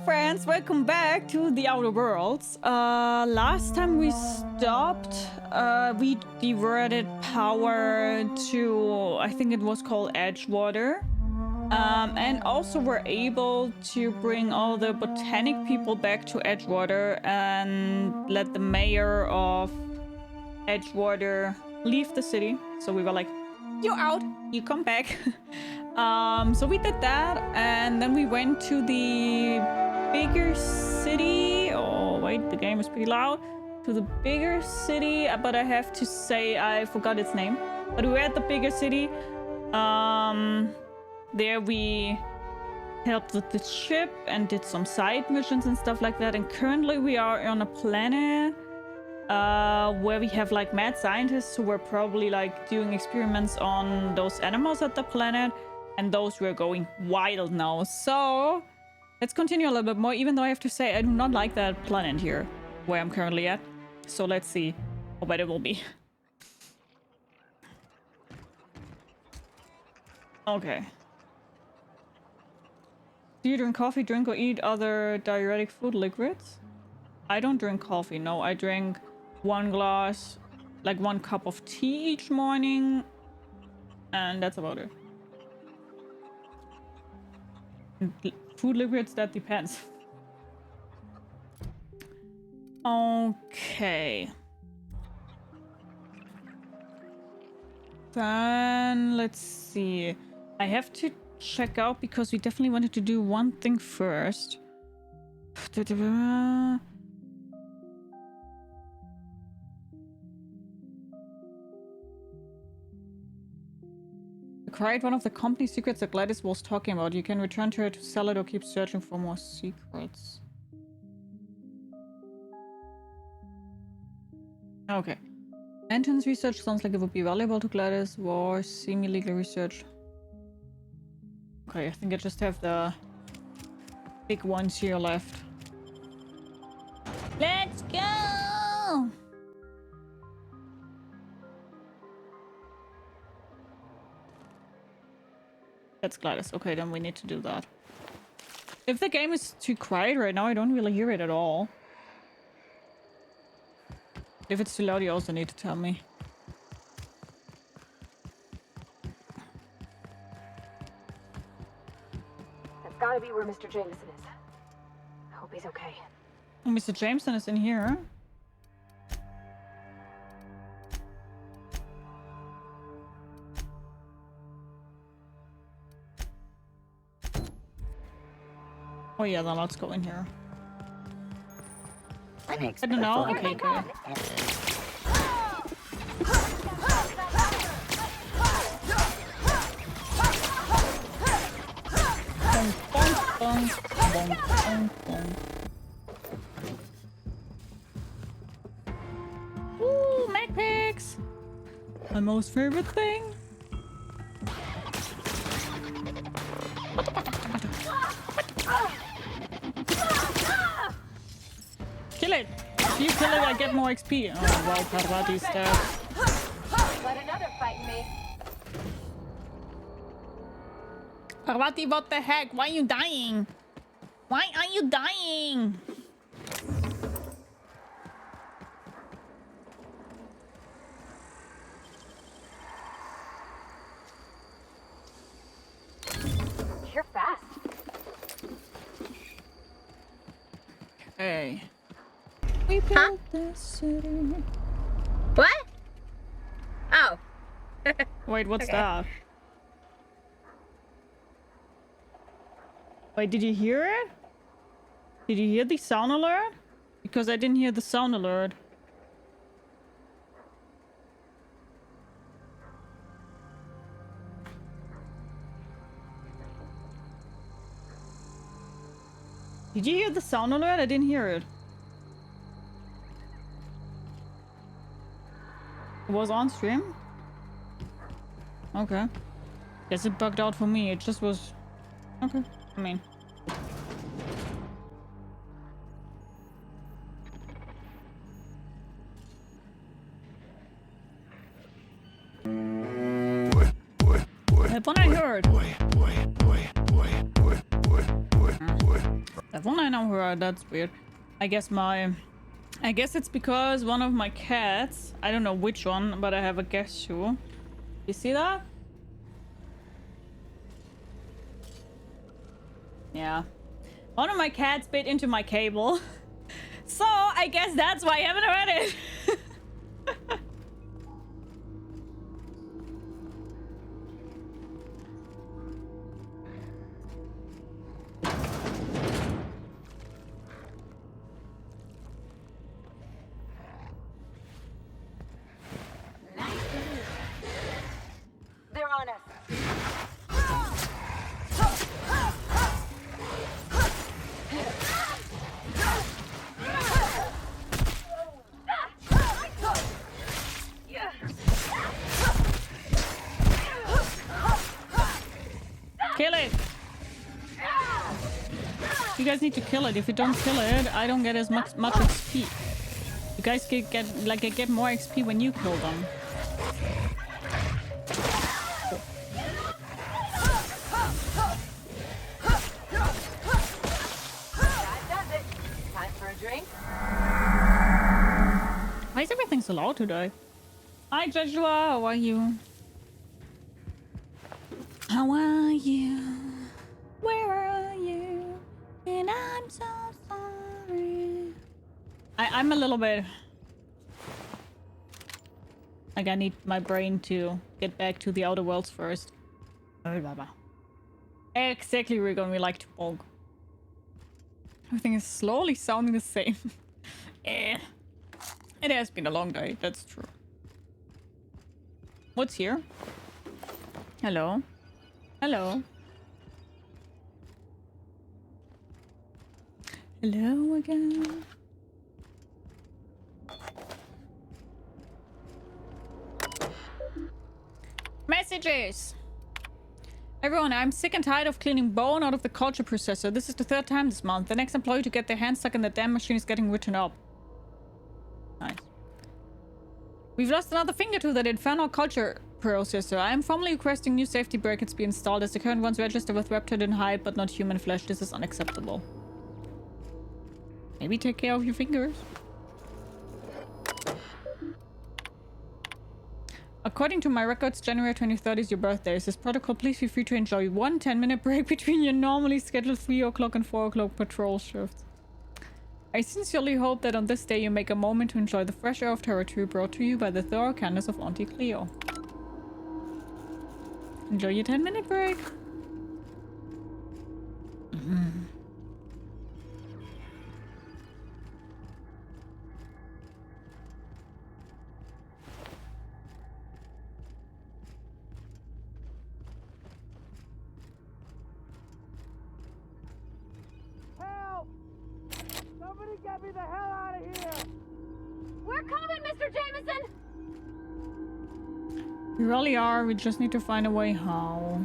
friends, welcome back to the Outer Worlds. Last time we stopped, we diverted power to, I think it was called Edgewater. And also we're able to bring all the botanic people back to Edgewater and let the mayor of Edgewater leave the city. So we were like, you're out, you come back. So we did that, and then we went to the bigger city. Oh wait, the game is pretty loud. To the bigger city, but I have to say I forgot its name. But we were at the bigger city. There we helped with the ship and did some side missions and stuff like that. And currently we are on a planet where we have like mad scientists who were probably like doing experiments on those animals at the planet. And those were going wild now. So let's continue a little bit more, even though I have to say I do not like that planet here where I'm currently at. So let's see how bad it will be. Okay. Do you drink coffee, drink or eat other diuretic food liquids? I don't drink coffee, no. I drink one glass, like 1 cup of tea each morning. And that's about it. Food liquids, that depends. Okay. Then let's see. I have to check out because we definitely wanted to do one thing first. Acquired one of the company's secrets that Gladys was talking about. You can return to her to sell it or keep searching for more secrets. Okay. Anton's research sounds like it would be valuable to Gladys. War, semi-legal research. Okay, I think I just have the big ones here left. Let's go! That's Gladys. Okay, then we need to do that. If the game is too quiet right now, I don't really hear it at all. If it's too loud, you also need to tell me. That's gotta be where Mr. Jameson is. I hope he's okay. Oh, Mr. Jameson is in here. Oh yeah, then let's go in here. I don't know. Okay, good. Ooh, mag picks! My most favorite thing. Kill it! If you kill it, I get more XP. Oh, wow, Parvati's dead. Let another fight me. Parvati, what the heck? Why are you dying? Why are you dying? You're fast. Okay. We built this city. What? Oh. Wait, what's Okay. that? Wait, did you hear it? Did you hear the sound alert? Because I didn't hear the sound alert. Did you hear the sound alert? I didn't hear it. It was on stream? Okay. Guess it bugged out for me. It just was... Okay. I mean... That one I heard. Haven't I now heard? That's weird. I guess it's because one of my cats, I don't know which one, but I have a guess too. You see that? Yeah. One of my cats bit into my cable. So I guess that's why I haven't heard it. They're on us. Kill it! You guys need to kill it. If you don't kill it, I don't get as much XP. You guys get more XP when you kill them. Time for a drink. Why is everything so loud today? Hi Joshua, how are you? How are you? Where are you? And I'm so sorry. I'm a little bit... like I need my brain to get back to the outer worlds first. Exactly, we're going to like to bulk. Everything is slowly sounding the same. It has been a long day, that's true. What's here? Hello? Hello? Hello again? Messages! Everyone, I'm sick and tired of cleaning bone out of the culture processor. This is the 3rd time this month. The next employee to get their hand stuck in the damn machine is getting written up. Nice. We've lost another finger to that infernal culture processor. I am formally requesting new safety brackets be installed as the current ones register with reptilian hide but not human flesh. This is unacceptable. Maybe take care of your fingers. According to my records, January 23rd is your birthday. Is this protocol? Please feel free to enjoy one 10-minute break between your normally scheduled 3 o'clock and 4 o'clock patrol shifts. I sincerely hope that on this day you make a moment to enjoy the fresh air of territory brought to you by the thorough kindness of Auntie Cleo. Enjoy your 10-minute break. Help! Somebody get me the hell out of here! We're coming, Mr. Jameson! We really are. We just need to find a way how.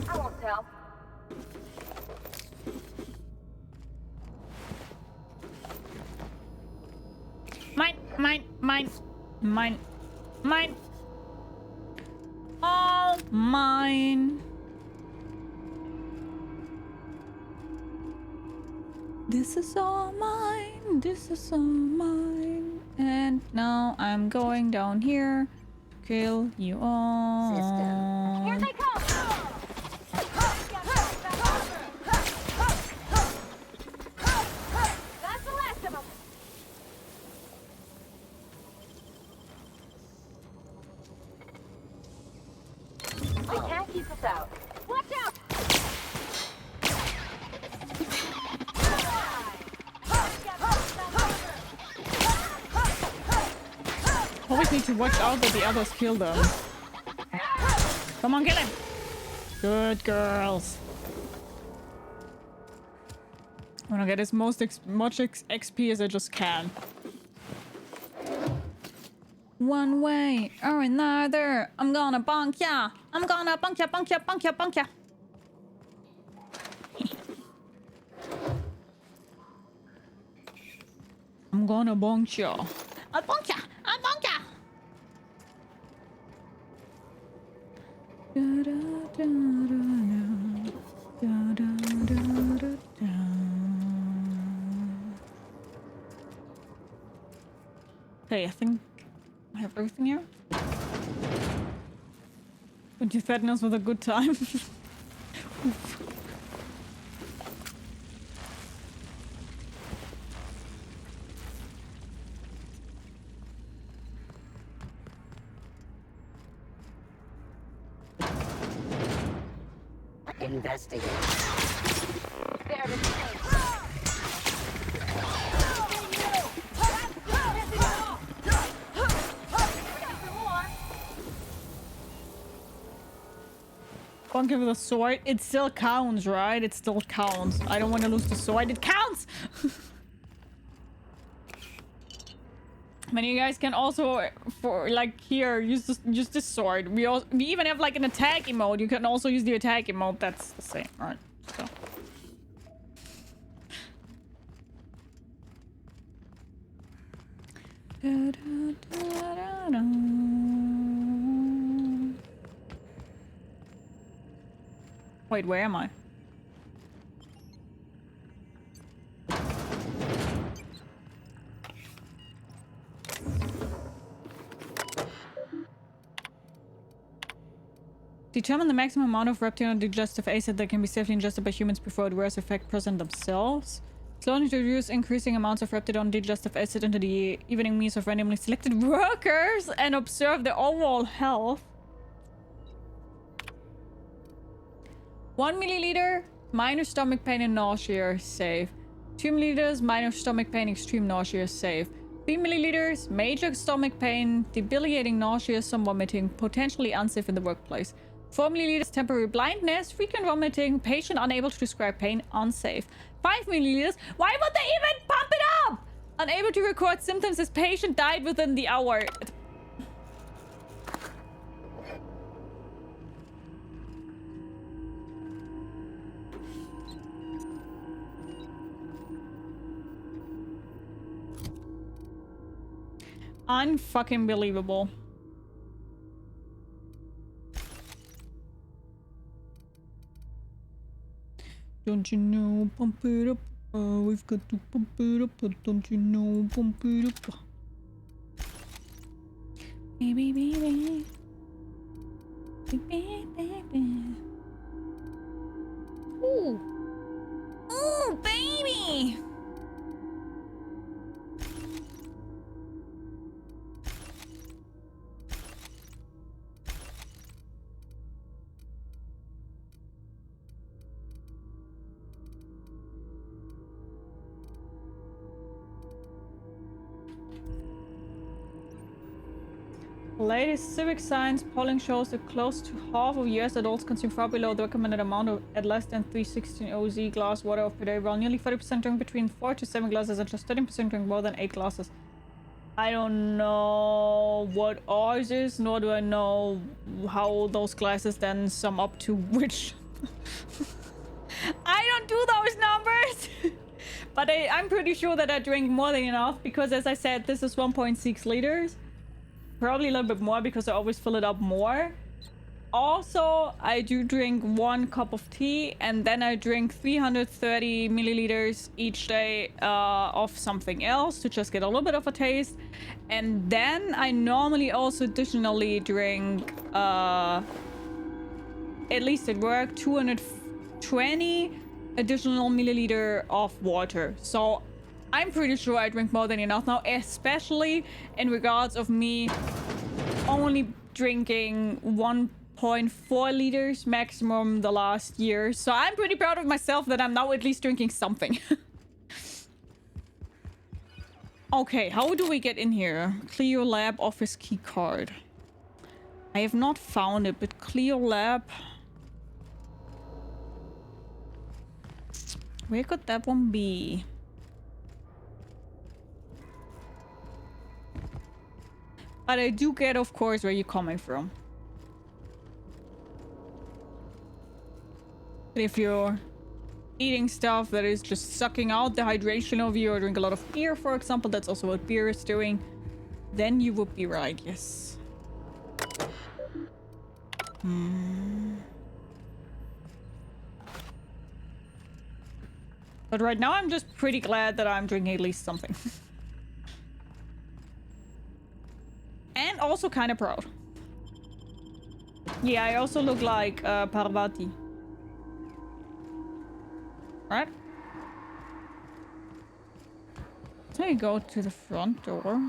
I won't tell. Mine. All mine. This is all mine. This is all mine. And now I'm going down here to kill you all. Here they come! That's the last of them! They can't keep us out. Watch out! Always need to watch out that the others kill them. Come on, kill him! Good girls. I wanna get as much XP as I just can. One way or another, I'm gonna bonk ya! I'm gonna bonk ya, bonk ya, bonk ya, bonk ya! I'm gonna bonk ya! I'll bonk ya! I'll bonk ya! Da, da, Okay, I think I have everything here. 20 fatness was a good time. Investigate. There it is. Bunker with a sword. It still counts, right? It still counts. I don't want to lose the sword. It counts! Many of you guys can also, for like here, use this sword. We even have like an attack emote. You can also use the attack emote. That's the same, right? So. Wait, where am I? Determine the maximum amount of reptilian digestive acid that can be safely ingested by humans before adverse effects present themselves. Slowly introduce increasing amounts of reptilian digestive acid into the evening meals of randomly selected workers and observe their overall health. 1 milliliter, minor stomach pain and nausea, safe. 2 milliliters, minor stomach pain, extreme nausea, safe. 3 milliliters, major stomach pain, debilitating nausea, some vomiting, potentially unsafe in the workplace. 4 milliliters, temporary blindness, frequent vomiting, patient unable to describe pain, unsafe. 5 milliliters, why would they even pump it up? Unable to record symptoms as patient died within the hour. Unfucking believable. Don't you know, pump it up. We've got to pump it up. Don't you know, pump it up. Baby, baby. Baby, baby. Ooh. Ooh, baby. Latest civic science polling shows that close to half of US adults consume far below the recommended amount of at less than 316 OZ glass water per day, while nearly 40% drink between 4 to 7 glasses and just 13% drink more than 8 glasses. I don't know what ours is, nor do I know how those glasses then sum up to which. I don't do those numbers! But I'm pretty sure that I drink more than enough because, as I said, this is 1.6 liters. Probably a little bit more because I always fill it up more. Also, I do drink 1 cup of tea and then I drink 330 milliliters each day of something else to just get a little bit of a taste. And then I normally also additionally drink, at least at work, 220 additional milliliter of water. So I'm pretty sure I drink more than enough now, especially in regards of me only drinking 1.4 liters maximum the last year. So I'm pretty proud of myself that I'm now at least drinking something. Okay, how do we get in here? Clio Lab office key card. I have not found it, but Clio Lab... Where could that one be? But I do get, of course, where you're coming from. If you're eating stuff that is just sucking out the hydration of you, or drink a lot of beer, for example, that's also what beer is doing, then you would be right, yes. But right now I'm just pretty glad that I'm drinking at least something. And also kind of proud. Yeah, I also look like Parvati. Right? So you go to the front door.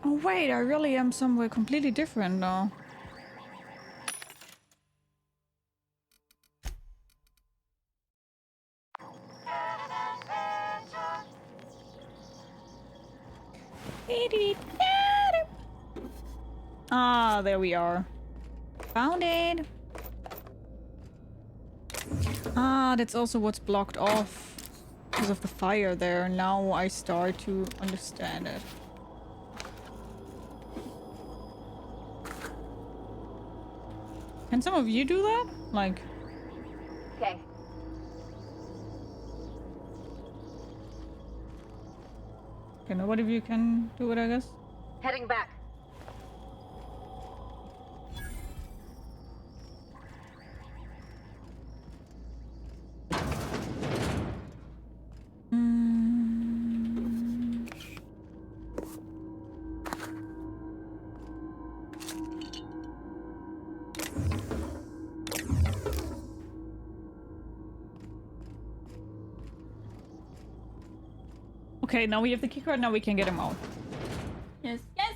Oh wait, I really am somewhere completely different now. Ah, there we are. Found it. Ah, that's also what's blocked off because of the fire there. Now I start to understand it. Can some of you do that? Like... Okay. Okay, nobody of you can do it, I guess? Heading back. Okay, now we have the keycard, now we can get him out. Yes, yes!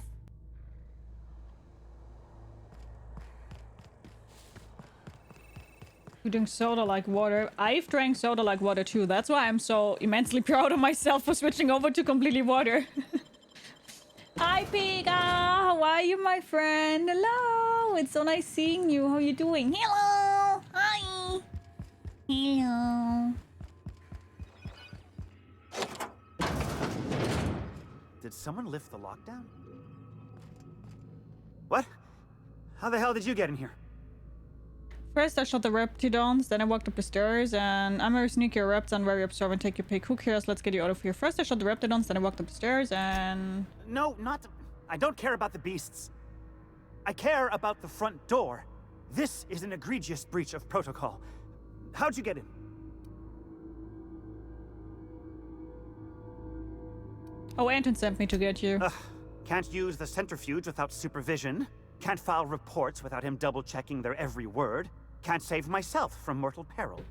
You drink soda like water. I've drank soda like water too. That's why I'm so immensely proud of myself for switching over to completely water. Hi, Pika! How are you, my friend? Hello! It's so nice seeing you. How are you doing? Hello! Hi! Hello! Did someone lift the lockdown? What? How the hell did you get in here? First I shot the Reptidons, then I walked up the stairs, and I'm very sneaky, Reps, and very observant, take your pick. Who cares? Let's get you out of here. First I shot the Reptidons, then I walked up the stairs, and... No, not... I don't care about the beasts. I care about the front door. This is an egregious breach of protocol. How'd you get in? Oh, Anton sent me to get you. Ugh. Can't use the centrifuge without supervision. Can't file reports without him double-checking their every word. Can't save myself from mortal peril.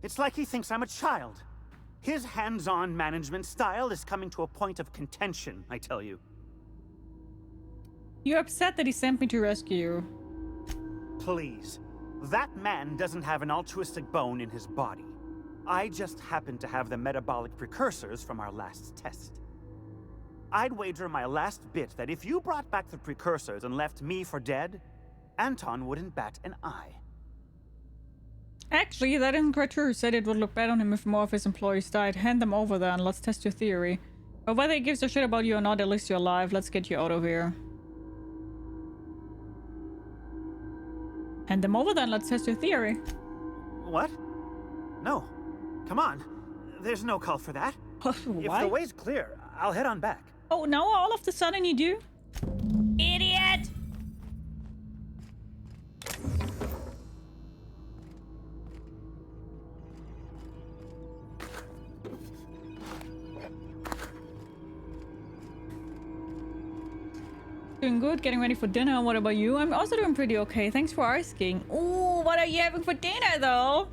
It's like he thinks I'm a child. His hands-on management style is coming to a point of contention, I tell you. You're upset that he sent me to rescue you. Please. That man doesn't have an altruistic bone in his body. I just happen to have the metabolic precursors from our last test. I'd wager my last bit that if you brought back the precursors and left me for dead, Anton wouldn't bat an eye. Actually, that isn't quite true. He said it would look bad on him if more of his employees died. Hand them over then, let's test your theory. But whether he gives a shit about you or not, at least you're alive. Let's get you out of here. Hand them over then, let's test your theory. What? No. Come on. There's no call for that. If the way's clear, I'll head on back. Oh, now all of a sudden you do? Idiot! Doing good, getting ready for dinner. What about you? I'm also doing pretty okay. Thanks for asking. Ooh, what are you having for dinner though?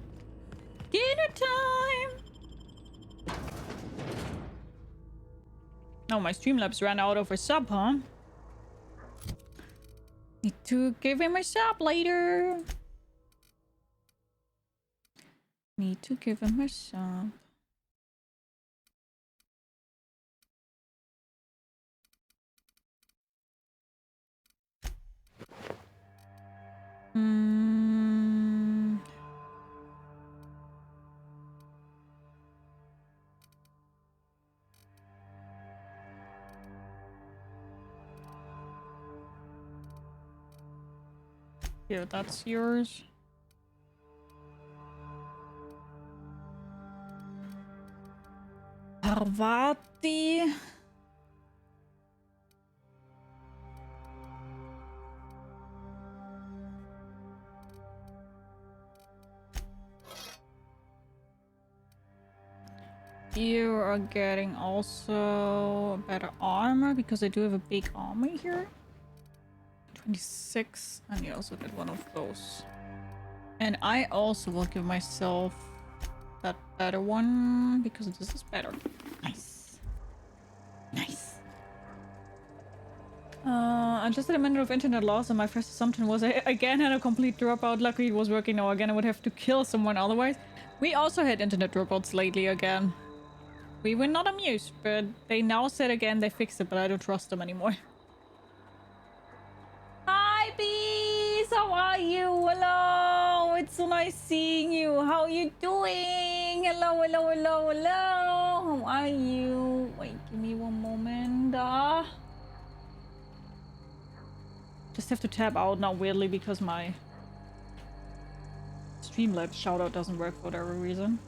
Dinner time! Oh, my Streamlabs ran out of a sub, huh? Need to give him a sub later. Need to give him a sub. Here, that's yours. Parvati. You are getting also better armor because I do have a big army here. 26, and you also get one of those. And I also will give myself that better one because this is better. Nice. Nice. I just had a minute of internet loss and my first assumption was I again had a complete dropout. Luckily it was working now again. I would have to kill someone otherwise. We also had internet dropouts lately again. We were not amused, but they now said again they fixed it, but I don't trust them anymore. Hi, bees! How are you? Hello! It's so nice seeing you. How are you doing? Hello, hello, hello, hello! How are you? Wait, give me one moment. Just have to tab out now weirdly because my Streamlabs shoutout doesn't work for whatever reason.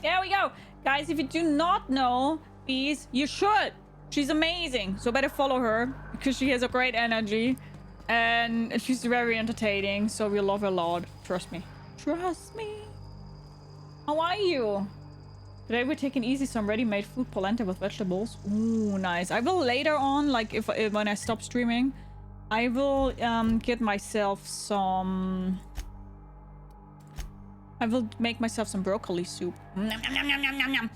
There we go! Guys, if you do not know Bees, you should! She's amazing, so better follow her because she has a great energy and she's very entertaining, so we love her a lot. Trust me. Trust me! How are you? Today we're taking easy some ready-made food polenta with vegetables. Ooh, nice. I will later on, like if when I stop streaming, I will get myself some... I will make myself some broccoli soup. Nom, nom, nom, nom, nom, nom.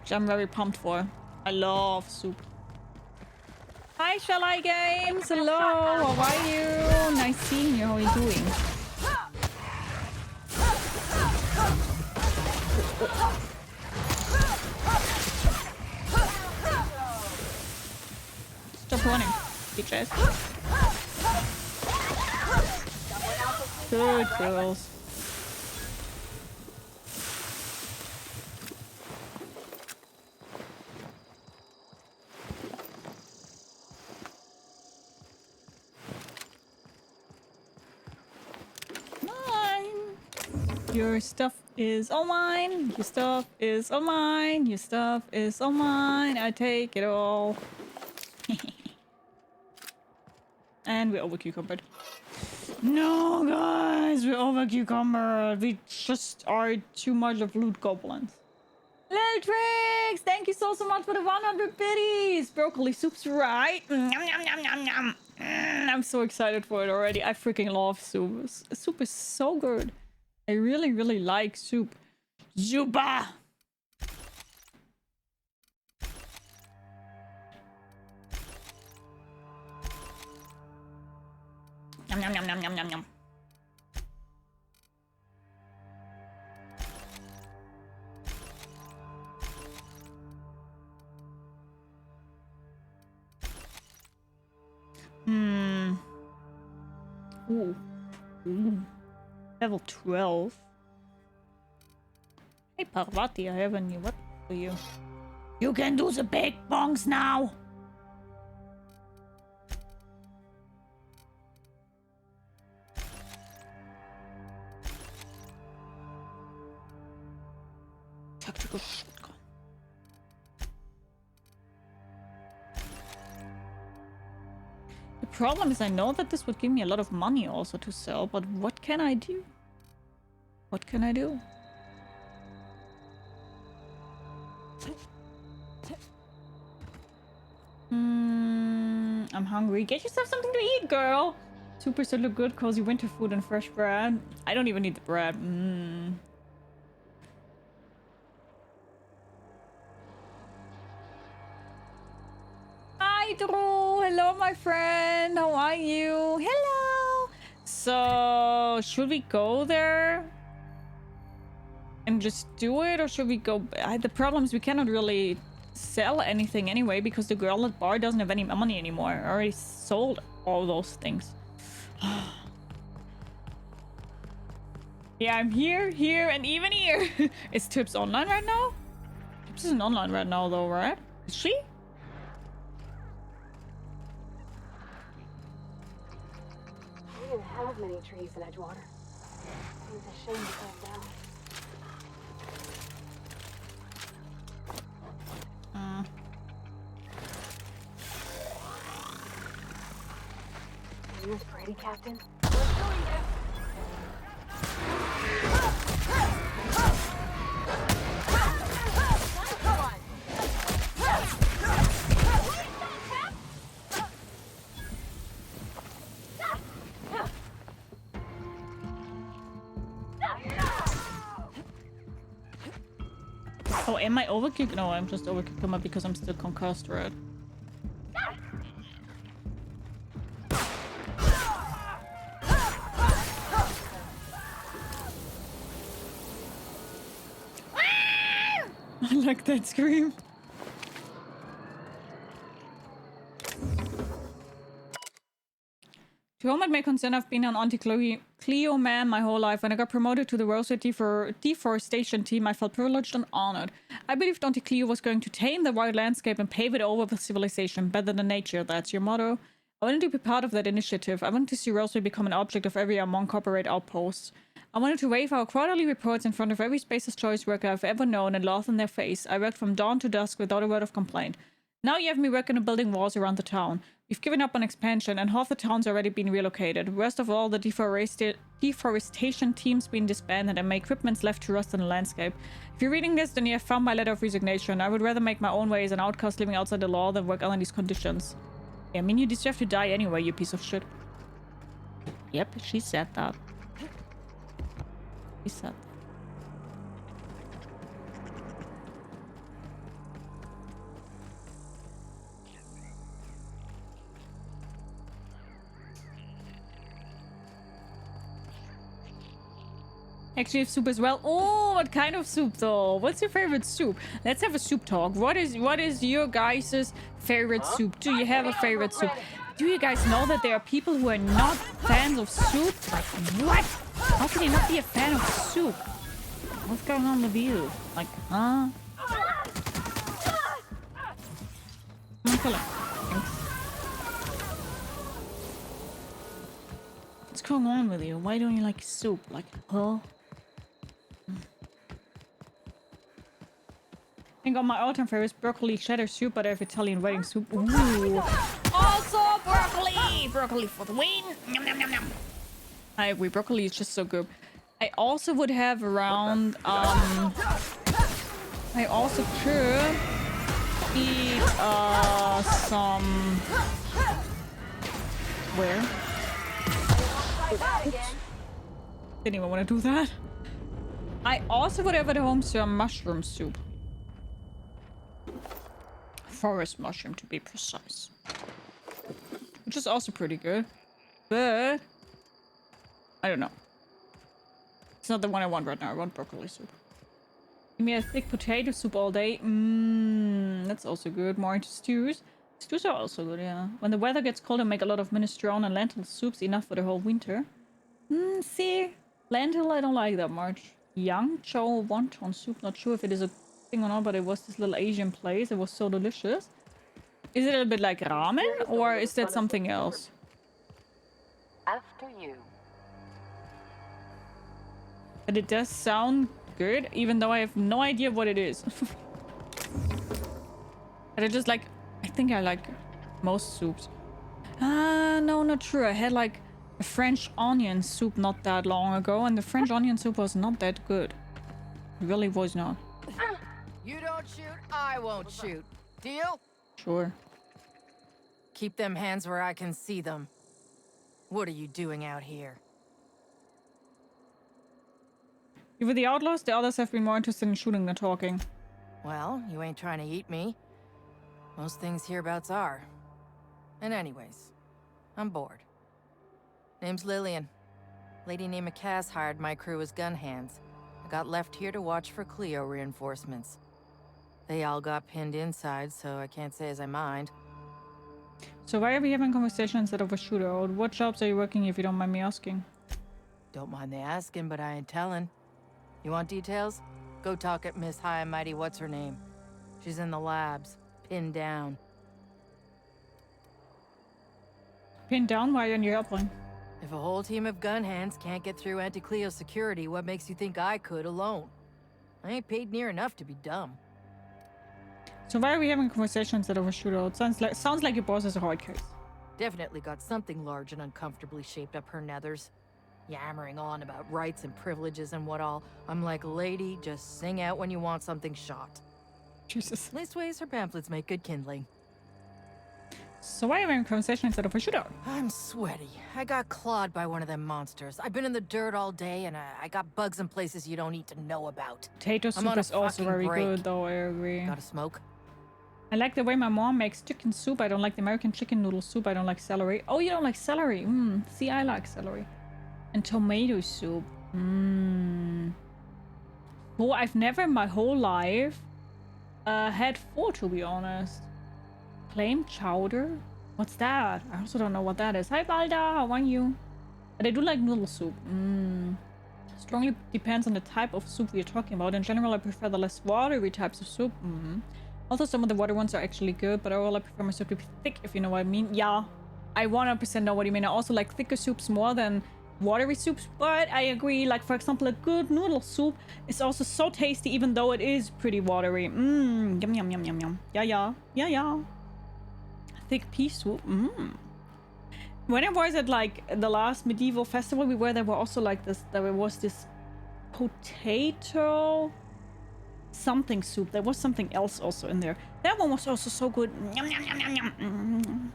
Which I'm very pumped for. I love soup. Hi, Shall I Games. Hello, how are you? Nice seeing you. How are you doing? Stop running, bitches. Good girls. Mine. Your stuff is all mine. Your stuff is all mine. Your stuff is all mine. I take it all. And we're over cucumbered. No, guys, we're over cucumbered. We just are too much of loot goblins. Little Tricks, thank you so much for the 100 biddies. Broccoli soup's right. Nom, nom, nom, nom, nom. I'm so excited for it already. I freaking love soup. Soup is so good. I really, really like soup. Zuba! Nom, nom, nom, nom, nom, nom, nom. Ooh. Ooh. Level 12. Hey Parvati, I have a new weapon for you. You can do the big bongs now! Tactical shotgun. The problem is I know that this would give me a lot of money also to sell, but what can I do? What can I do? I'm hungry. Get yourself something to eat, girl! Super still look good, cozy winter food and fresh bread. I don't even need the bread. Hi, Drew! Hello, my friend! How are you? Hello! So, should we go there? And just do it? Or should we go... the problem is we cannot really sell anything anyway because the girl at bar doesn't have any money anymore. I already sold all those things. Yeah, I'm here, here, and even here. Is Tips online right now? Tips isn't online right now, though, right? Is she? We didn't have many trees in Edgewater. Seems a shame to cut them down. Are you ready, Captain? Oh, am I overkicked? No, I'm just overkicked him up because I'm still concussed, right? I like that scream. To whom it may concern, I've been an anti-Cleo man my whole life. When I got promoted to the Rosa deforestation team, I felt privileged and honored. I believed anti-Cleo was going to tame the wild landscape and pave it over with civilization, better than nature. That's your motto. I wanted to be part of that initiative. I wanted to see Rosa become an object of every Among corporate outposts. I wanted to wave our quarterly reports in front of every Spacer's Choice worker I've ever known and laugh in their face. I worked from dawn to dusk without a word of complaint. Now you have me working on building walls around the town. We've given up on expansion, and half the town's already been relocated. Worst of all, the deforestation team's been disbanded, and my equipment's left to rust in the landscape. If you're reading this, then you have found my letter of resignation. I would rather make my own way as an outcast living outside the law than work under these conditions. Yeah, I mean, you deserve to die anyway, you piece of shit. Yep, she said that. She said that. Actually have soup as well. Oh, what kind of soup though? What's your favorite soup? Let's have a soup talk. What is your guys' favorite soup? Do you have a favorite soup? Do you guys know that there are people who are not fans of soup? Like, what? How can you not be a fan of soup? What's going on with you? Like, huh? Kill him. Thanks. What's going on with you? Why don't you like soup? Like, huh? I think on my all-time favorite is broccoli cheddar soup, but I have Italian wedding soup. Ooh. Also broccoli! Broccoli for the win! Nom, nom, nom, nom. I agree, broccoli is just so good. I also would have around, I also could eat, some... Where? Didn't even want to do that. I also would have at home some mushroom soup. Forest mushroom, to be precise. Which is also pretty good. But... I don't know. It's not the one I want right now. I want broccoli soup. Give me a thick potato soup all day. That's also good. More into stews. Stews are also good, yeah. When the weather gets cold, I make a lot of minestrone and lentil soups, enough for the whole winter. See? Lentil I don't like that much. Yang Chow wonton soup. Not sure if it is a thing or not, but it was this little Asian place. It was so delicious. Is it a little bit like ramen, or is that something else? After you. But it does sound good, even though I have no idea what it is. But I just like... I think I like most soups. No, not true. I had like a French onion soup not that long ago, and the French onion soup was not that good. It really was not. You don't shoot, I won't shoot. Deal? Sure. Keep them hands where I can see them. What are you doing out here? You were the outlaws, the others have been more interested in shooting than talking. Well, you ain't trying to eat me. Most things hereabouts are. And anyways, I'm bored. Name's Lillian. Lady named Cass hired my crew as gun hands. I got left here to watch for Cleo reinforcements. They all got pinned inside, so I can't say as I mind. So why are we having a conversation instead of a shootout? What jobs are you working if you don't mind me asking? Don't mind the asking, but I ain't telling. You want details? Go talk at Miss High and Mighty What's-Her-Name. She's in the labs, pinned down. Pinned down? Why aren't you helping? If a whole team of gun hands can't get through anti-Cleo security, what makes you think I could alone? I ain't paid near enough to be dumb. So why are we having a conversation instead of a shootout? Sounds like your boss is a hard case. Definitely got something large and uncomfortably shaped up her nethers. Yammering on about rights and privileges and what all. I'm like, lady, just sing out when you want something shot. Jesus. Leastways, her pamphlets make good kindling. So why are we having a conversation instead of a shootout? I'm sweaty. I got clawed by one of them monsters. I've been in the dirt all day, and I got bugs in places you don't need to know about. Potato I'm on soup a is also fucking very break. good, though, I agree. Got a smoke? I like the way my mom makes chicken soup. I don't like the American chicken noodle soup. I don't like celery. Oh, you don't like celery? See, I like celery. And tomato soup. Well, I've never in my whole life had four, to be honest. Clam chowder? What's that? I also don't know what that is. Hi, Balda. How are you? But I do like noodle soup. Strongly depends on the type of soup we're talking about. In general, I prefer the less watery types of soup. Also, some of the water ones are actually good, but overall, I prefer my soup to be thick, if you know what I mean. Yeah, I 100% know what you mean. I also like thicker soups more than watery soups, but I agree. Like, for example, a good noodle soup is also so tasty, even though it is pretty watery. Yum, yum, yum, yum, yum. Yeah. Thick pea soup. When I was at, like, the last medieval festival we were, there were also, like, there was this potato something soup. There was something else also in there. That one was also so good. Yum, yum, yum, yum, yum.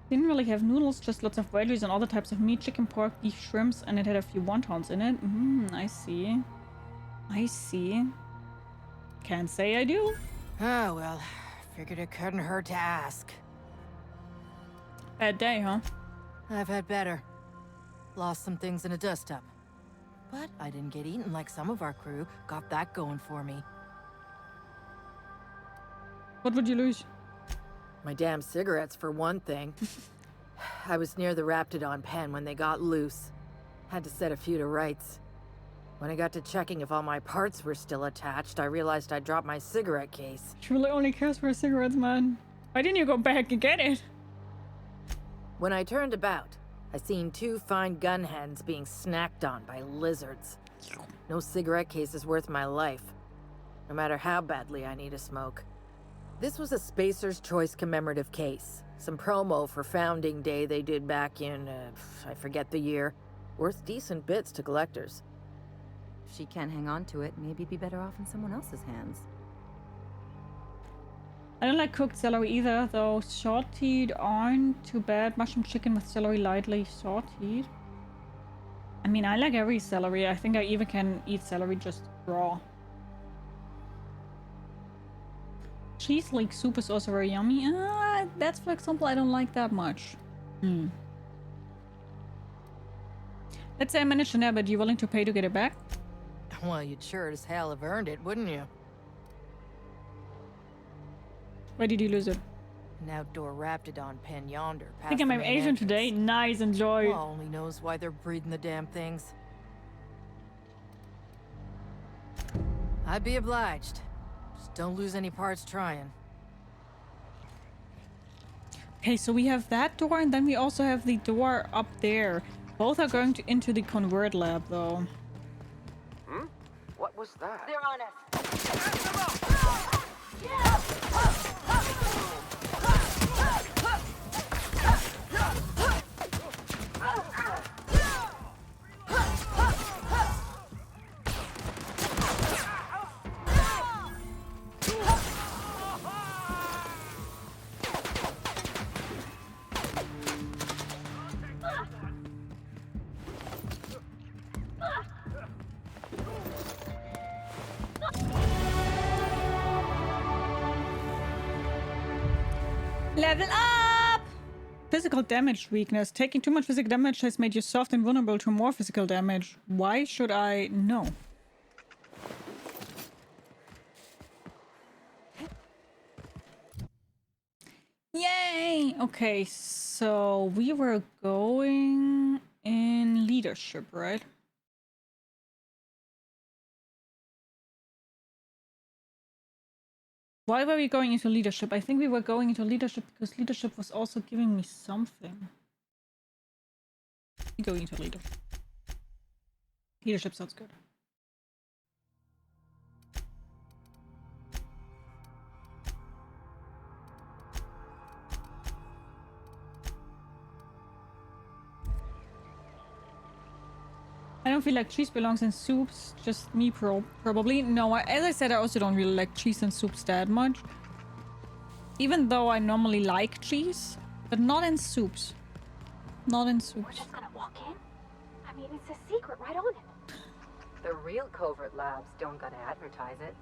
Didn't really have noodles, just lots of veggies and other types of meat, chicken, pork, beef, shrimps, and it had a few wontons in it. I see. Can't say I do. Oh, well, figured it couldn't hurt to ask. Bad day, huh? I've had better. Lost some things in a dust-up. But I didn't get eaten like some of our crew. Got that going for me. What would you lose? My damn cigarettes, for one thing. I was near the Raptidon pen when they got loose. Had to set a few to rights. When I got to checking if all my parts were still attached, I realized I dropped my cigarette case. She really only cares for cigarettes, man. Why didn't you go back and get it? When I turned about, I seen two fine gun hands being snacked on by lizards. No cigarette case is worth my life, no matter how badly I need a smoke. This was a Spacer's Choice commemorative case. Some promo for Founding Day they did back in, I forget the year. Worth decent bits to collectors. If she can't hang on to it, maybe it'd be better off in someone else's hands. I don't like cooked celery either, though sauteed aren't too bad. Mushroom chicken with celery lightly sauteed. I mean, I like every celery. I think I even can eat celery just raw. Cheese leek soup is also very yummy. That's, for example, I don't like that much. Let's say I managed to nab it. You willing to pay to get it back? Well, you'd sure as hell have earned it, wouldn't you? Where did you lose it? An outdoor Raptidon pen yonder. I think I'm Asian today. Nice, enjoy. Well, only knows why they're breeding the damn things. I'd be obliged. Just don't lose any parts trying. Okay, so we have that door, and then we also have the door up there. Both are going into the convert lab, though. What was that? They're on us. Level up! Physical damage weakness. Taking too much physical damage has made you soft and vulnerable to more physical damage. Why should I know? Yay! Okay, so we were going in leadership, right? Why were we going into leadership? I think we were going into leadership because leadership was also giving me something. We go into leadership. Leadership sounds good. I don't feel like cheese belongs in soups, just me probably. No, as I said, I also don't really like cheese in soups that much. Even though I normally like cheese, but not in soups. Not in We're soups. just gonna walk in? I mean, it's a secret right on it. The real covert labs don't gotta advertise it.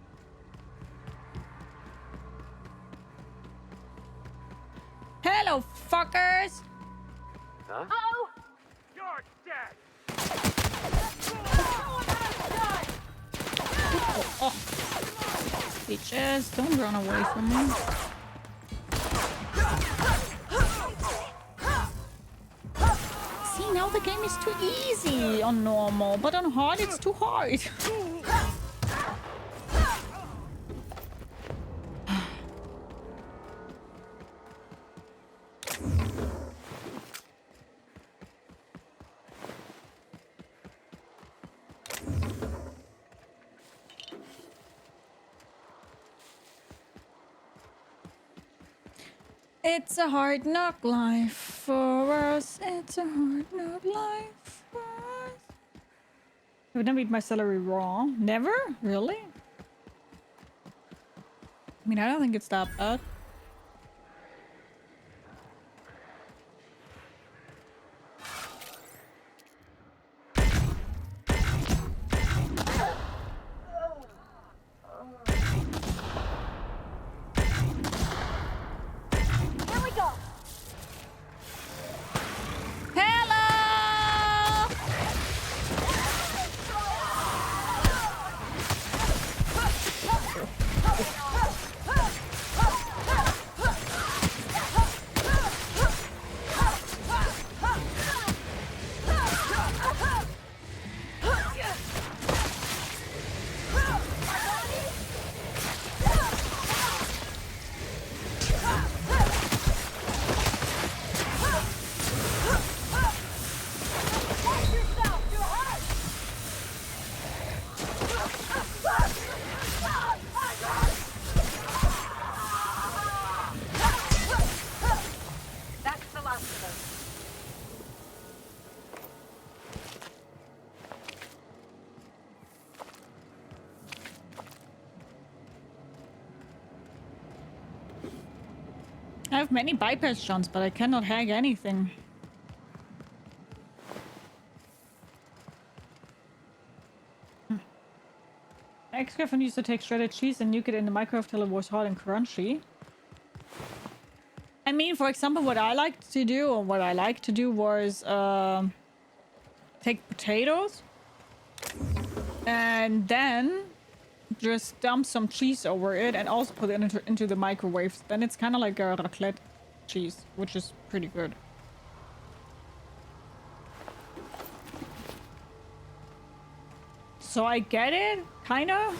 Hello, fuckers! Huh? Oh! You're dead! Oh. Bitches, don't run away from me. See, now the game is too easy on normal, but on hard it's too hard. It's a hard knock life for us. It's a hard knock life for us. I would never eat my celery raw. Never? Really? I mean, I don't think it's that bad. I have many bypass shots, but I cannot hack anything. My ex-girlfriend used to take shredded cheese and nuke it in the microwave till it was hot and crunchy. I mean, for example, what I liked to do, or what I like to do was take potatoes and then just dump some cheese over it and also put it into the microwave. Then it's kind of like a raclette cheese, which is pretty good. So I get it, kinda.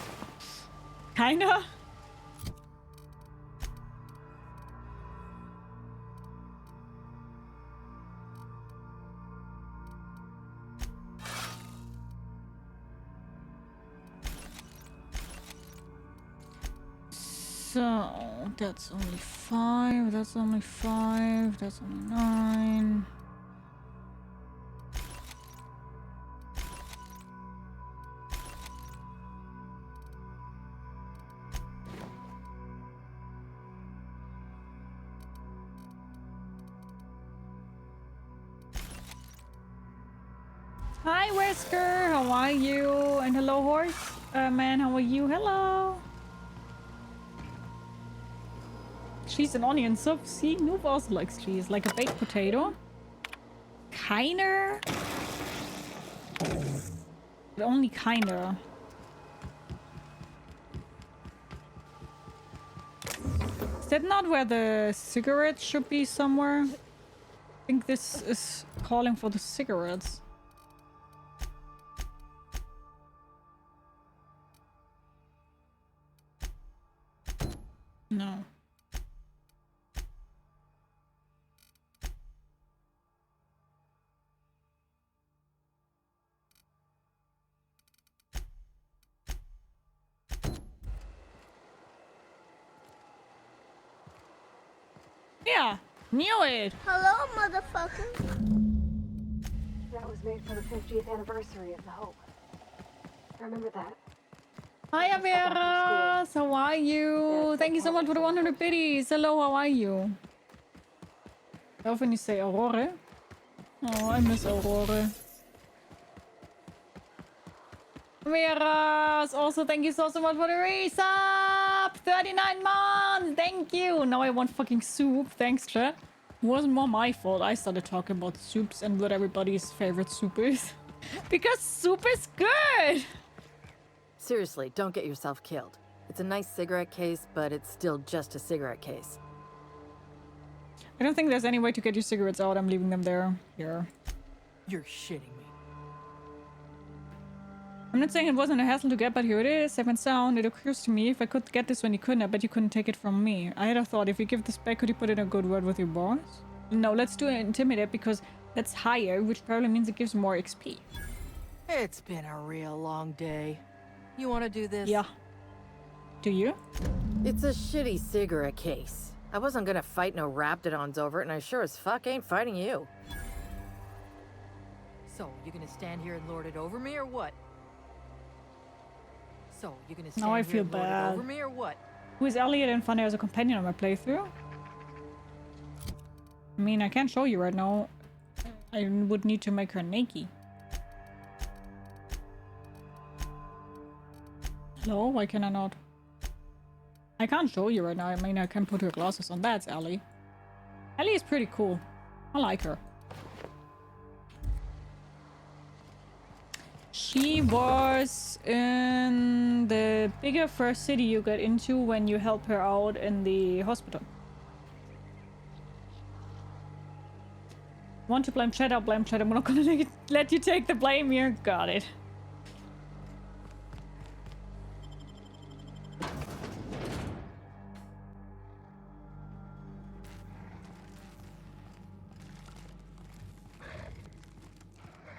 So that's only 5, that's only 5, that's only 9. Hi Wesker, how are you? And hello horse, man, how are you? Hello. Cheese and onion soup. See, Noob also likes cheese, like a baked potato. Kinda. But only kinda. Is that not where the cigarettes should be somewhere? I think this is calling for the cigarettes. No. Yeah, knew it. Hello, motherfucker. That was made for the 50th anniversary of the Hope. Remember that? Hi, Just got back from Averas. How are you? Yeah, Thank you so much for the 100 biddies. Hello, how are you? I love when you say Aurora. Oh, I miss Aurora. Averas, also thank you so much for the resub. 39 months. Thank you. Now I want fucking soup. Thanks, chat. It wasn't more my fault. I started talking about soups and what everybody's favorite soup is. Because soup is good. Seriously, don't get yourself killed. It's a nice cigarette case, but it's still just a cigarette case. I don't think there's any way to get your cigarettes out. I'm leaving them there. Here. You're shitting me. I'm not saying it wasn't a hassle to get, but here it is, safe and sound. It occurs to me, if I could get this when you couldn't, I bet you couldn't take it from me. I had a thought, if you give this back, could you put in a good word with your boss? No, let's do Intimidate, because that's higher, which probably means it gives more XP. It's been a real long day. You want to do this? Yeah. Do you? It's a shitty cigarette case. I wasn't gonna fight no Raptidons over it, and I sure as fuck ain't fighting you. So, you gonna stand here and lord it over me, or what? So, you gonna stand Now I here feel and lord it bad. over me, or what? Who is Elliot and found her as a companion on my playthrough? I mean, I can't show you right now. I would need to make her naked. Hello? Why can I not? I can't show you right now. I mean, I can put her glasses on. That's Ellie. Ellie is pretty cool. I like her. She was in the bigger first city you get into when you help her out in the hospital. Want to blame chat? I'll blame chat. I'm not gonna let you take the blame here. Got it.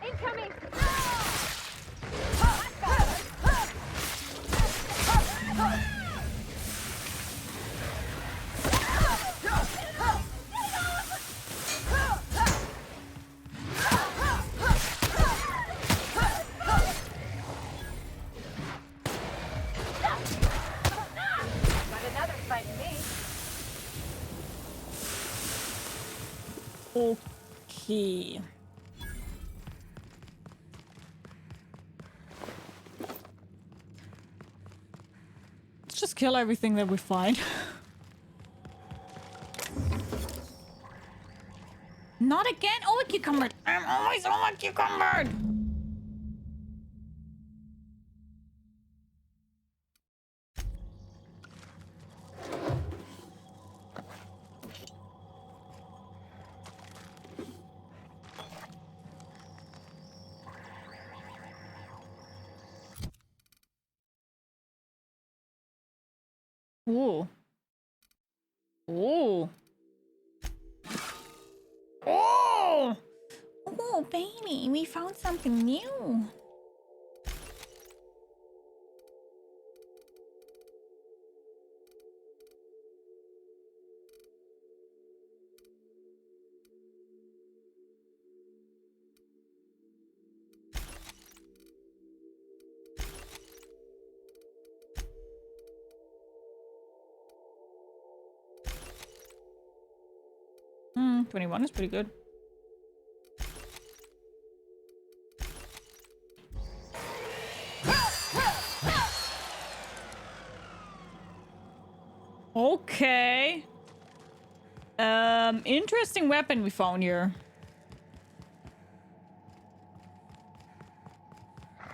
Incoming! Okay. Let's just kill everything that we find. Not again! Oh, a cucumber! I'm always on a cucumber! Ooh. Ooh. Oh! Oh, baby, we found something new. Hmm, 21 is pretty good. Okay. Interesting weapon we found here.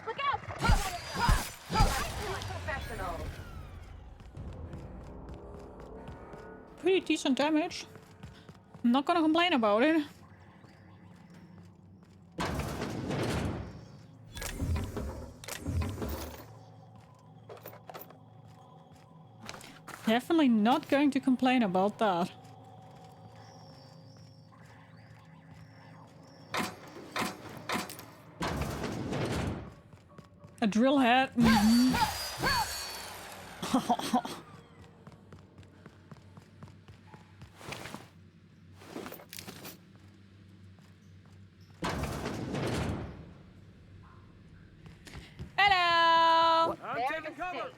Look out! Professional. Pretty decent damage. I'm not gonna complain about it. Definitely not going to complain about that. A drill head. Mm-hmm. Hello! I'm taking cover.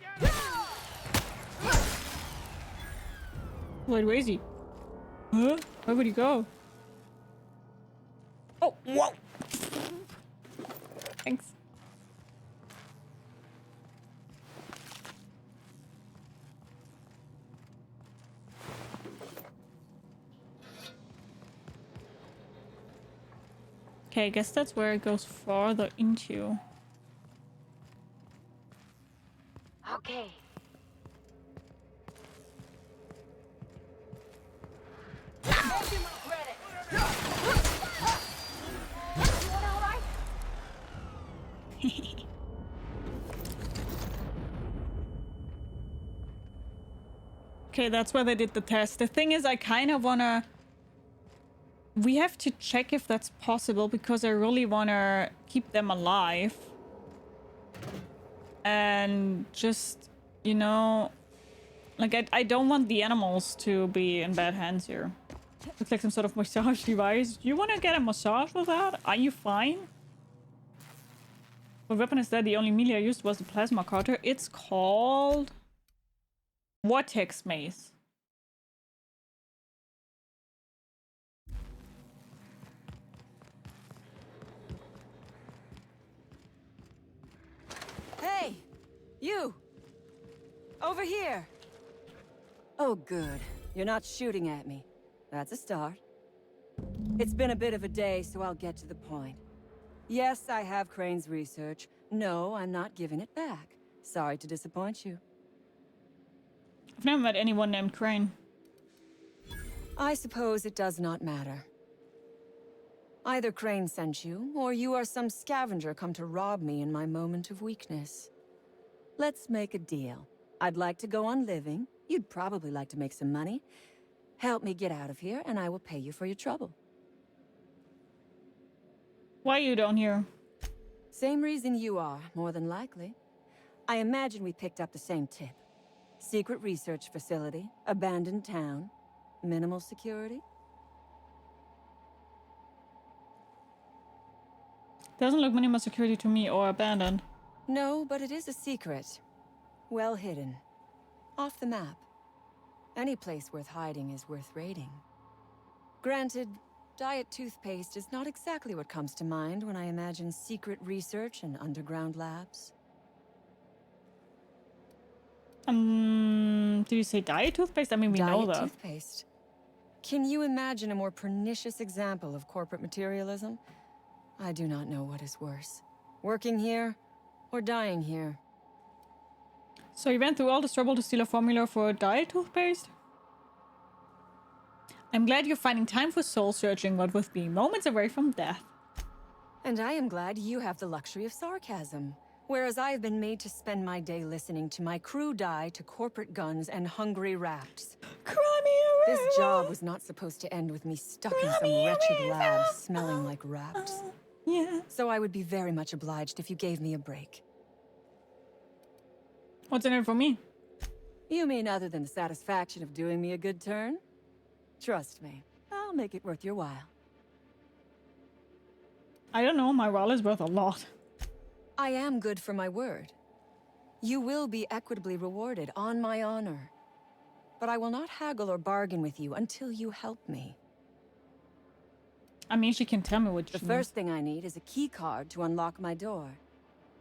Wait, where is he? Huh? Where would he go? Oh, whoa! Thanks. Okay, I guess that's where it goes farther into. Okay. Okay, that's where they did the test. The thing is, I kind of wanna... We have to check if that's possible, because I really wanna keep them alive. And just, you know... Like, I don't want the animals to be in bad hands here. Looks like some sort of massage device. Do you want to get a massage with that? Are you fine? What weapon is that? The only melee I used was the plasma cutter. It's called... Vortex Mace. Hey! You! Over here! Oh, good. You're not shooting at me. That's a start. It's been a bit of a day, so I'll get to the point. Yes, I have Crane's research. No, I'm not giving it back. Sorry to disappoint you. I've never met anyone named Crane. I suppose it does not matter. Either Crane sent you, or you are some scavenger come to rob me in my moment of weakness. Let's make a deal. I'd like to go on living. You'd probably like to make some money. Help me get out of here, and I will pay you for your trouble. Why are you down here? Same reason you are, more than likely. I imagine we picked up the same tip. Secret research facility, abandoned town, minimal security. Doesn't look minimal security to me, or abandoned. No, but it is a secret. Well hidden. Off the map. Any place worth hiding is worth raiding. Granted, diet toothpaste is not exactly what comes to mind when I imagine secret research and underground labs. Did you say diet toothpaste? I mean, we know Diet that. toothpaste. Can you imagine a more pernicious example of corporate materialism? I do not know what is worse. Working here, or dying here. So you went through all this trouble to steal a formula for diet toothpaste? I'm glad you're finding time for soul searching, but with being moments away from death. And I am glad you have the luxury of sarcasm. Whereas I have been made to spend my day listening to my crew die to corporate guns and hungry rats. This job was not supposed to end with me stuck in some wretched lab smelling like rats. Yeah. So I would be very much obliged if you gave me a break. What's in it for me? You mean other than the satisfaction of doing me a good turn? Trust me, I'll make it worth your while. I don't know, my while is worth a lot. I am good for my word. You will be equitably rewarded, on my honor. But I will not haggle or bargain with you until you help me. I mean, she can tell me what The she first thing I need is a key card to unlock my door.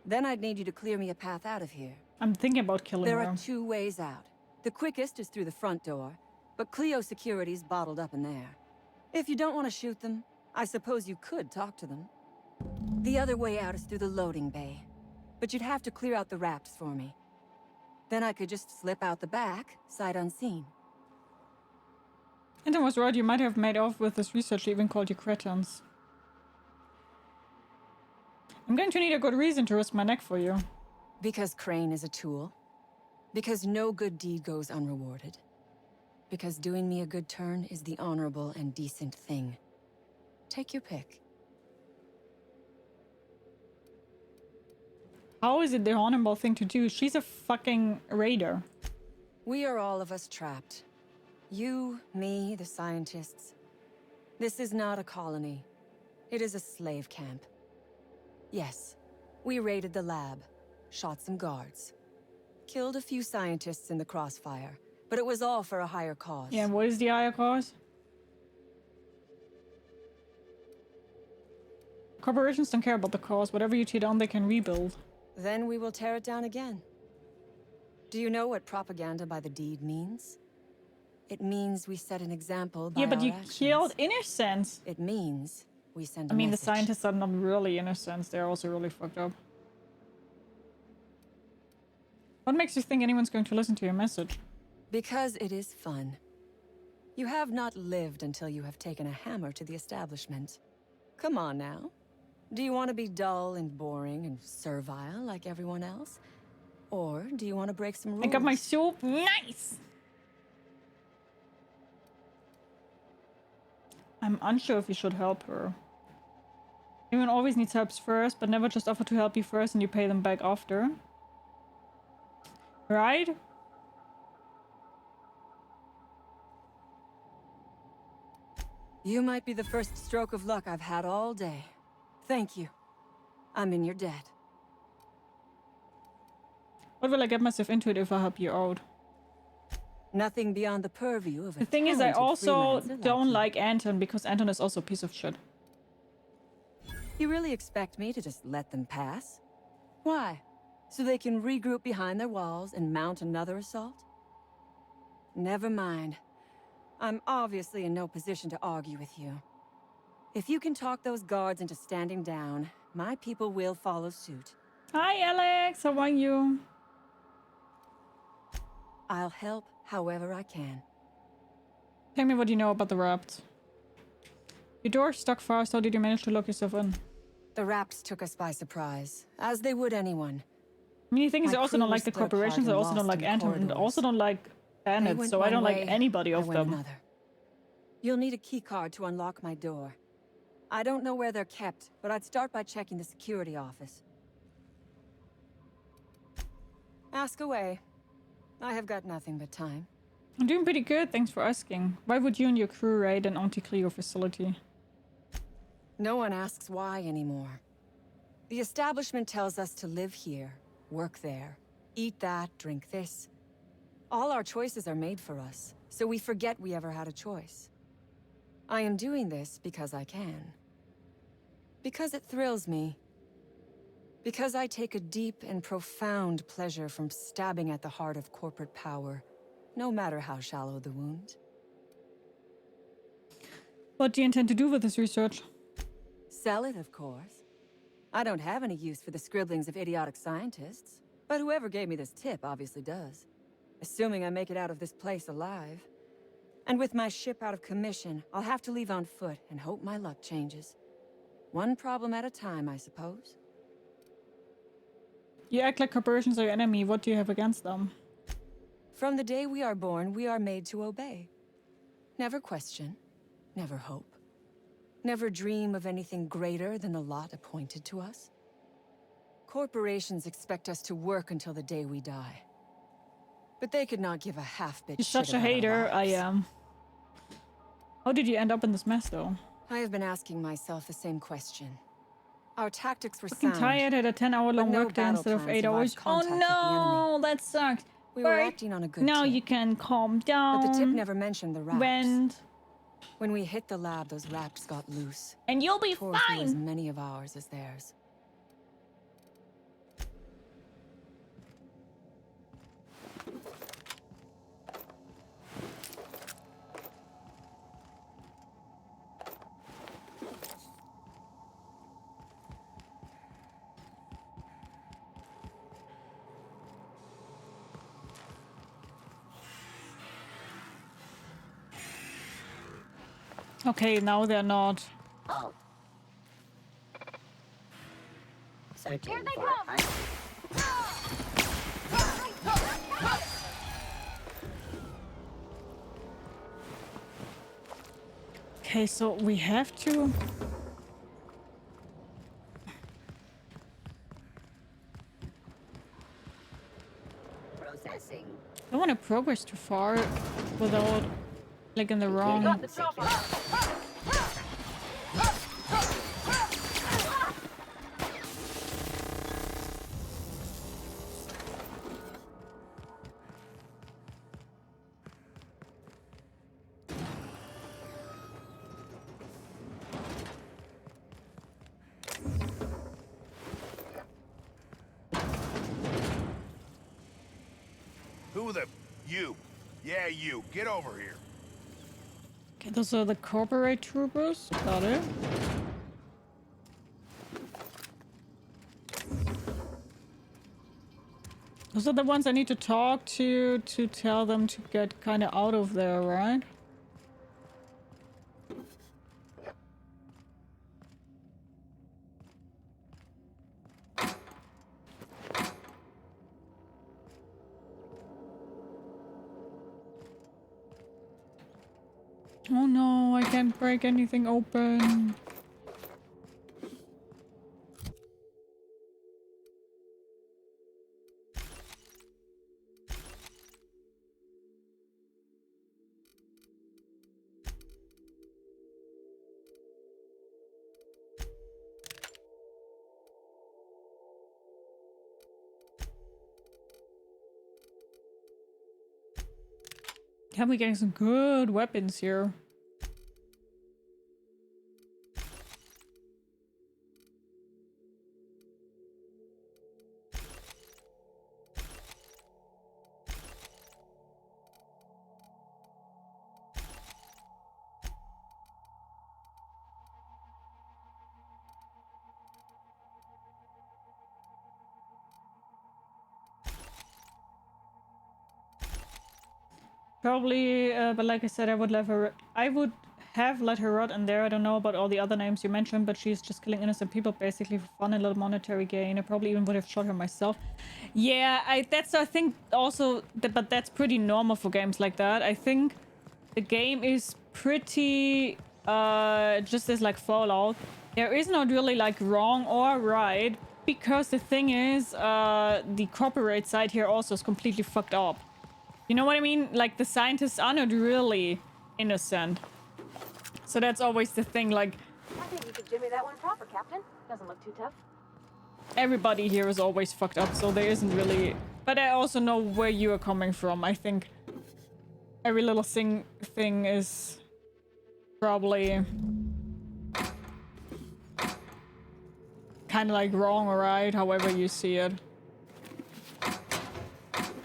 Then I'd need you to clear me a path out of here. I'm thinking about killing There her. are 2 ways out. The quickest is through the front door, but Cleo security's bottled up in there. If you don't want to shoot them, I suppose you could talk to them. The other way out is through the loading bay, but you'd have to clear out the rafts for me. Then I could just slip out the back, sight unseen. Anton was right, you might have made off with this research, even called you cretins. I'm going to need a good reason to risk my neck for you. Because Crane is a tool. Because no good deed goes unrewarded. Because doing me a good turn is the honorable and decent thing. Take your pick. How is it the honorable thing to do? She's a fucking raider. We are all of us trapped. You, me, the scientists. This is not a colony. It is a slave camp. Yes, we raided the lab, shot some guards, killed a few scientists in the crossfire, but it was all for a higher cause. Yeah, what is the higher cause? Corporations don't care about the cause. Whatever you tear down, they can rebuild. Then we will tear it down again. Do you know what propaganda by the deed means? It means we set an example by Yeah, but our you actions. killed innocents. It means we send a I mean, the message. scientists are not really innocents. They're also really fucked up. What makes you think anyone's going to listen to your message? Because it is fun. You have not lived until you have taken a hammer to the establishment. Come on now. Do you want to be dull and boring and servile like everyone else? Or do you want to break some rules? I got my soup. Nice! I'm unsure if you should help her. Everyone always needs help first, but never just offer to help you first and you pay them back after. Right? You might be the first stroke of luck I've had all day. Thank you. I'm in your debt. What will I get myself into it if I help you out? Nothing beyond the purview of a The thing is, I talented also freelancer don't you. like Anton because Anton is also a piece of shit. You really expect me to just let them pass? Why? So they can regroup behind their walls and mount another assault? Never mind. I'm obviously in no position to argue with you. If you can talk those guards into standing down, my people will follow suit. Hi, Alex. How are you? I'll help however I can. Tell me what you know about the Rapt. Your door's stuck fast. How did you manage to lock yourself in? The Raps took us by surprise, as they would anyone. I mean, the thing is, My I also crew don't like was the split apart corporations. I and also don't lost like in the Anton, and corridors. also don't like They Bennett. went So I one don't like way, anybody I of went them. another. You'll need a keycard to unlock my door. I don't know where they're kept, but I'd start by checking the security office. Ask away. I have got nothing but time. I'm doing pretty good. Thanks for asking. Why would you and your crew raid an anti-Clio facility? No one asks why anymore. The establishment tells us to live here, work there, eat that, drink this. All our choices are made for us, so we forget we ever had a choice. I am doing this because I can. Because it thrills me. Because I take a deep and profound pleasure from stabbing at the heart of corporate power, no matter how shallow the wound. What do you intend to do with this research? Sell it, of course. I don't have any use for the scribblings of idiotic scientists, but whoever gave me this tip obviously does. Assuming I make it out of this place alive. And with my ship out of commission, I'll have to leave on foot and hope my luck changes. One problem at a time, I suppose. You act like corporations are your enemy. What do you have against them? From the day we are born, we are made to obey. Never question, never hope. Never dream of anything greater than the lot appointed to us. Corporations expect us to work until the day we die. But they could not give a half-bit You're shit such a about our hater. I lives. am. How did you end up in this mess, though? I have been asking myself the same question. Our tactics were Fucking sound. tired. Had a 10-hour-long But no workday battle instead of plan 8 hours. survived Oh contact with the no, that sucks. We were Right. acting on a good Now tip. you can calm down. But the tip never mentioned the Raps. When we hit the lab, those Raps got loose. and you'll be Tore through as fine. many of ours as theirs. Okay, now they're not. Oh. Searching Here they for come! Okay, so we have to... Processing. I don't want to progress too far without, like, in the wrong... Got the chopper. Who the... You. Yeah, you. Get over here. Okay, those are the corporate troopers. Got it. Those are the ones I need to talk to tell them to get kind of out of there, right? Oh no, I can't break anything open. Yeah, we're getting some good weapons here. Probably, but like I said, I would have let her rot in there. I don't know about all the other names you mentioned, but she's just killing innocent people basically for fun and a little monetary gain. I probably even would have shot her myself. Yeah, I think also, but that's pretty normal for games like that. I think the game is pretty, just as like Fallout. There is not really like wrong or right, because the thing is, the corporate side here also is completely fucked up. You know what I mean? Like, the scientists are not really innocent. So that's always the thing, like... I think you could jimmy that one proper, Captain. Doesn't look too tough. Everybody here is always fucked up, so there isn't really... But I also know where you are coming from. I think every little thing is probably kind of like wrong or right, however you see it.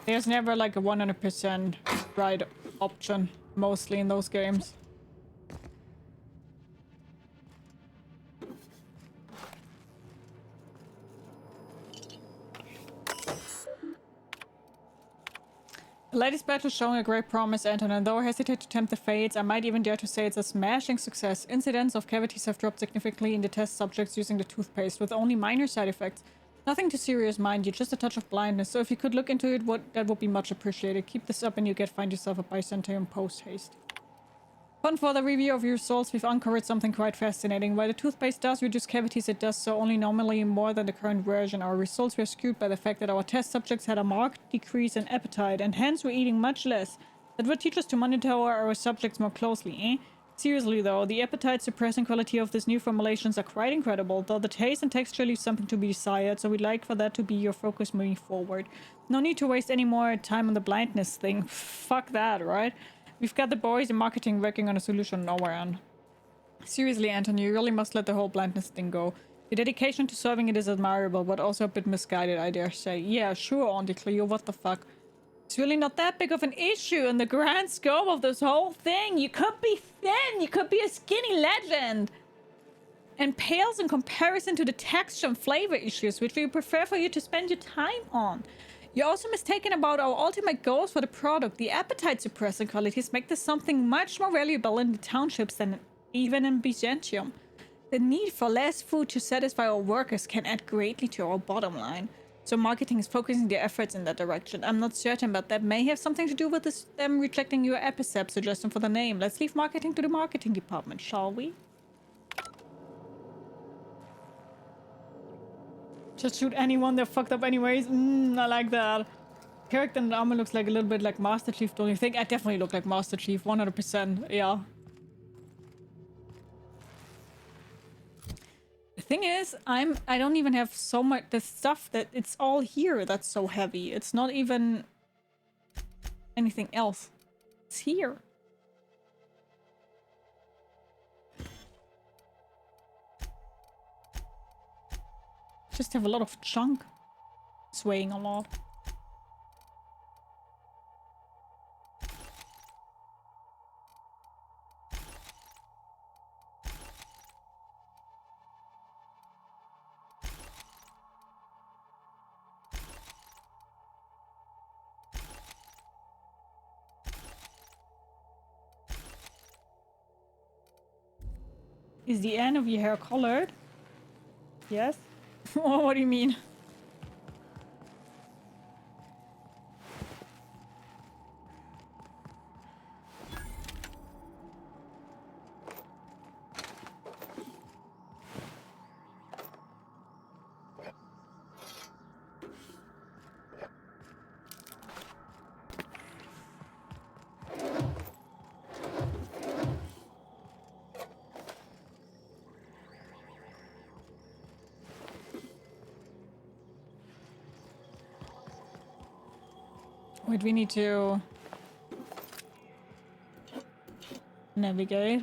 There's never like a 100% right option, mostly in those games. The latest battle showing a great promise, Anton, and though I hesitate to tempt the fates, I might even dare to say it's a smashing success. Incidents of cavities have dropped significantly in the test subjects using the toothpaste, with only minor side effects. Nothing too serious, mind you, just a touch of blindness, so if you could look into it, that would be much appreciated. Keep this up and you find yourself a Byzantium post-haste. Upon further review of your results, we've uncovered something quite fascinating. While the toothpaste does reduce cavities, it does so only nominally more than the current version. Our results were skewed by the fact that our test subjects had a marked decrease in appetite, and hence were eating much less. That would teach us to monitor our subjects more closely, eh? Seriously though, the appetite-suppressing quality of these new formulations are quite incredible, though the taste and texture leave something to be desired, so we'd like for that to be your focus moving forward. No need to waste any more time on the blindness thing. Fuck that, right? We've got the boys in marketing working on a solution on our end. Seriously, Anton, you really must let the whole blindness thing go. Your dedication to solving it is admirable, but also a bit misguided, I dare say. Yeah, sure, Auntie Cleo, what the fuck? It's really not that big of an issue in the grand scope of this whole thing. You could be thin, you could be a skinny legend. And pales in comparison to the texture and flavor issues, which we prefer for you to spend your time on. You're also mistaken about our ultimate goals for the product. The appetite suppressing qualities make this something much more valuable in the townships than even in Byzantium. The need for less food to satisfy our workers can add greatly to our bottom line. So marketing is focusing their efforts in that direction. I'm not certain, but that may have something to do with this, them rejecting your episode suggestion for the name. Let's leave marketing to the marketing department, shall we? Just shoot anyone, they're fucked up anyways. I like that. Character and armor looks like a little bit like Master Chief, don't you think? I definitely look like Master Chief, 100%, yeah. The thing is, I don't even have so much the stuff that it's all here that's so heavy. It's not even anything else. It's here. Just have a lot of junk. Swaying a lot. Is the end of your hair colored? Yes. Oh, what do you mean? Wait, we need to navigate.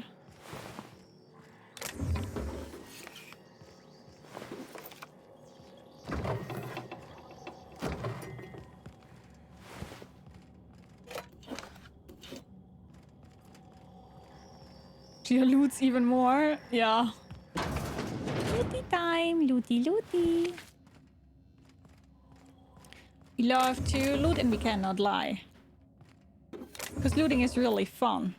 She loots even more. Yeah. Looty time. Looty looty. We love to loot and we cannot lie. Because looting is really fun.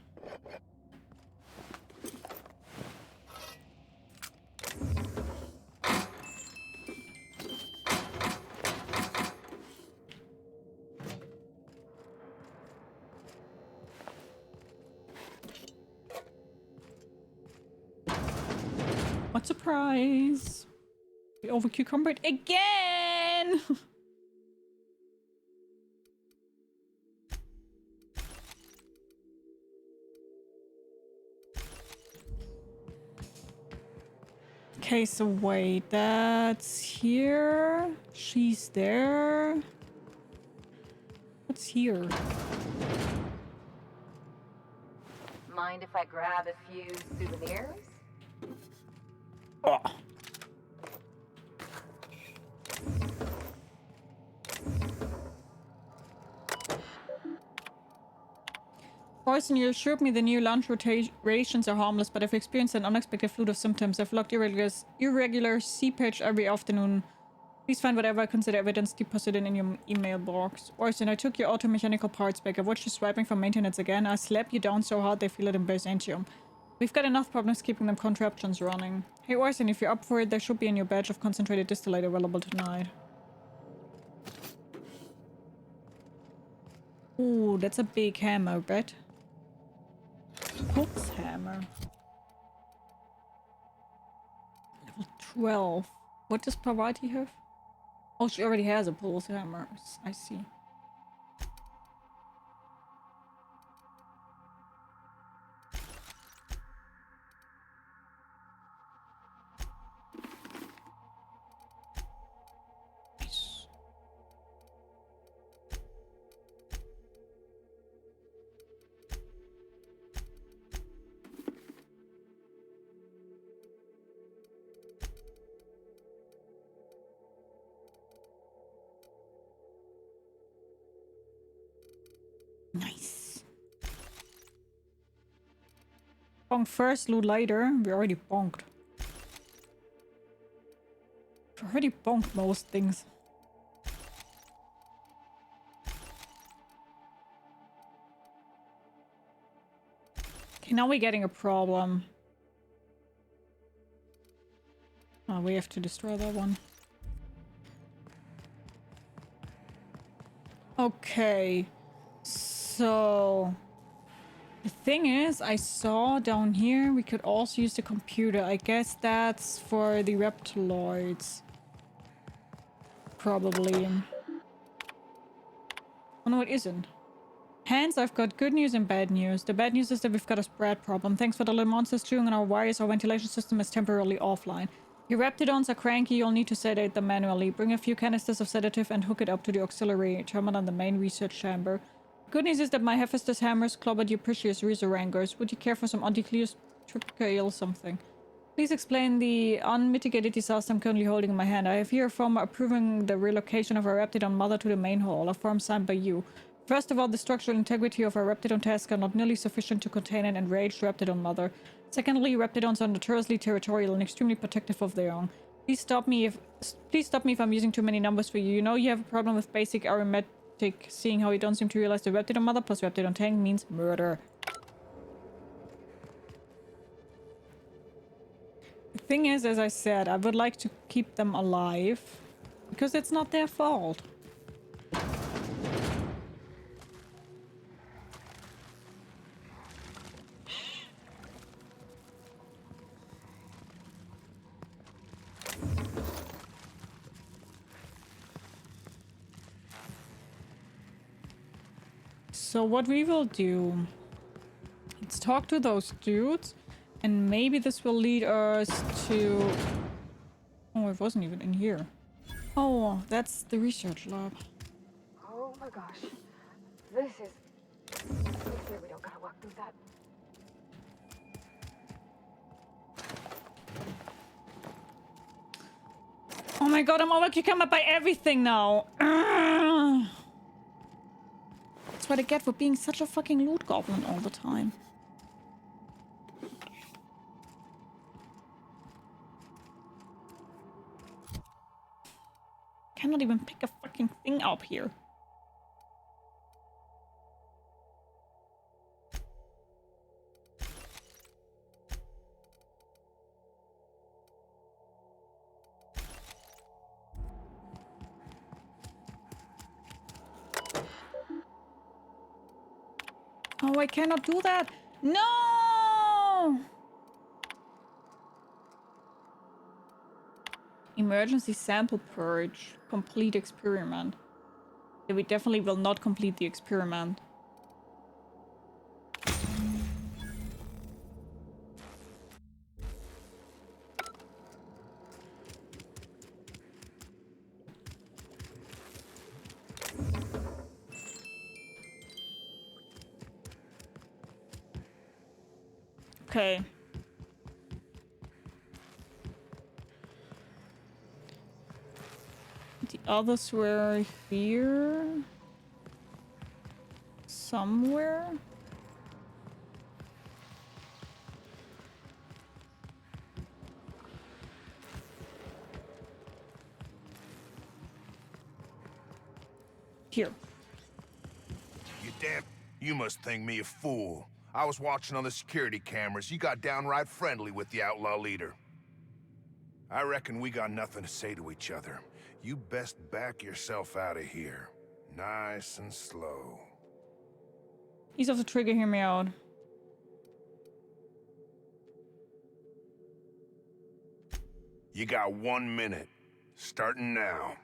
What surprise! We over cucumbered again! Okay, so wait, that's here. She's there. What's here? Mind if I grab a few souvenirs? Oh. Orson, you assured me the new lunch rations are harmless, but I've experienced an unexpected flood of symptoms. I've logged irregular seepage every afternoon. Please find whatever I consider evidence deposited in your email box. Orson, I took your auto-mechanical parts back. I watched you swiping for maintenance again. I slapped you down so hard they feel it in Byzantium. We've got enough problems keeping them contraptions running. Hey Orson, if you're up for it, there should be in your badge of concentrated distillate available tonight. Ooh, that's a big hammer, bet. Pulse hammer. Level 12. What does Parvati have? Oh, she already has a pulse hammer. I see. Nice. Nice. Bonk first, loot later. We already bonked. We already bonked most things. Okay, now we're getting a problem. Oh, we have to destroy that one. Okay. So... The thing is, I saw down here we could also use the computer. I guess that's for the reptiloids. Probably. Oh no, it isn't. Hence, I've got good news and bad news. The bad news is that we've got a spread problem. Thanks for the little monsters chewing on our wires, our ventilation system is temporarily offline. Your Raptidons are cranky, you'll need to sedate them manually. Bring a few canisters of sedative and hook it up to the auxiliary terminal in the main research chamber. Good news is that my Hephaestus hammers clobbered your precious resurangers. Would you care for some anti-clear tripical something? Please explain the unmitigated disaster I'm currently holding in my hand. I have here a form approving the relocation of our Raptidon mother to the main hall, a form signed by you. First of all, the structural integrity of our Raptidon tasks are not nearly sufficient to contain an enraged Raptidon mother. Secondly, Raptidons are notoriously territorial and extremely protective of their own. Please stop me if I'm using too many numbers for you. You know you have a problem with basic arithmetic, seeing how you don't seem to realize the Raptidon mother plus Raptidon tank means murder. The thing is, as I said, I would like to keep them alive because it's not their fault. So what we will do, let's talk to those dudes, and maybe this will lead us to... Oh, it wasn't even in here. Oh, that's the research lab. Oh my gosh. This is... Please say we don't gotta walk through that. Oh my god, I'm overcome by everything now. That's what I get for being such a fucking loot goblin all the time. Cannot even pick a fucking thing up here. Oh, I cannot do that. No! Emergency sample purge. Complete experiment. Yeah, we definitely will not complete the experiment. Okay. The others were here. Somewhere. Here. You damn... You must think me a fool. I was watching on the security cameras. You got downright friendly with the outlaw leader. I reckon we got nothing to say to each other. You best back yourself out of here. Nice and slow. Ease off the trigger, hear me out. You got 1 minute. Starting now.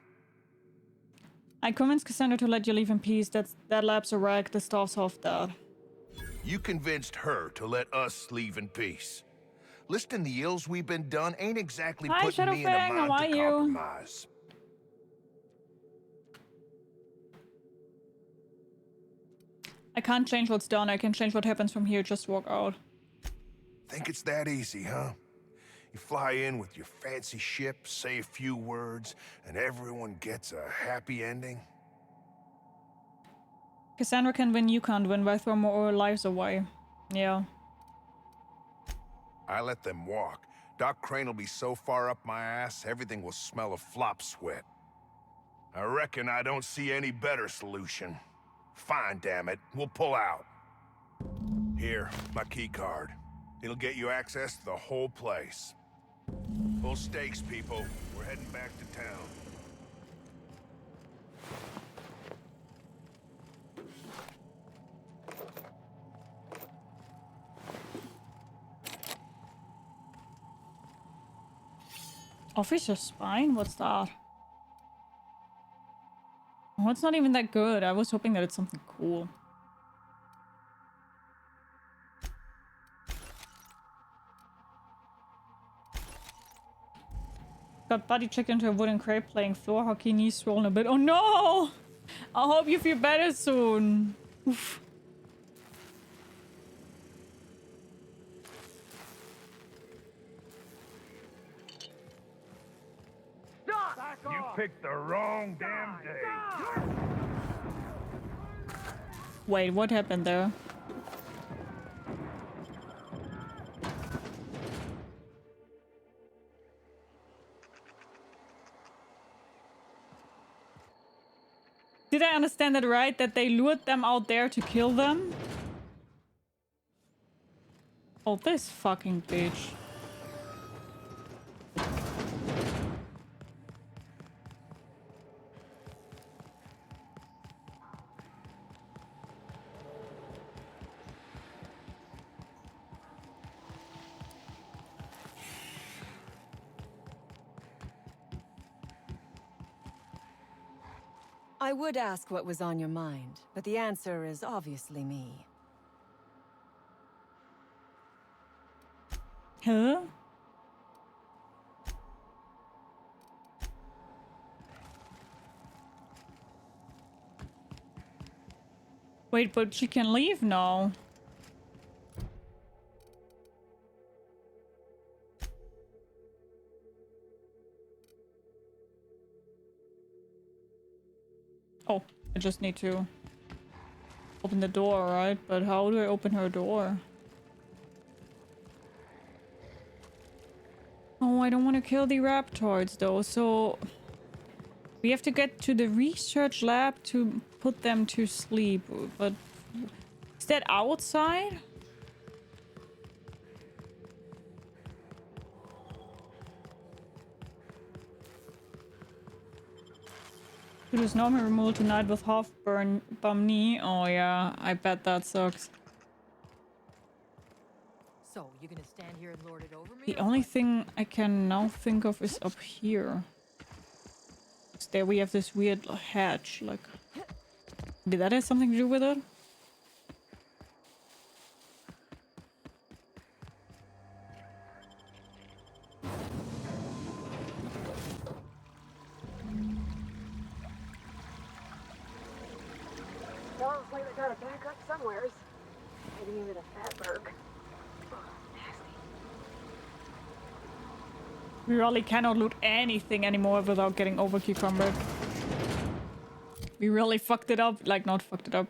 I convinced Cassandra to let you leave in peace. That lab's a wreck. The staff's half dead. You convinced her to let us leave in peace. Listing the ills we've been done ain't exactly Hi, putting me in a Shadowfang, how mind are to you? compromise. I can't change what's done. I can change what happens from here. Just walk out. Think it's that easy, huh? You fly in with your fancy ship, say a few words, and everyone gets a happy ending? Cassandra can win, you can't win. Why throw more lives away? Yeah. I let them walk. Doc Crane will be so far up my ass, everything will smell of flop sweat. I reckon I don't see any better solution. Fine, damn it. We'll pull out. Here, my key card. It'll get you access to the whole place. Full stakes, people. We're heading back to town. Officer Spine? What's that? Oh, it's not even that good. I was hoping that it's something cool. Got buddy checked into a wooden crate playing floor hockey, knees swollen a bit. Oh no! I hope you feel better soon. Oof. You picked the wrong damn day. Wait, what happened there? Did I understand that right? That they lured them out there to kill them? Oh, this fucking bitch. I would ask what was on your mind, but the answer is obviously me. Huh? Wait, but she can leave now. Oh, I just need to open the door, right? But how do I open her door? Oh, I don't want to kill the raptors though, so we have to get to the research lab to put them to sleep. But is that outside? Do this normal removal tonight with half burn bum knee. Oh yeah, I bet that sucks. So, you gonna stand here and lord it over me? The or only what? thing I can now think of is up here. 'Cause there we have this weird hatch, like... Did that have something to do with it? Sounds like they got a backup somewheres. Maybe even a Fatberg. Oh, nasty. We really cannot loot anything anymore without getting over cucumbered. We really fucked it up. Like, not fucked it up.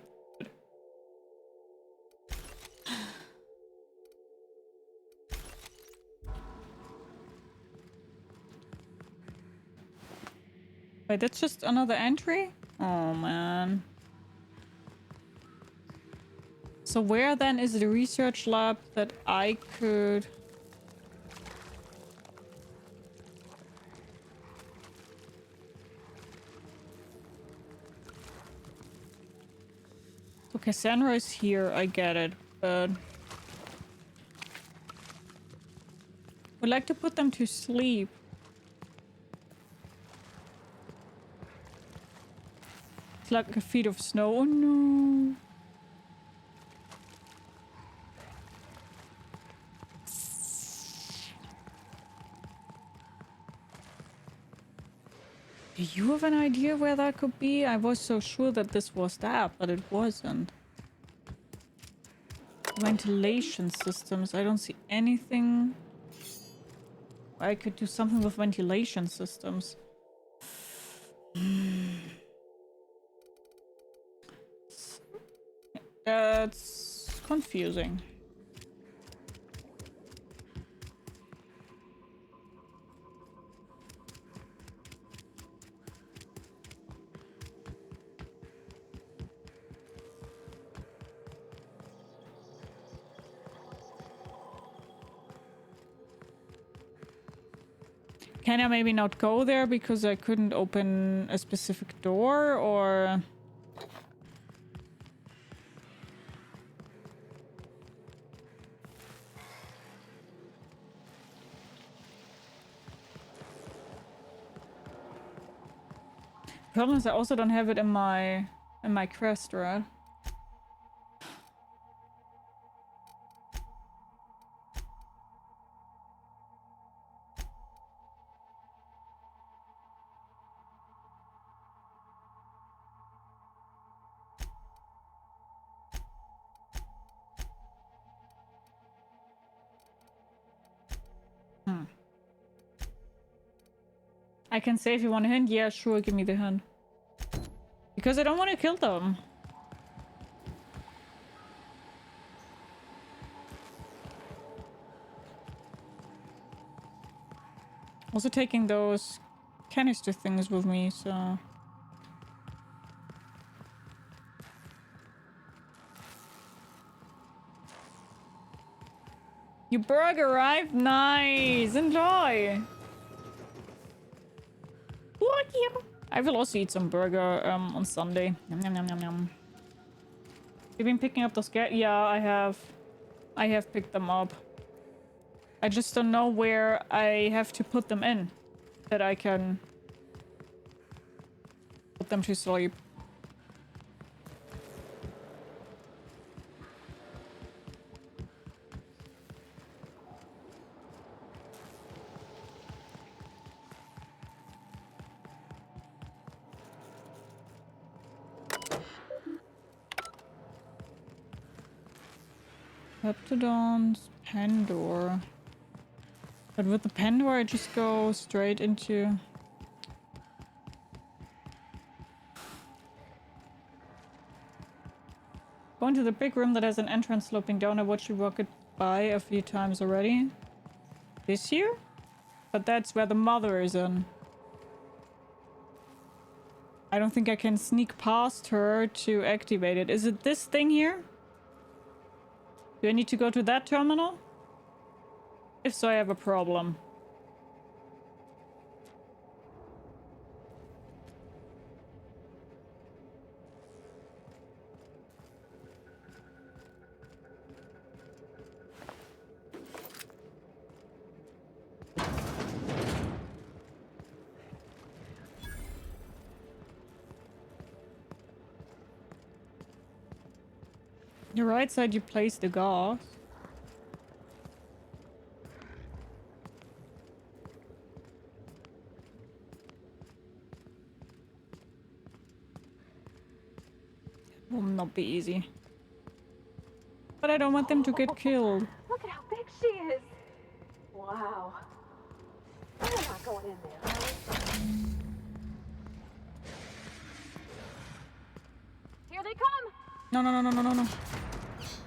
Wait, that's just another entry? Oh, man. So where then is the research lab that I could... So Cassandra is here, I get it, but... Would like to put them to sleep. It's like a feet of snow. Oh no. Do you have an idea where that could be? I was so sure that this was that, but it wasn't. Ventilation systems. I don't see anything. I could do something with ventilation systems. That's confusing. Can I maybe not go there because I couldn't open a specific door, or... Problem is I also don't have it in my quest, right? I can say if you want a hint. Yeah, sure, give me the hint. Because I don't want to kill them. Also taking those canister things with me, so... Your burger arrived? Nice! Enjoy! What? Yeah. I will also eat some burger on Sunday. Yum, yum, yum, yum, yum. You've been picking up those Yeah, I have. I have picked them up. I just don't know where I have to put them in. That I can put them to sleep. Heptodons, Pandor. But with the Pandor, I just go straight into... Go into the big room that has an entrance sloping down. I watched you walk it by a few times already. This year? But that's where the mother is in. I don't think I can sneak past her to activate it. Is it this thing here? Do I need to go to that terminal? If so, I have a problem. The right side you place the gas. Will not be easy. But I don't want them to get killed. Look at how big she is. Wow. We're not going in there, are we? Here they come. No, no, no, no, no, no, no.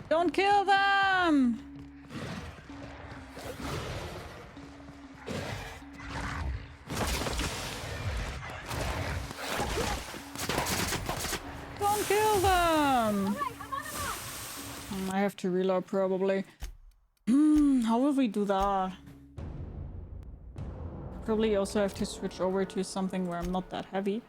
Don't kill them! Don't kill them! I have to reload probably. How will we do that? Probably also have to switch over to something where I'm not that heavy.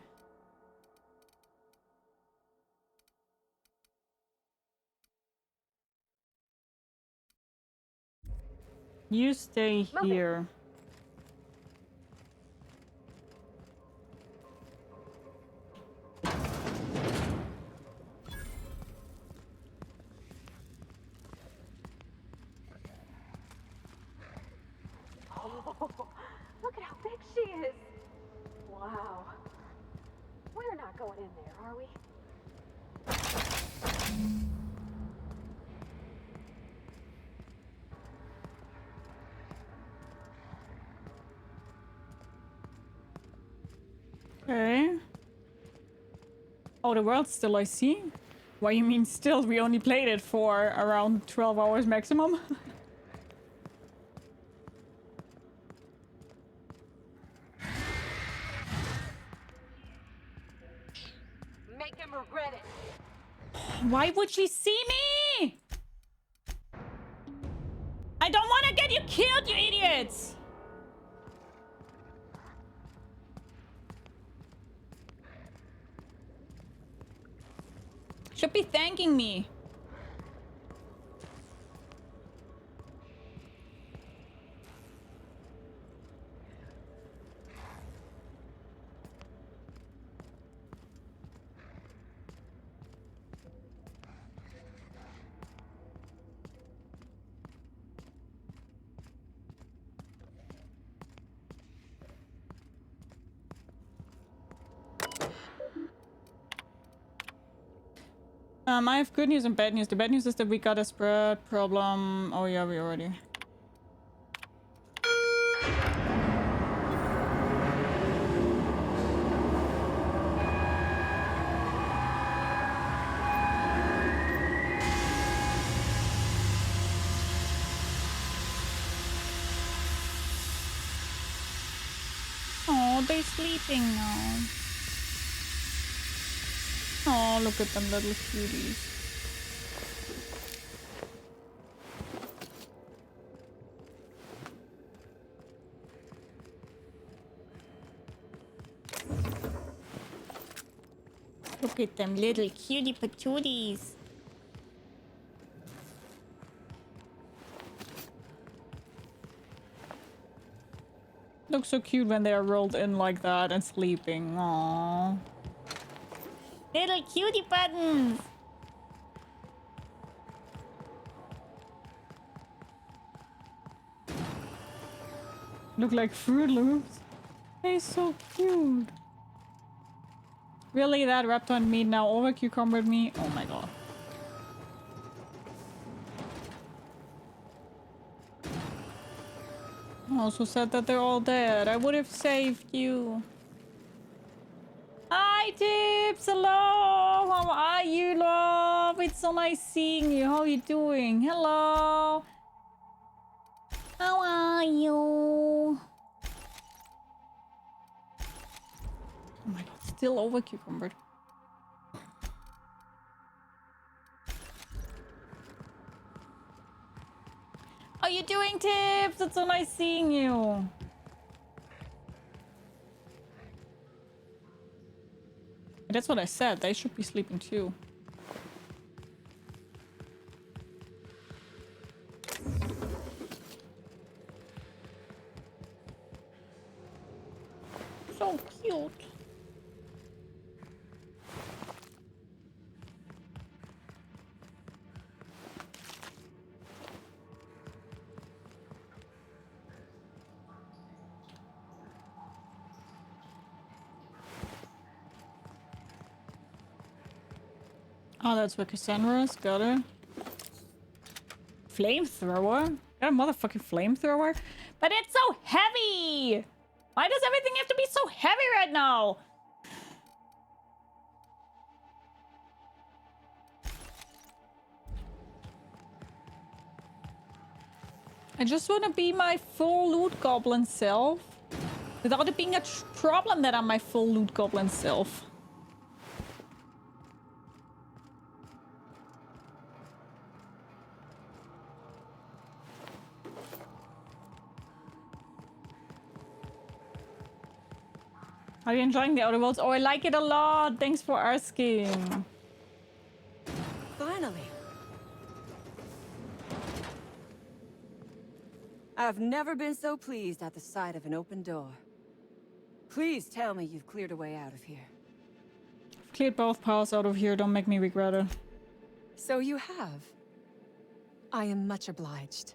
You stay here. Look at how big she is. Wow. We're not going in there, are we? Okay. Oh, the world still, I see. What you mean still? We only played it for around 12 hours maximum. Make him regret it. Why would she see me? I don't want to get you killed, you idiots! Should be thanking me. I have good news and bad news. The bad news is that we got a spread problem. Oh yeah, we already. Oh, they're sleeping now. Oh, look at them little cuties. Look at them little cutie patooties. Looks so cute when they are rolled in like that and sleeping. Aww. Little cutie buttons! Look like Fruit Loops. They're so cute. Really, that wrapped on me now over cucumbered me? Oh my god. I also said that they're all dead. I would have saved you. Hi, Tips! Hello! How are you, love? It's so nice seeing you. How are you doing? Hello! How are you? Oh my god, still over cucumbered. How are you doing, Tips? It's so nice seeing you. That's what I said. They should be sleeping too. So cute. Oh, that's where Cassandra is. Got it. Flamethrower? Got a motherfucking flamethrower? But it's so heavy! Why does everything have to be so heavy right now? I just want to be my full loot goblin self. Without it being a problem that I'm my full loot goblin self. Are you enjoying the Outer Worlds? Oh, I like it a lot. Thanks for asking. Finally. I've never been so pleased at the sight of an open door. Please tell me you've cleared a way out of here. I've cleared both paths out of here. Don't make me regret it. So you have. I am much obliged.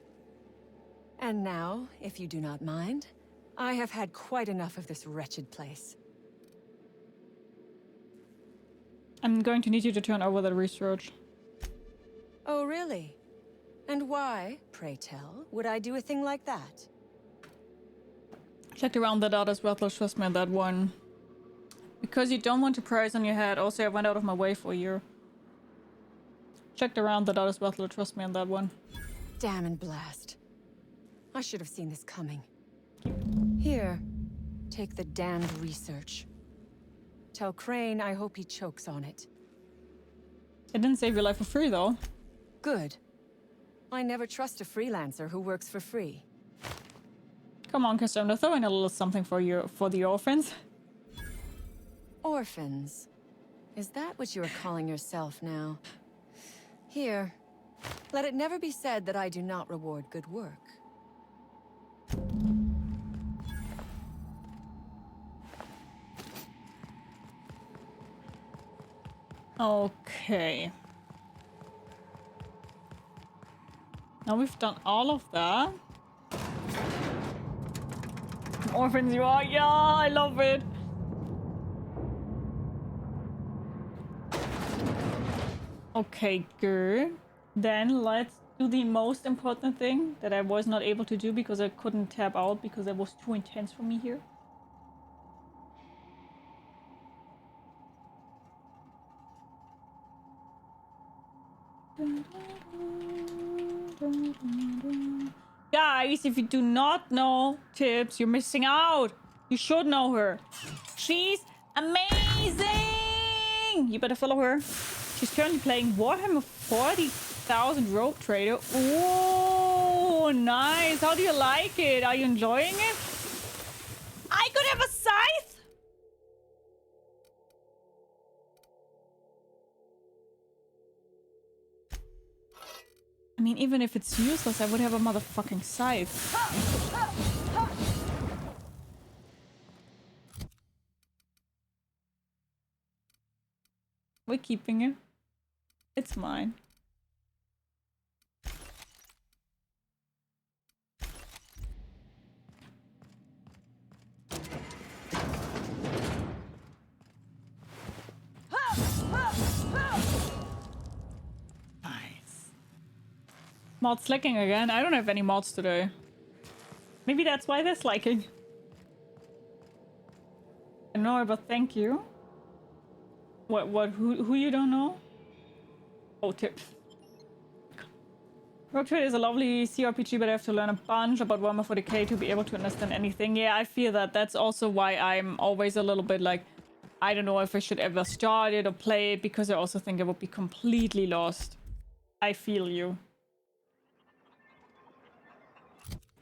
And now, if you do not mind, I have had quite enough of this wretched place. I'm going to need you to turn over the research. Oh, really? And why, pray tell, would I do a thing like that? Checked around that others worthless, trust me on that one. Because you don't want a price on your head. Also, I went out of my way for you. Checked around that others worthless, trust me on that one. Damn and blast. I should have seen this coming. Here, take the damned research. Tell Crane I hope he chokes on it. It didn't save your life for free, though. Good. I never trust a freelancer who works for free. Come on, Cassandra, throw in a little something for the orphans. Orphans? Is that what you are calling yourself now? Here, let it never be said that I do not reward good work. Okay. Now we've done all of that. Orphans you are, yeah, I love it. Okay, good. Then let's do the most important thing that I was not able to do because I couldn't tap out because it was too intense for me here. Guys, if you do not know Tips, you're missing out. You should know her. She's amazing! You better follow her. She's currently playing Warhammer 40,000 Rogue Trader. Oh, nice. How do you like it? Are you enjoying it? I could have a scythe? I mean, even if it's useless, I would have a motherfucking scythe. We're keeping it. It's mine. Mod slacking again? I don't have any mods today. Maybe that's why they're slacking. I know, but thank you. What, who you don't know? Oh, Tip. Rogue Trader is a lovely CRPG, but I have to learn a bunch about Warhammer 40k to be able to understand anything. Yeah, I feel that. That's also why I'm always a little bit like, I don't know if I should ever start it or play it, because I also think I would be completely lost. I feel you.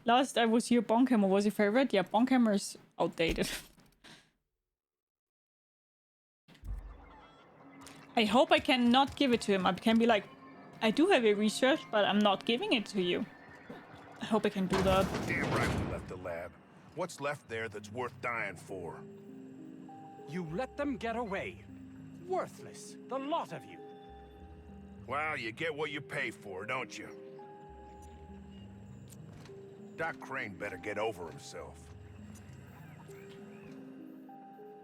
Last I was here, Bonkhammer was your favorite? Yeah, Bonkhammer's outdated. I hope I can not give it to him. I can be like, I do have a research, but I'm not giving it to you. I hope I can do that. Damn right we left the lab. What's left there that's worth dying for? You let them get away. Worthless, the lot of you. Well, you get what you pay for, don't you? Doc Crane better get over himself.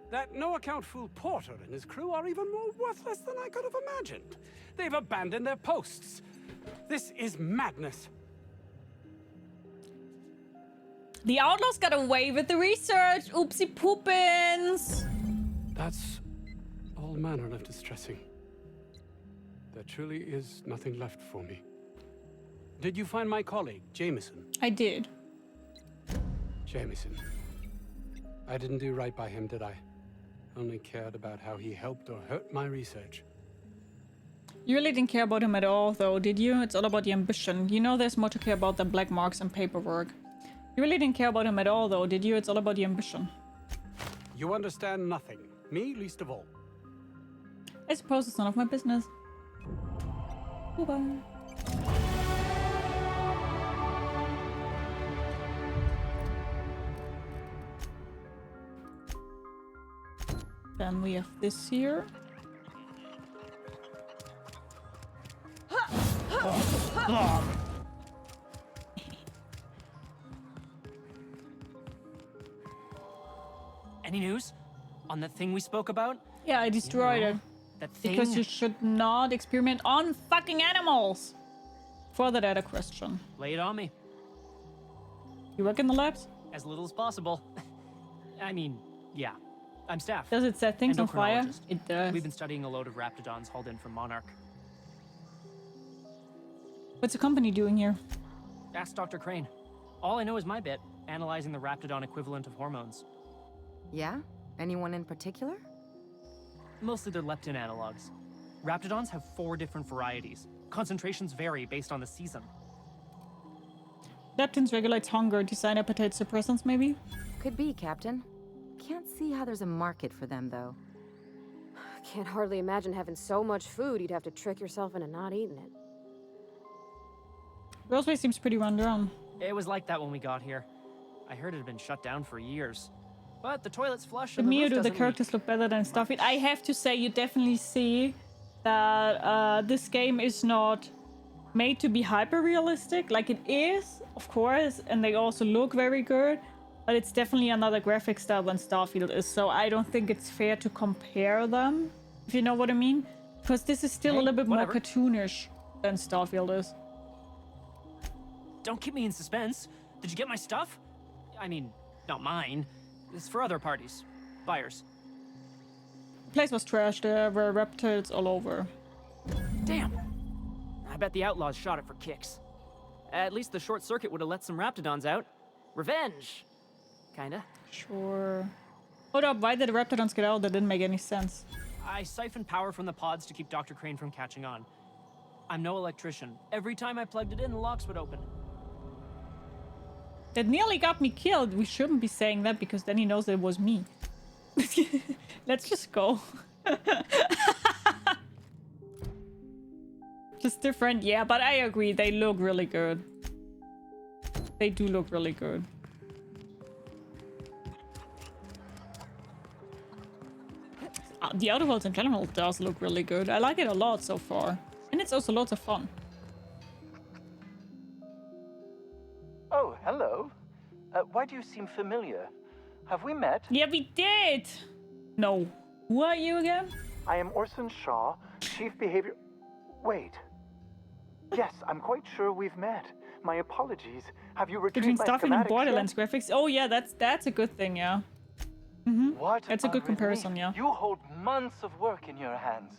That no-account fool Porter and his crew are even more worthless than I could have imagined. They've abandoned their posts. This is madness. The Outlaws got away with the research. Oopsie poopins. That's all manner of distressing. There truly is nothing left for me. Did you find my colleague, Jameson? I did. Jameson. I didn't do right by him, did I? Only cared about how he helped or hurt my research. You really didn't care about him at all, though, did you? It's all about the ambition. You know there's more to care about than black marks and paperwork. You really didn't care about him at all, though, did you? It's all about the ambition. You understand nothing. Me least of all. I suppose it's none of my business. Bye-bye. Then we have this here. Any news on that thing we spoke about? Yeah, I destroyed it. That thing? Because you should not experiment on fucking animals. Further that a question. Lay it on me. You work in the labs? As little as possible. I mean, yeah. I'm staff. Does it set things on fire? Endocrinologist. It does. We've been studying a load of raptidons hauled in from Monarch. What's the company doing here? Ask Dr. Crane. All I know is my bit, analyzing the raptidon equivalent of hormones. Yeah? Anyone in particular? Mostly they're leptin analogs. Raptidons have 4 different varieties. Concentrations vary based on the season. Leptins regulates hunger, design appetite suppressants, maybe? Could be, Captain. Can't see how there's a market for them, though. Can't hardly imagine having so much food you'd have to trick yourself into not eating it. Roseway seems pretty run down. It was like that when we got here. I heard it had been shut down for years. But the toilets flush But and the me, roof do the doesn't characters look better than Starfield? I have to say, you definitely see that this game is not made to be hyper-realistic. Like, it is, of course, and they also look very good. But it's definitely another graphic style than Starfield is, so I don't think it's fair to compare them, if you know what I mean. Because this is still a little bit whatever. more cartoonish than Starfield is. Don't keep me in suspense. Did you get my stuff? I mean, not mine. It's for other parties. Buyers. The place was trashed. There were reptiles all over. Damn. I bet the outlaws shot it for kicks. At least the short circuit would have let some raptidons out. Revenge. Kinda. Sure. Hold up, why did the Raptidons get out? That didn't make any sense. I siphoned power from the pods to keep Dr. Crane from catching on. I'm no electrician. Every time I plugged it in, the locks would open. That nearly got me killed. We shouldn't be saying that because then he knows that it was me. Let's just go. Just different, yeah, but I agree. They look really good. They do look really good. The Outer Worlds in general does look really good. I like it a lot so far. And it's also lots of fun. Oh, hello. Why do you seem familiar? Have we met? Yeah, we did! No. Who are you again? I am Orson Shaw, Chief Behavior... Wait. Yes, I'm quite sure we've met. My apologies. Have you Between retrieved my Starfield and schematics Borderlands yet? graphics. Oh yeah, that's a good thing, yeah. Mm-hmm. What That's a good comparison, yeah. You hold months of work in your hands.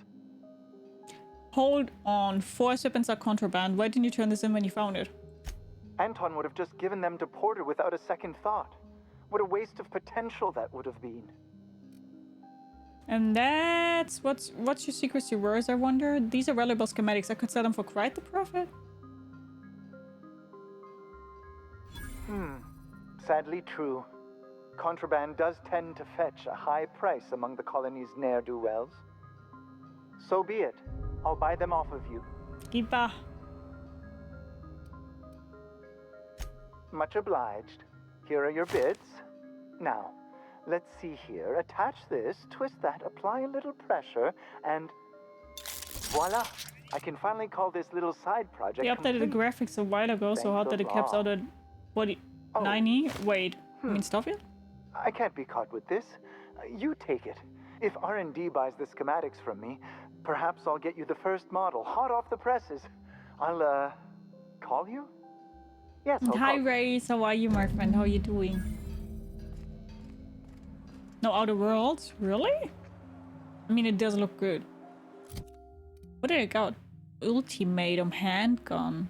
Hold on. 4 weapons are contraband. Why didn't you turn this in when you found it? Anton would have just given them to Porter without a second thought. What a waste of potential that would have been. And that's... What's your secrets to yours, I wonder? These are valuable schematics. I could sell them for quite the profit. Sadly true. Contraband does tend to fetch a high price among the colony's ne'er-do-wells. So be it. I'll buy them off of you. Giba. Much obliged. Here are your bids. Now, let's see here. Attach this, twist that, apply a little pressure, and voila! I can finally call this little side project They updated the complete. graphics a while ago, so how Thanks that a it kept out lot. at... What? Oh. 90? Wait. You mean Starfield? I can't be caught with this. You take it. If R&D buys the schematics from me, perhaps I'll get you the first model, hot off the presses. I'll, call you? Yes, I'll Hi, call you. Race. How are you, my friend? How are you doing? No Outer Worlds? Really? I mean, it does look good. What did I got? Ultimatum handgun.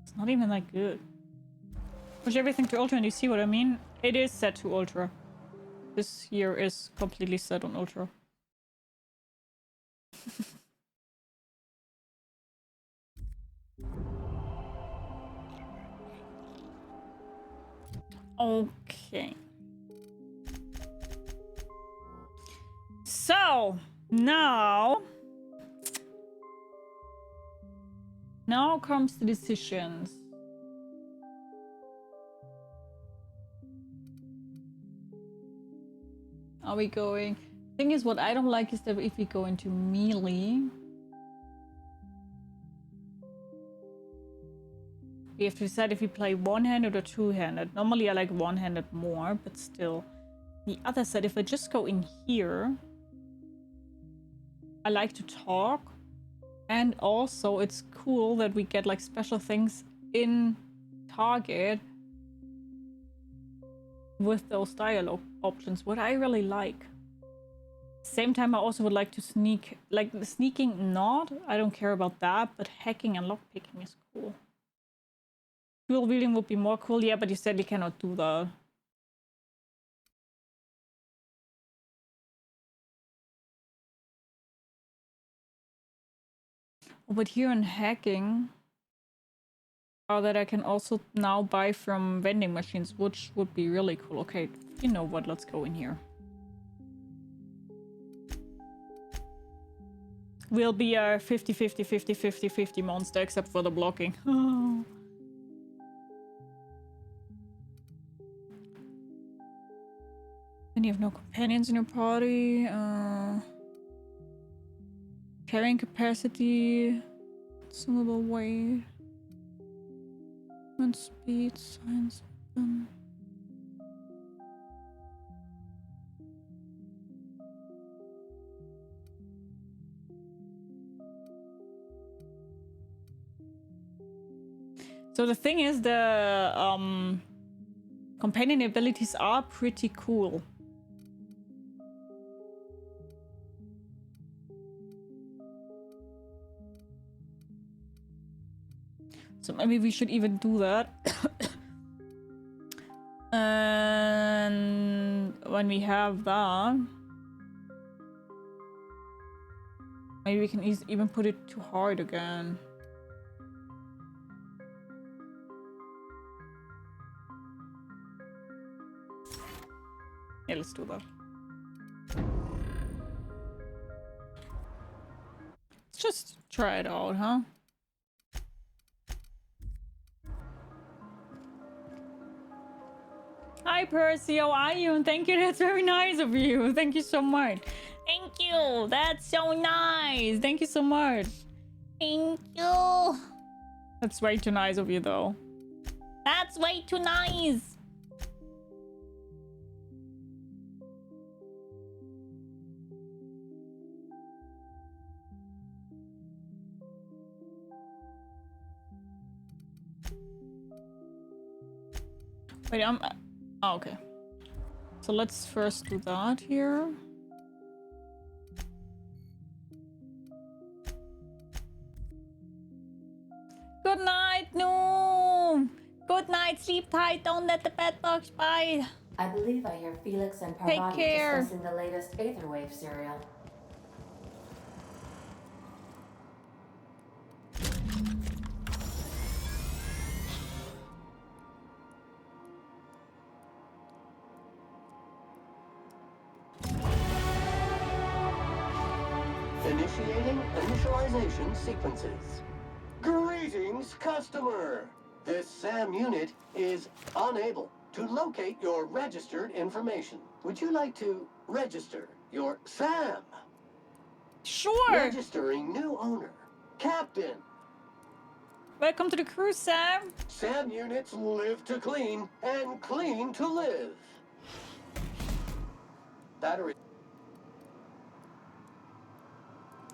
It's not even that good. Push everything to Ultra and you see what I mean? It is set to Ultra. This year is completely set on Ultra. Okay. So, now comes the decisions. Are we going? Thing is, what I don't like is that if we go into melee, we have to decide if we play one-handed or two-handed. Normally I like one-handed more, but still. The other side, if I just go in here, I like to talk. And also it's cool that we get like special things in target with those dialogue options, what I really like. Same time I also would like to sneak, like the sneaking not, I don't care about that, but hacking and lockpicking is cool. Dual wielding would be more cool, yeah, but you said you cannot do that. Oh, but here in hacking, that I can also now buy from vending machines, which would be really cool. Okay, you know what, let's go in here. We'll be a 50-50-50-50-50 monster, except for the blocking. Oh. And you have no companions in your party. Carrying capacity, consumable weight, movement speed, science. So the thing is, the companion abilities are pretty cool. So maybe we should even do that. And when we have that, maybe we can even put it too hard again. Yeah, let's do that. Let's just try it out, huh? Hi Percy, how are you? And thank you, that's very nice of you. Thank you so much. Thank you, that's so nice. Thank you so much. Thank you. That's way too nice of you though. That's way too nice. Wait, oh, okay. So let's first do that here. Good night, no. Good night, sleep tight, don't let the bed bugs bite. I believe I hear Felix and Take Parvati care. discussing the latest Aetherwave serial. Initiating initialization sequences. Greetings, customer! This SAM unit is unable to locate your registered information. Would you like to register your SAM? Sure! Registering new owner. Captain. Welcome to the cruise, Sam. SAM units live to clean and clean to live. Battery.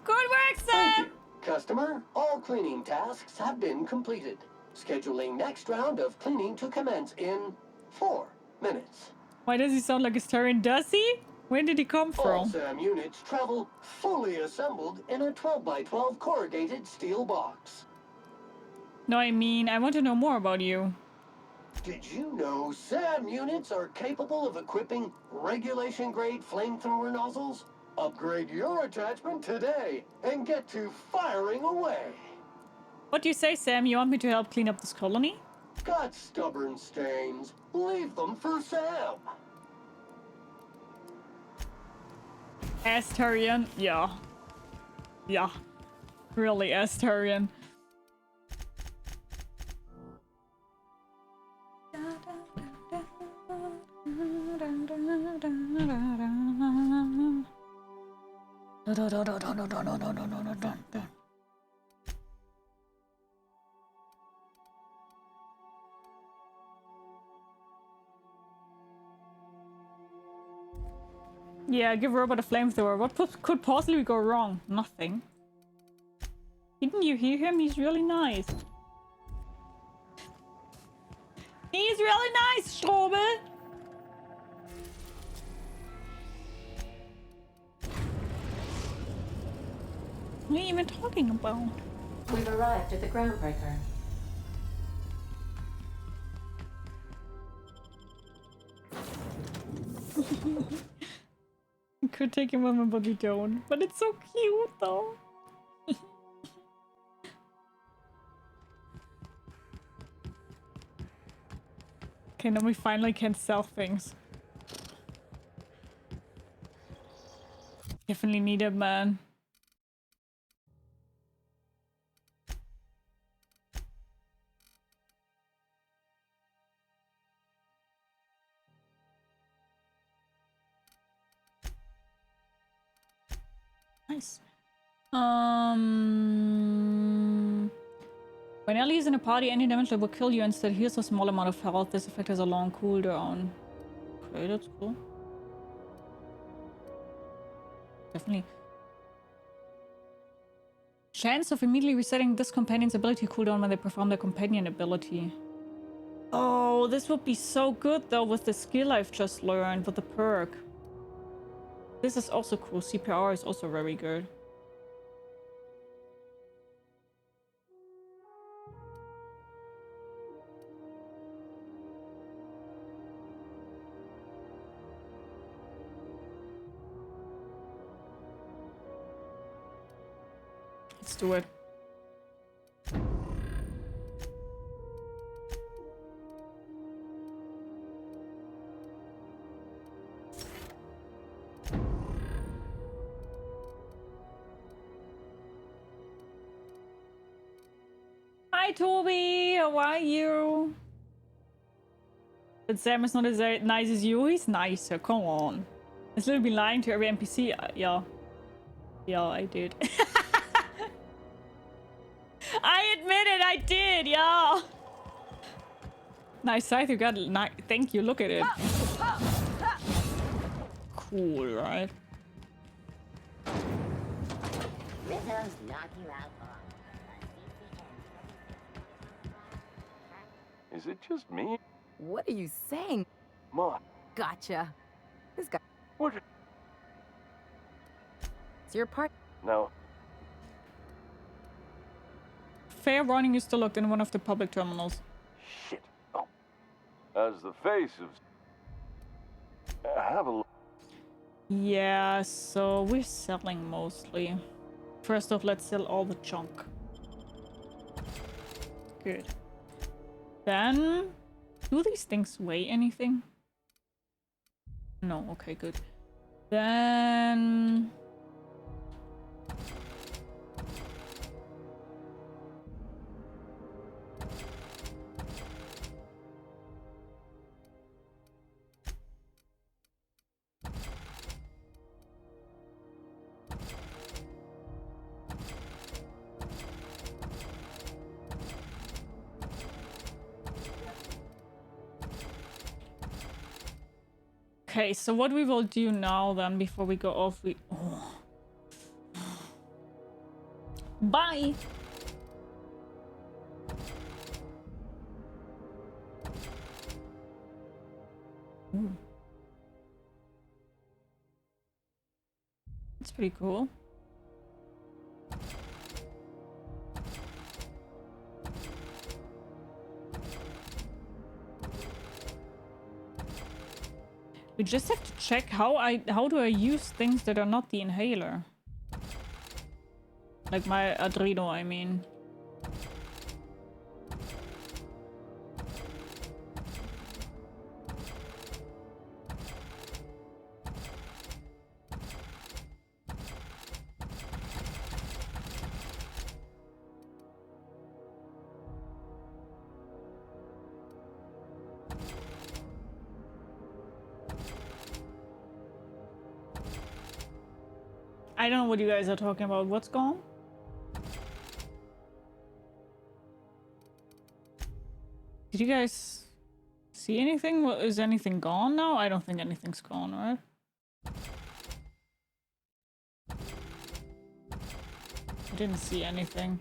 Good work, Sam! Thank you. Customer, all cleaning tasks have been completed. Scheduling next round of cleaning to commence in 4 minutes. Why does he sound like a Starian? Does he? Where did he come All from? SAM units travel fully assembled in a 12x12 corrugated steel box. No, I mean, I want to know more about you. Did you know SAM units are capable of equipping regulation-grade flamethrower nozzles? Upgrade your attachment today and get to firing away. What do you say, Sam? You want me to help clean up this colony? Got stubborn stains. Leave them for Sam. Astarian? Yeah. Yeah. Really, Astarian. Yeah, give Robot a flamethrower. What could possibly go wrong? Nothing. Didn't you hear him? He's really nice. He's really nice, Strobel! What are you even talking about? We've arrived at the groundbreaker. We could take a moment, but we don't. But it's so cute, though. Okay, now we finally can sell things. Definitely need it, man. Nice. When Ellie is in a party, any damage that will kill you instead heals a small amount of health. This effect has a long cooldown. Okay, that's cool. Definitely Chance of immediately resetting this companion's ability cooldown when they perform their companion ability. Oh, this would be so good though with the skill I've just learned with the perk. This is also cool. CPR is also very good. Let's do it. Hi Toby, how are you? But Sam is not as nice as you. He's nicer, come on. He's literally been lying to every NPC. Yeah. Yeah, I did. I admit it, I did, yeah. Nice scythe, you got thank you, look at it. Cool, right? Is it just me? What are you saying? Ma. Gotcha. This guy. What? It's your part. No. Fair warning, you're still locked in one of the public terminals. Shit. Oh. As the face of... have a look. Yeah, so we're selling mostly. First off, let's sell all the junk. Good. Then, do these things weigh anything? No, okay, good. Then... Okay, so what we will do now then before we go off, Bye! Ooh. It's pretty cool. We just have to check how do I use things that are not the inhaler? Like my Adreno, I mean. I don't know what you guys are talking about. What's gone? Did you guys see anything? Is anything gone now? I don't think anything's gone, right? I didn't see anything.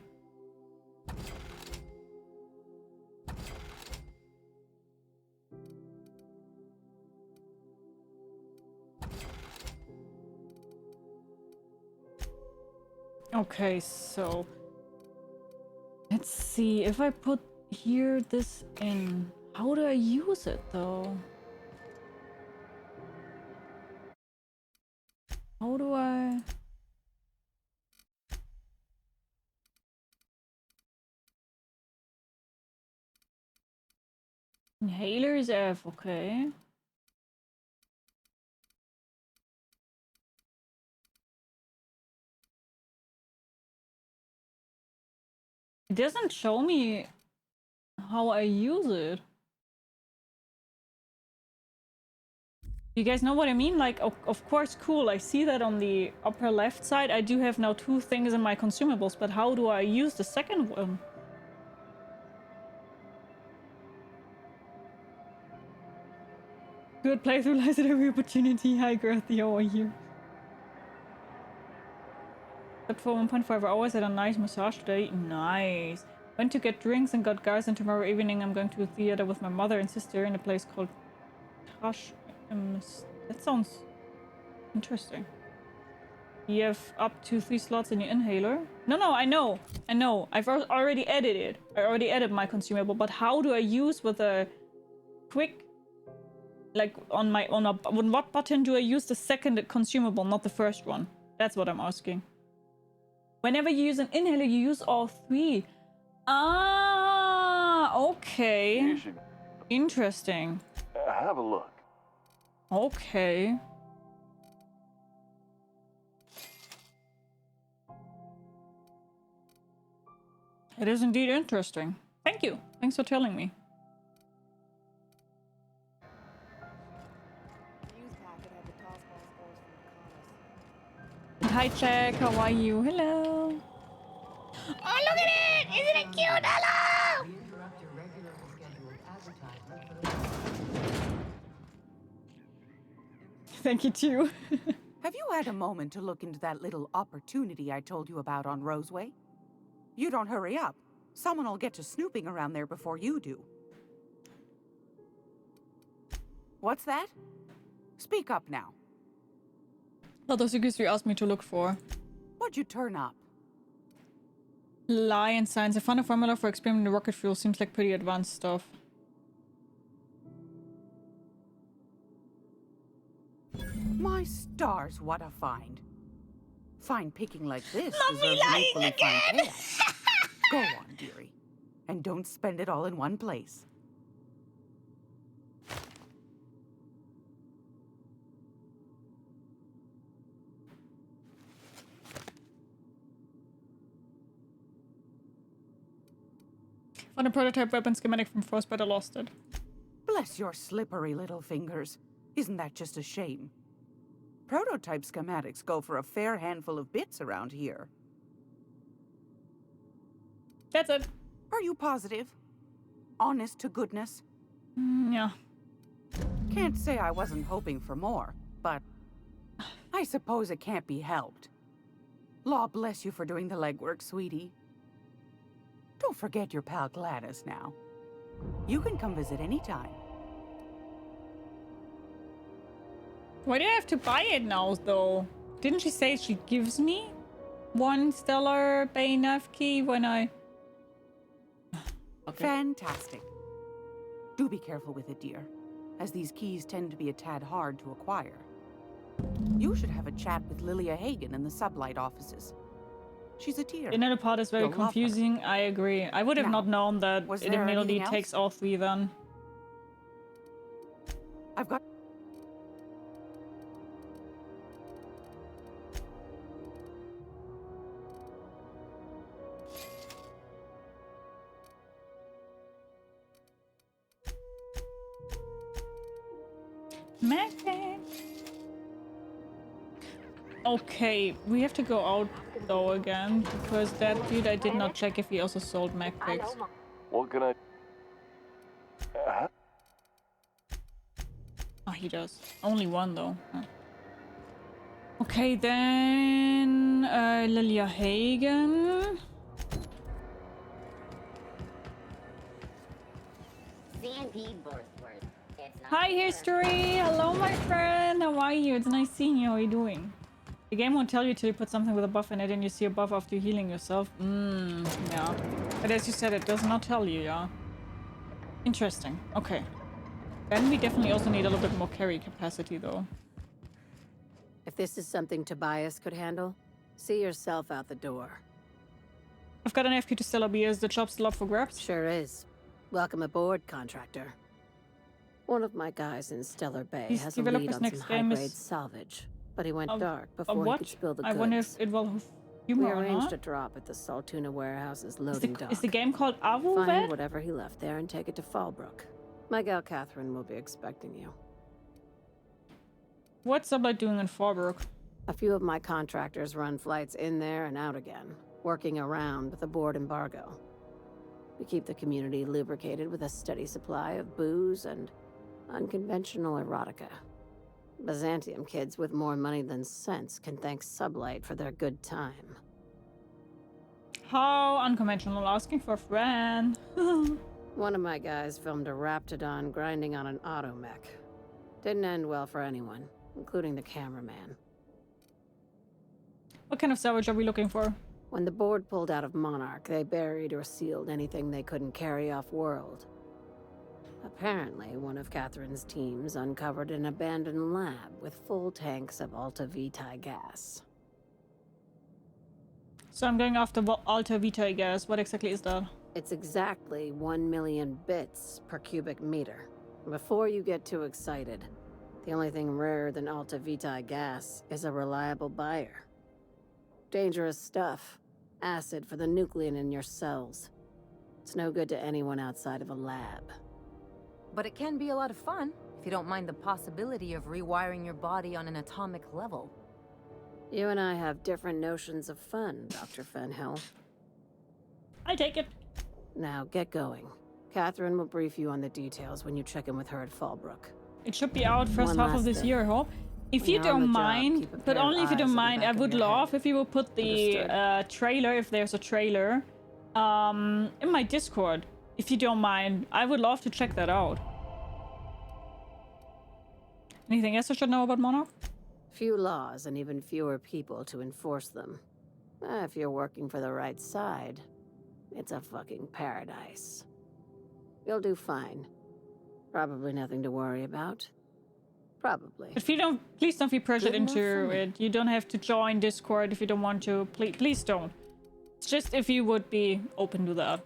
Okay, so let's see if I put here this in. How do I use it though? How do I? Inhaler is F, okay. It doesn't show me how I use it. You guys know what I mean? Like, of course, cool. I see that on the upper left side. I do have now 2 things in my consumables, but how do I use the second one? Good playthrough lies at every opportunity. Hi, Gerthy, how are you? But for 1.5 hours at a nice massage today. Nice. Went to get drinks and got guys, and tomorrow evening I'm going to a theater with my mother and sister in a place called Tash. That sounds interesting. You have up to 3 slots in your inhaler. No, I know. I've already added it. I already added my consumable, but how do I use with a quick, like on what button do I use the second consumable, not the first one? That's what I'm asking. Whenever you use an inhaler, you use all 3. Ah, okay. You should Interesting. have a look. Okay. It is indeed interesting. Thank you. Thanks for telling me. Hi, Jack. How are you? Hello. Oh, look at it! Isn't it cute? Hello! Thank you, too. Have you had a moment to look into that little opportunity I told you about on Roseway? You don't hurry up. Someone will get to snooping around there before you do. What's that? Speak up now. What are secrets you asked me to look for? What'd you turn up? Lion science. I found a formula for experimental rocket fuel. Seems like pretty advanced stuff. My stars, what a find. Fine picking like this Mommy deserves an lying equally fine again. payout. Go on, dearie. And don't spend it all in one place. Found a prototype weapon schematic from Frostbite. I lost it. Bless your slippery little fingers. Isn't that just a shame? Prototype schematics go for a fair handful of bits around here. That's it. Are you positive? Honest to goodness? Yeah. Can't say I wasn't hoping for more, but I suppose it can't be helped. Law bless you for doing the legwork, sweetie. Don't forget your pal Gladys now. You can come visit anytime. Why do I have to buy it now, though? Didn't she say she gives me 1 stellar Bay knife key when I... Okay. Fantastic. Do be careful with it, dear, as these keys tend to be a tad hard to acquire. You should have a chat with Lilia Hagen in the sublight offices. She's a tear. The inner part is very You'll love her. confusing. I agree. I would have Now, not known that was it there immediately anything takes else? all 3 then. I've got... Magnet. Okay, we have to go out though again because that dude I did not check if he also sold mag picks. What can I... Oh, he does. Only 1 though. Huh. Okay, then Lilia Hagen. Sandy Burstworth. It's not Hi, History! Hello, my friend! How are you? It's nice seeing you. How are you doing? The game won't tell you till you put something with a buff in it and you see a buff after healing yourself. Yeah. But as you said, it does not tell you, yeah? Interesting. Okay. Then we definitely also need a little bit more carry capacity, though. If this is something Tobias could handle, see yourself out the door. I've got an FQ to Stellar B. Is the job still up for grabs? Sure is. Welcome aboard, contractor. One of my guys in Stellar Bay These has a lead developers on next some game high-grade is- salvage, but he went dark A before he what? could spill the I goods. wonder if it will We humor or arranged not. a drop at the Saltuna warehouse's Is loading the, dock. is the game called Find Avuvet? whatever he left there and take it to Fallbrook. My gal Catherine will be expecting you. What's Sublight doing in Fallbrook? A few of my contractors run flights in there and out again, working around the board embargo. We keep the community lubricated with a steady supply of booze and unconventional erotica. Byzantium kids with more money than sense can thank Sublight for their good time. How unconventional, asking for a friend. One of my guys filmed a raptidon grinding on an automech. Didn't end well for anyone, including the cameraman. What kind of salvage are we looking for? When the board pulled out of Monarch, they buried or sealed anything they couldn't carry off-world. Apparently, one of Catherine's teams uncovered an abandoned lab with full tanks of Alta Vitae gas. So I'm going after Alta Vitae gas. What exactly is that? It's exactly 1 million bits per cubic meter. Before you get too excited, the only thing rarer than Alta Vitae gas is a reliable buyer. Dangerous stuff. Acid for the nucleon in your cells. It's no good to anyone outside of a lab. But it can be a lot of fun, if you don't mind the possibility of rewiring your body on an atomic level. You and I have different notions of fun, Dr. Fenhill. I take it. Now, get going. Catherine will brief you on the details when you check in with her at Fallbrook. It should be out first half of this year, I hope. If you don't mind, but only if you don't mind, I would love if you will put the trailer, if there's a trailer, in my Discord. If you don't mind, I would love to check that out. Anything else I should know about Monarch? Few laws and even fewer people to enforce them. If you're working for the right side, it's a fucking paradise. You'll do fine. Probably nothing to worry about. Probably. If you don't, please don't be pressured into it. You don't have to join Discord if you don't want to. Please don't. It's just if you would be open to that.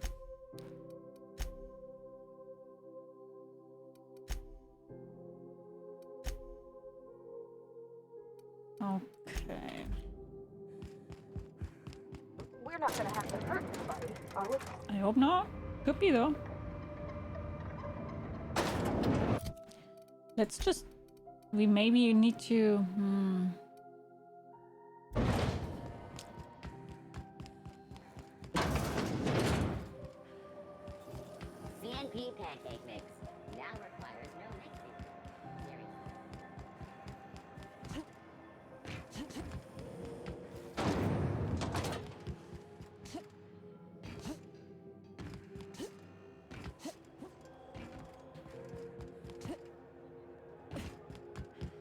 Okay. We're not gonna have to hurt anybody, are we? I hope not. Could be though. Let's just... We maybe need to... CNP pancake mix. Now requires no mixing.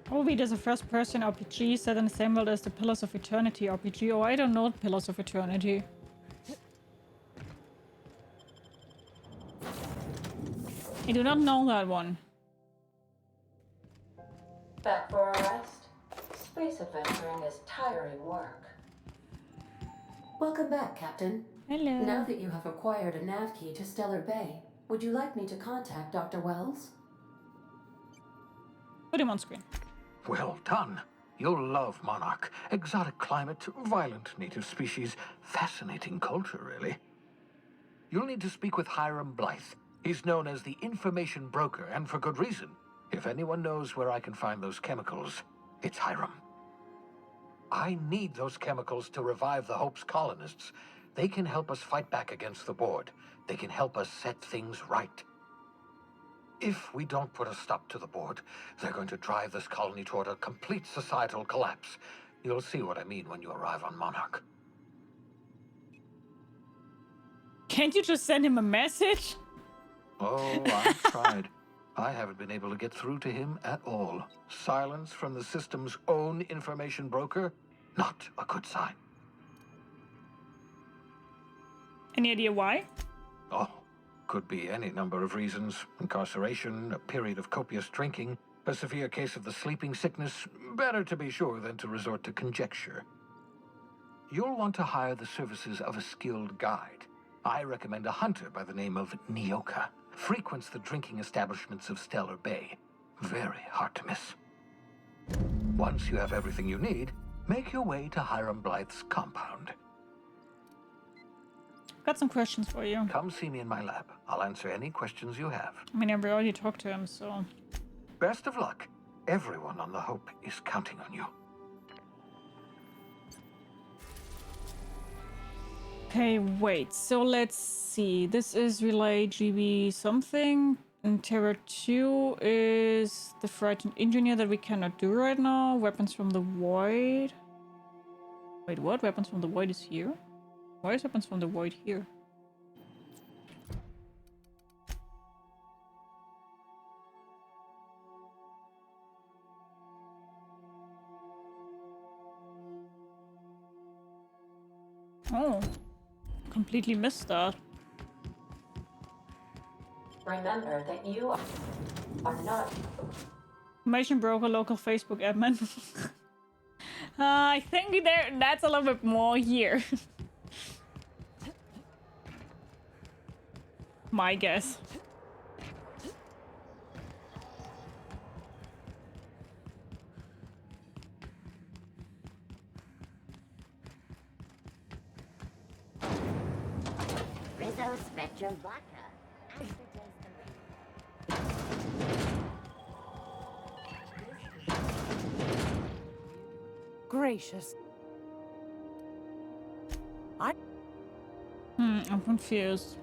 Probably there's a first-person RPG set in the same world as the Pillars of Eternity RPG. Oh, I don't know Pillars of Eternity. I do not know that one. Back for a rest? Space adventuring is tiring work. Welcome back, Captain. Hello. Now that you have acquired a nav key to Stellar Bay, would you like me to contact Dr. Wells? Put him on screen. Well done. You'll love Monarch. Exotic climate, violent native species, fascinating culture, really. You'll need to speak with Hiram Blythe. He's known as the information broker, and for good reason. If anyone knows where I can find those chemicals, it's Hiram. I need those chemicals to revive the Hope's colonists. They can help us fight back against the board. They can help us set things right. If we don't put a stop to the board, they're going to drive this colony toward a complete societal collapse. You'll see what I mean when you arrive on Monarch. Can't you just send him a message? Oh, I've tried. I haven't been able to get through to him at all. Silence from the system's own information broker? Not a good sign. Any idea why? Oh, could be any number of reasons. Incarceration, a period of copious drinking, a severe case of the sleeping sickness. Better to be sure than to resort to conjecture. You'll want to hire the services of a skilled guide. I recommend a hunter by the name of Nyoka. Frequents the drinking establishments of Stellar Bay. Very hard to miss. Once you have everything you need, make your way to Hiram Blythe's compound. Got some questions for you. Come see me in my lab. I'll answer any questions you have. I mean, I've already talked to him, so... Best of luck. Everyone on the Hope is counting on you. Okay, wait. So let's see. This is Relay GB something. And Terror 2 is the frightened engineer that we cannot do right now. Weapons from the Void. Wait, what? Weapons from the Void is here? What happens from the void here? Oh, completely missed that. Remember that you are not. Information broker, local Facebook admin. I think that's a little bit more here. My guess. Rizzo Spectrum Vodka. Gracious. I'm confused.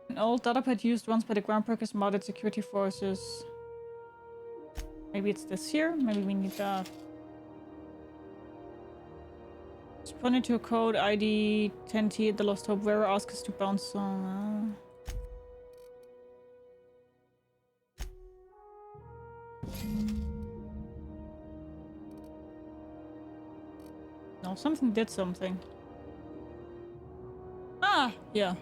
An old datapad used once by the groundbreakers modded security forces. Maybe it's this here? Maybe we need that. Responding to a code ID 10T at the Lost Hope wearer asks us to bounce on. No, something did something. Ah, yeah.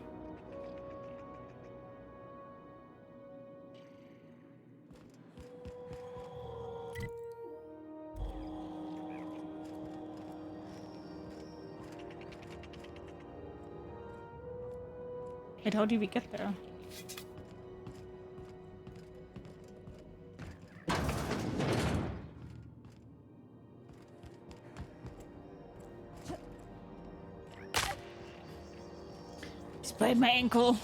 Wait, how did we get there? Sprained my ankle.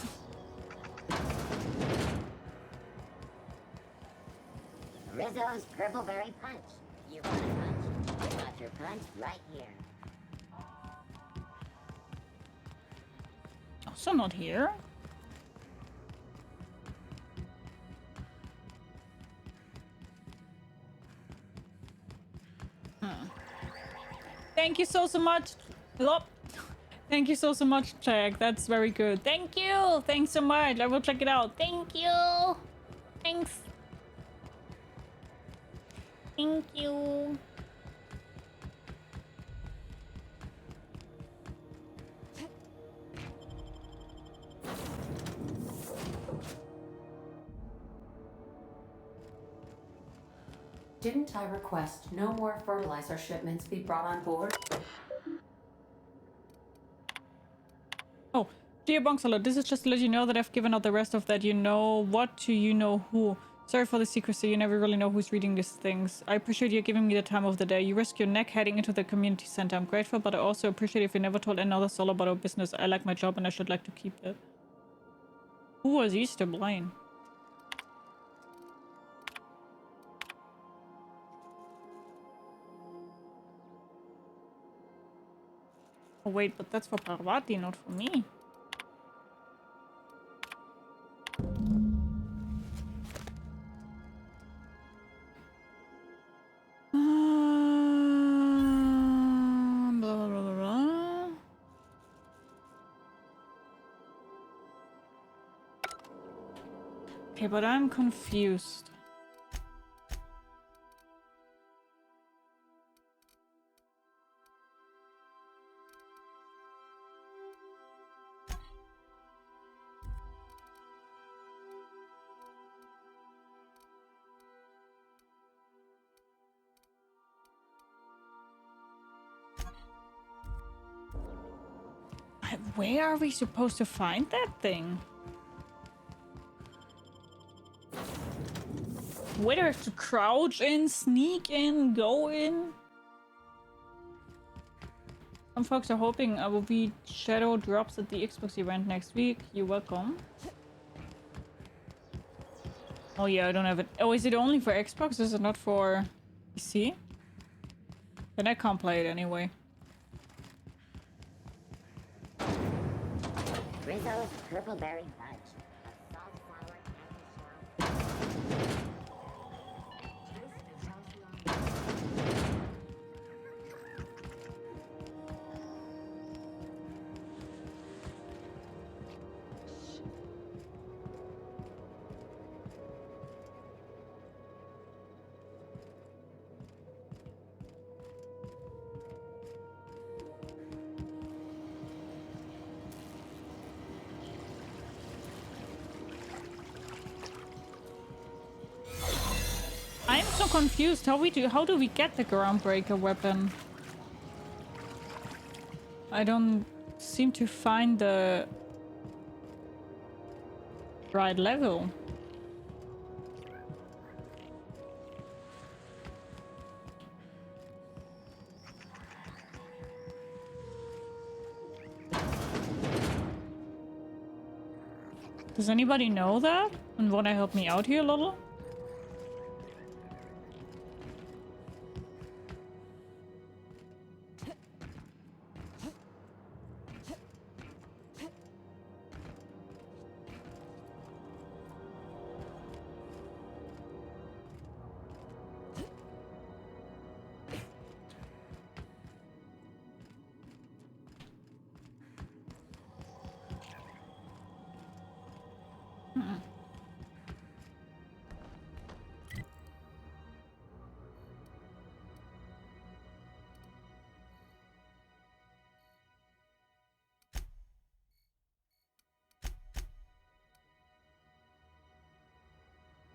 Rizzo's Purpleberry Punch. You want a punch? I got your punch right here. Also not here. Thank you so much. Hello. Thank you so much, Jack. That's very good. Thank you. Thanks so much. I will check it out. Thank you. Thanks. Thank you. Didn't I request no more fertilizer shipments be brought on board? Oh, dear Bonksalo, this is just to let you know that I've given out the rest of that you know what to you know who. Sorry for the secrecy, you never really know who's reading these things. I appreciate you giving me the time of the day. You risk your neck heading into the community center. I'm grateful, but I also appreciate if you never told another soul about our business. I like my job and I should like to keep it. Who was Easter Blaine? Oh wait, but that's for Parvati, not for me. Blah, blah, blah, blah. Okay, but I'm confused. Where are we supposed to find that thing? Where do I have to crouch in, sneak in, go in? Some folks are hoping I will be shadow drops at the Xbox event next week. You're welcome. Oh yeah, I don't have it. Oh, is it only for Xbox? Is it not for PC? Then I can't play it anyway. Rizzo's Purpleberry Punch. A salt sour candy shell. This is Halcyon. I'm so confused. How do we get the groundbreaker weapon? I don't seem to find the right level. Does anybody know that and want to help me out here a little?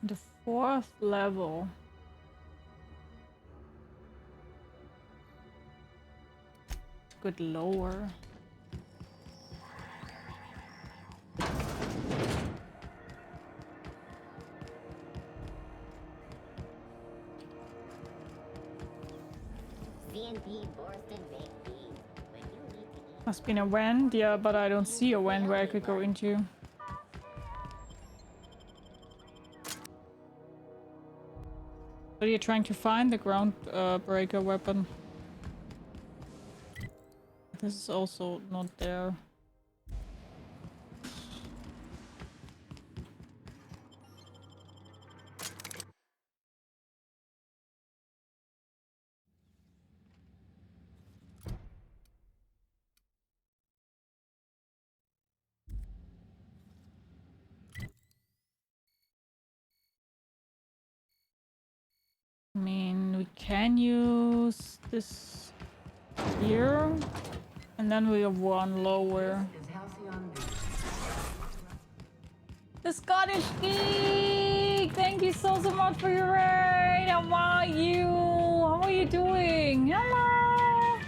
The 4th level. Good lower. Must be a vent, yeah, but I don't see a vent where I could go into. But you're trying to find the ground breaker weapon. This is also not there. I mean, we can use this here, and then we have one lower. The Scottish Geek! Thank you so much for your raid! How are you? How are you doing? Hello!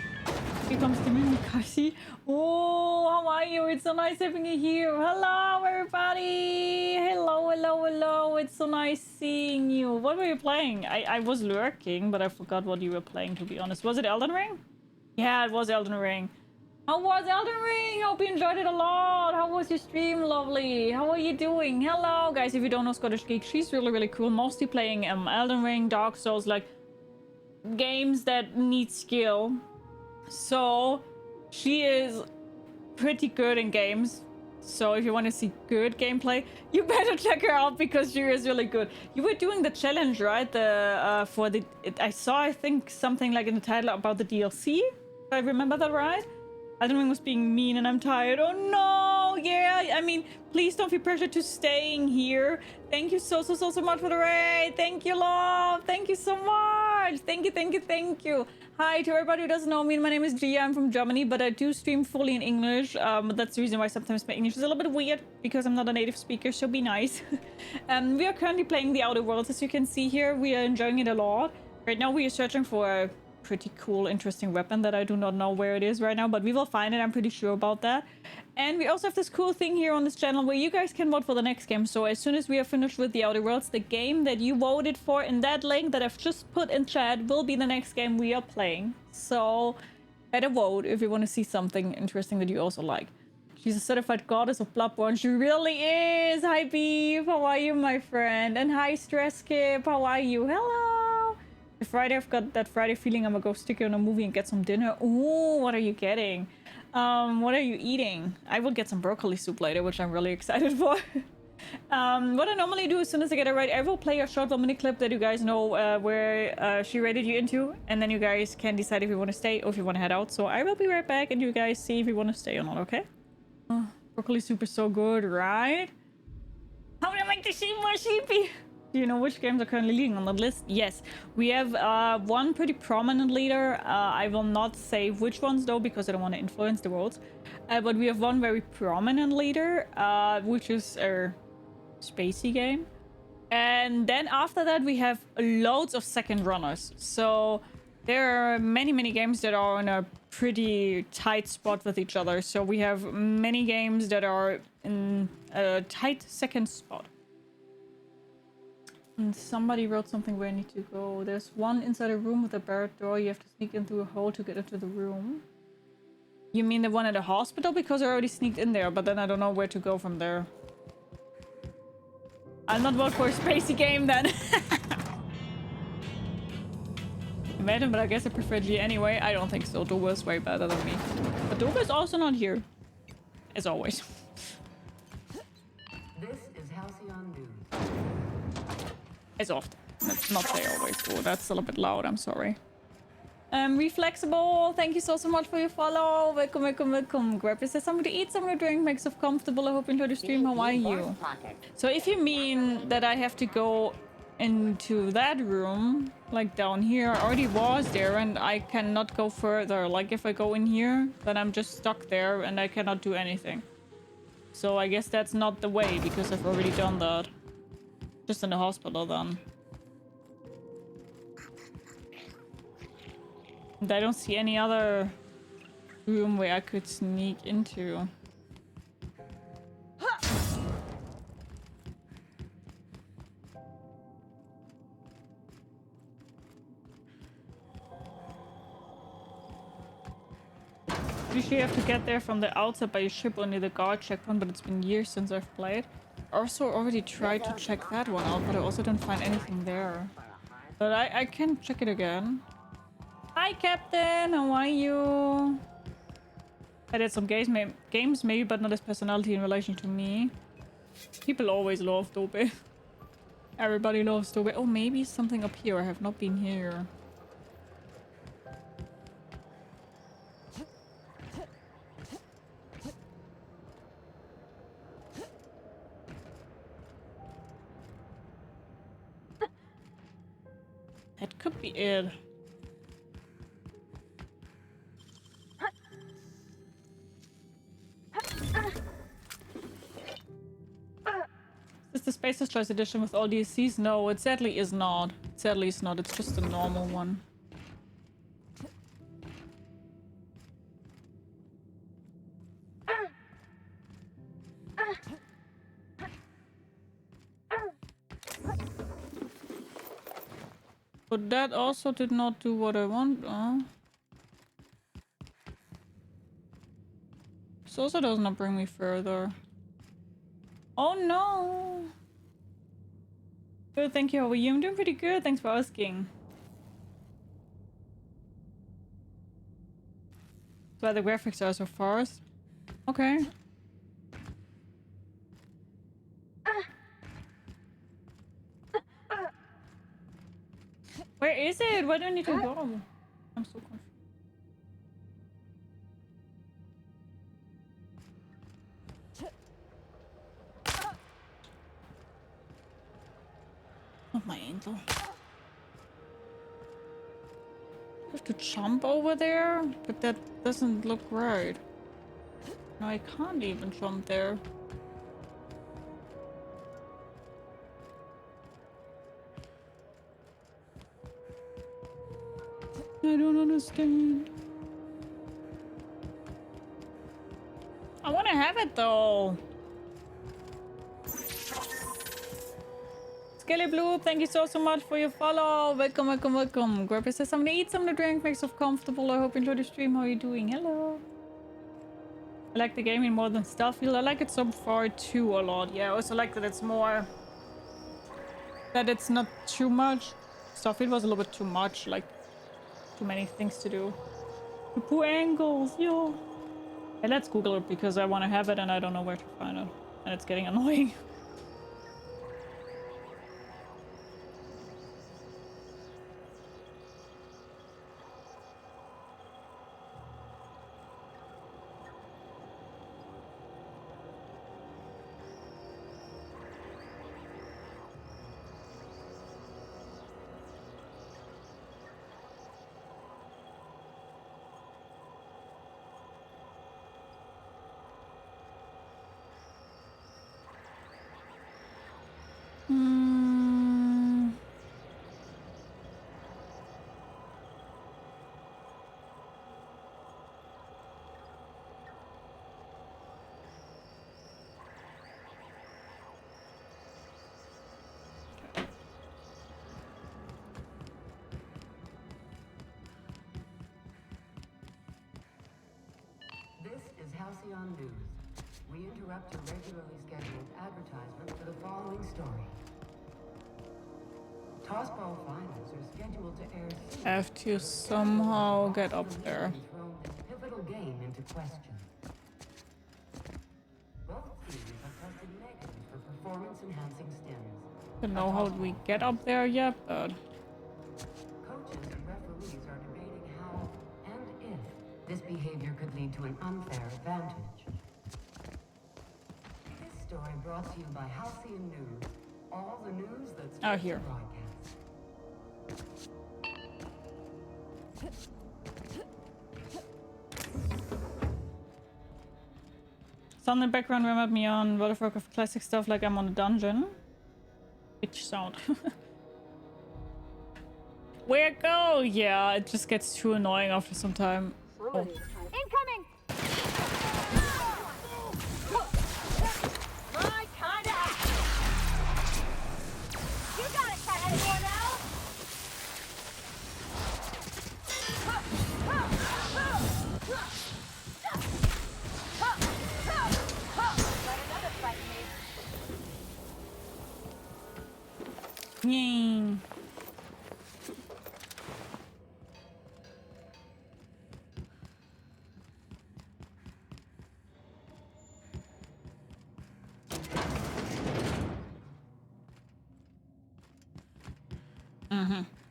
Here comes the Mimikasi. Oh, how are you? It's so nice having you here. Hello, everybody! Hello, hello, hello. It's so nice seeing you. What were you playing? I was lurking, but I forgot what you were playing, to be honest. Was it Elden Ring? Yeah, it was Elden Ring. How was Elden Ring? Hope you enjoyed it a lot. How was your stream? Lovely. How are you doing? Hello, guys. If you don't know Scottish Geek, she's really, really cool. Mostly playing Elden Ring, Dark Souls, like games that need skill. So she is pretty good in games. So if you want to see good gameplay, you better check her out because she is really good. You were doing the challenge, right? The for the I saw, I think, something like in the title about the DLC. If I remember that right. Elden Ring was being mean and I'm tired. Oh no! Yeah, I mean, please don't feel pressured to staying here. Thank you so much for the raid. Thank you, love. Thank you so much. Thank you, thank you, thank you. Hi to everybody who doesn't know me. My name is Gia. I'm from Germany, but I do stream fully in English. That's the reason why sometimes my English is a little bit weird because I'm not a native speaker, so be nice. We are currently playing the Outer Worlds, as you can see here. We are enjoying it a lot. Right now we are searching for a pretty cool, interesting weapon that I do not know where it is right now, but we will find it. I'm pretty sure about that. And we also have this cool thing here on this channel where you guys can vote for the next game. So as soon as we are finished with the Outer Worlds, the game that you voted for in that link that I've just put in chat will be the next game we are playing. So better vote if you want to see something interesting that you also like. She's a certified goddess of Bloodborne. She really is. Hi, Beef. How are you, my friend? And hi, Stress Skip. How are you? Hello. The Friday, I've got that Friday feeling I'm gonna go stick on a movie and get some dinner. Ooh, what are you getting? What are you eating? I will get some broccoli soup later, which I'm really excited for. What I normally do as soon as I get it right, I will play a short 1-minute clip that you guys know where she raided you into, and then you guys can decide if you want to stay or if you want to head out. So I will be right back, and you guys see if you want to stay or not, okay? Oh, broccoli soup is so good, right? How do I make the sheep more sheepy? Do you know which games are currently leading on the list? Yes, we have one pretty prominent leader. I will not say which ones though, because I don't want to influence the votes. But we have one very prominent leader, which is a spacey game. And then after that, we have loads of second runners. So there are many, many games that are in a pretty tight spot with each other. So we have many games that are in a tight second spot. And somebody wrote something where I need to go. There's one inside a room with a barred door. You have to sneak in through a hole to get into the room. You mean the one at the hospital? Because I already sneaked in there, but then I don't know where to go from there. I'll not vote for a spacey game then. Imagine, but I guess I prefer G anyway. I don't think so. Doba is way better than me. But Doba is also not here. As always. This is Halcyon News. As often. Let's not say always. Oh, that's a little bit loud. I'm sorry. Reflexible, thank you so much for your follow. Welcome, welcome, welcome. Grab yourself something to eat, something to drink, make yourself comfortable. I hope you enjoy the stream. How are you? So if you mean that I have to go into that room, like down here, I already was there and I cannot go further. Like if I go in here, then I'm just stuck there and I cannot do anything. So I guess that's not the way because I've already done that. Just in the hospital then. And I don't see any other room where I could sneak into. Usually you have to get there from the outside by your ship or near the guard checkpoint, but it's been years since I've played. I also already tried to check that one out, but I also didn't find anything there. But I can check it again. Hi, Captain. How are you? I did some games maybe, but not his personality in relation to me. People always love Dobe. Everybody loves Dobe. Oh, maybe something up here. I have not been here. That could be it. Is the Spacer's Choice edition with all DLCs? No, it sadly is not. Sadly it's not. It's just a normal one. But that also did not do what I want. This also does not bring me further. Oh no! Good, thank you. How are you? I'm doing pretty good. Thanks for asking. That's why the graphics are so fast. Okay. Where is it? Where do I need to go? I'm so confused. Oh, my ankle. I have to jump over there? But that doesn't look right. No, I can't even jump there. I don't understand. I want to have it though. Skelly Blue, thank you so much for your follow. Welcome, welcome, welcome. Grab yourself something to eat, something to drink, make yourself comfortable. I hope you enjoy the stream. How are you doing? Hello. I like the gaming more than Starfield. I like it so far too a lot. Yeah, I also like that it's more... that it's not too much. Starfield was a little bit too much, like too many things to do. The poor angles, yo. Hey, let's Google it because I want to have it and I don't know where to find it. And it's getting annoying. Halcyon News. We interrupt your regularly scheduled advertisement for the following story. Tossball finals are scheduled to air soon. I have to somehow get up there. Thrown this pivotal game into question. Both teams have tested negative for performance-enhancing stims. Don't know how we get up there yet, but Coaches and referees are debating how and if this behavior could lead to an unfair advantage. This story brought to you by Halcyon News. All the news that's here. broadcast. Sound in the background remembered me on World of Warcraft classic stuff like I'm on a dungeon. Which sound? Where go? Yeah, it just gets too annoying after some time. Oh. Incoming! My kind of action! You got it, cat anymore now? Yay.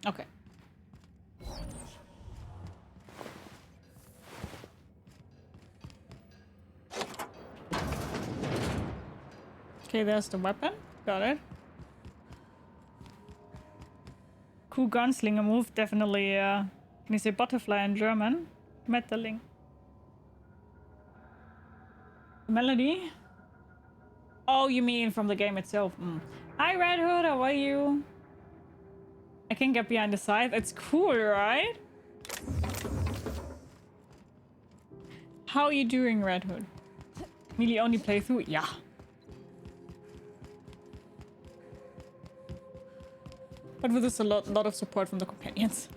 Okay. Okay, there's the weapon. Got it. Cool gunslinger move, definitely. Can you say butterfly in German? Metalling. Melody? Oh, you mean from the game itself? Hi, Red Hood, how are you? I can get behind the scythe. It's cool, right? How are you doing, Red Hood? Melee only playthrough? Yeah. But with this a lot of support from the companions.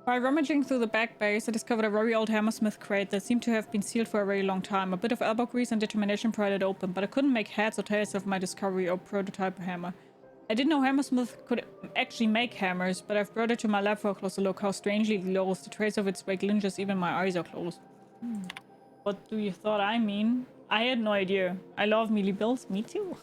While rummaging through the back base, I discovered a very old hammersmith crate that seemed to have been sealed for a very long time. A bit of elbow grease and determination pried it open, but I couldn't make heads or tails of my discovery or prototype hammer. I didn't know hammersmith could actually make hammers, but I've brought it to my lab for a closer look. How strangely it glows. The trace of its weight glinges, even my eyes are closed. What do you thought I mean? I had no idea. I love melee builds. Me too.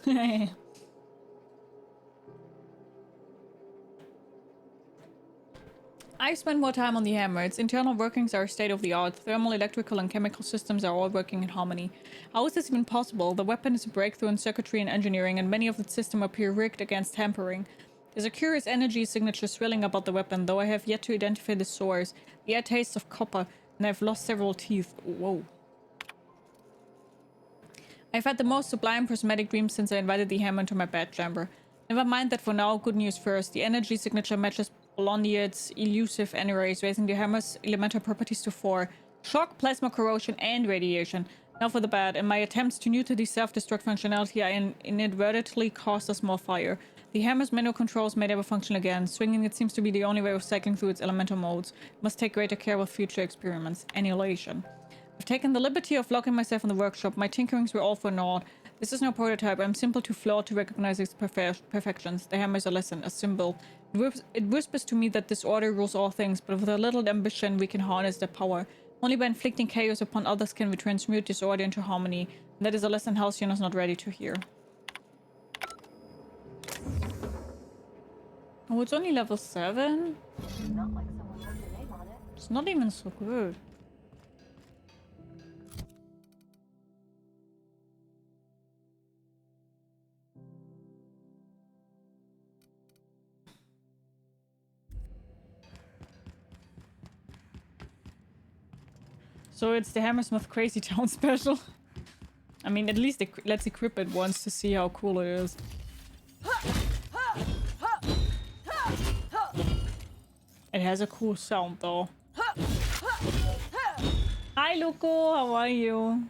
I've spent more time on the hammer. Its internal workings are state-of-the-art. Thermal, electrical, and chemical systems are all working in harmony. How is this even possible? The weapon is a breakthrough in circuitry and engineering, and many of its systems appear rigged against tampering. There's a curious energy signature swirling about the weapon, though I have yet to identify the source. The air tastes of copper, and I've lost several teeth. Whoa. I've had the most sublime prismatic dreams since I invited the hammer into my bed chamber. Never mind that for now, good news first. The energy signature matches Blondiet's elusive N-rays, raising the hammer's elemental properties to 4. Shock, plasma corrosion, and radiation. Now for the bad. In my attempts to neuter the self-destruct functionality, I inadvertently caused a small fire. The hammer's manual controls may never function again. Swinging it seems to be the only way of cycling through its elemental modes. Must take greater care with future experiments. Annihilation. I've taken the liberty of locking myself in the workshop. My tinkerings were all for naught. This is no prototype. I'm simple too flawed to recognize its perfections. The hammer is a lesson, a symbol. It whispers to me that this order rules all things, but with a little ambition we can harness their power. Only by inflicting chaos upon others can we transmute disorder into harmony. And that is a lesson Halcyon is not ready to hear. Oh, it's only level 7? Not like someone wrote your name on it. It's not even so good. So it's the Hammersmith Crazy Town special. I mean, at least let's equip it once to see how cool it is. It has a cool sound though. Hi Loco, how are you?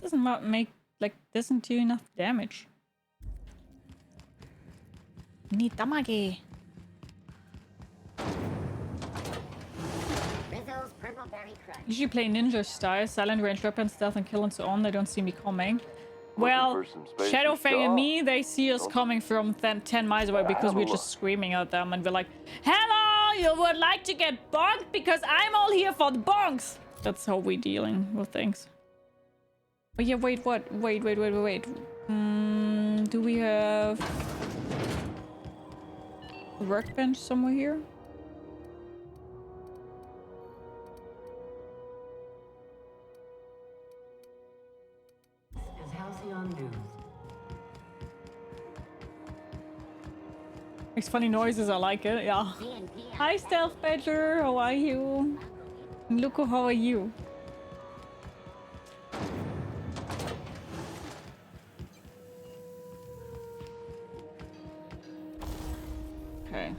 Doesn't make, like, doesn't do enough damage. Need damage. Rizzo's purple berry crunch. Usually play ninja style, silent range weapon, stealth and kill and so on. They don't see me coming. Well, Shadowfang and me, they see us coming from 10 miles away because we're just screaming at them and we're like, hello, you would like to get bonked because I'm all here for the bonks. That's how we're dealing with things. Oh yeah, wait, what? Wait. Do we have a workbench somewhere here? This is Halcyon News. Makes funny noises, I like it, yeah. Hi Stealth Badger, how are you? And Luko, how are you? Okay.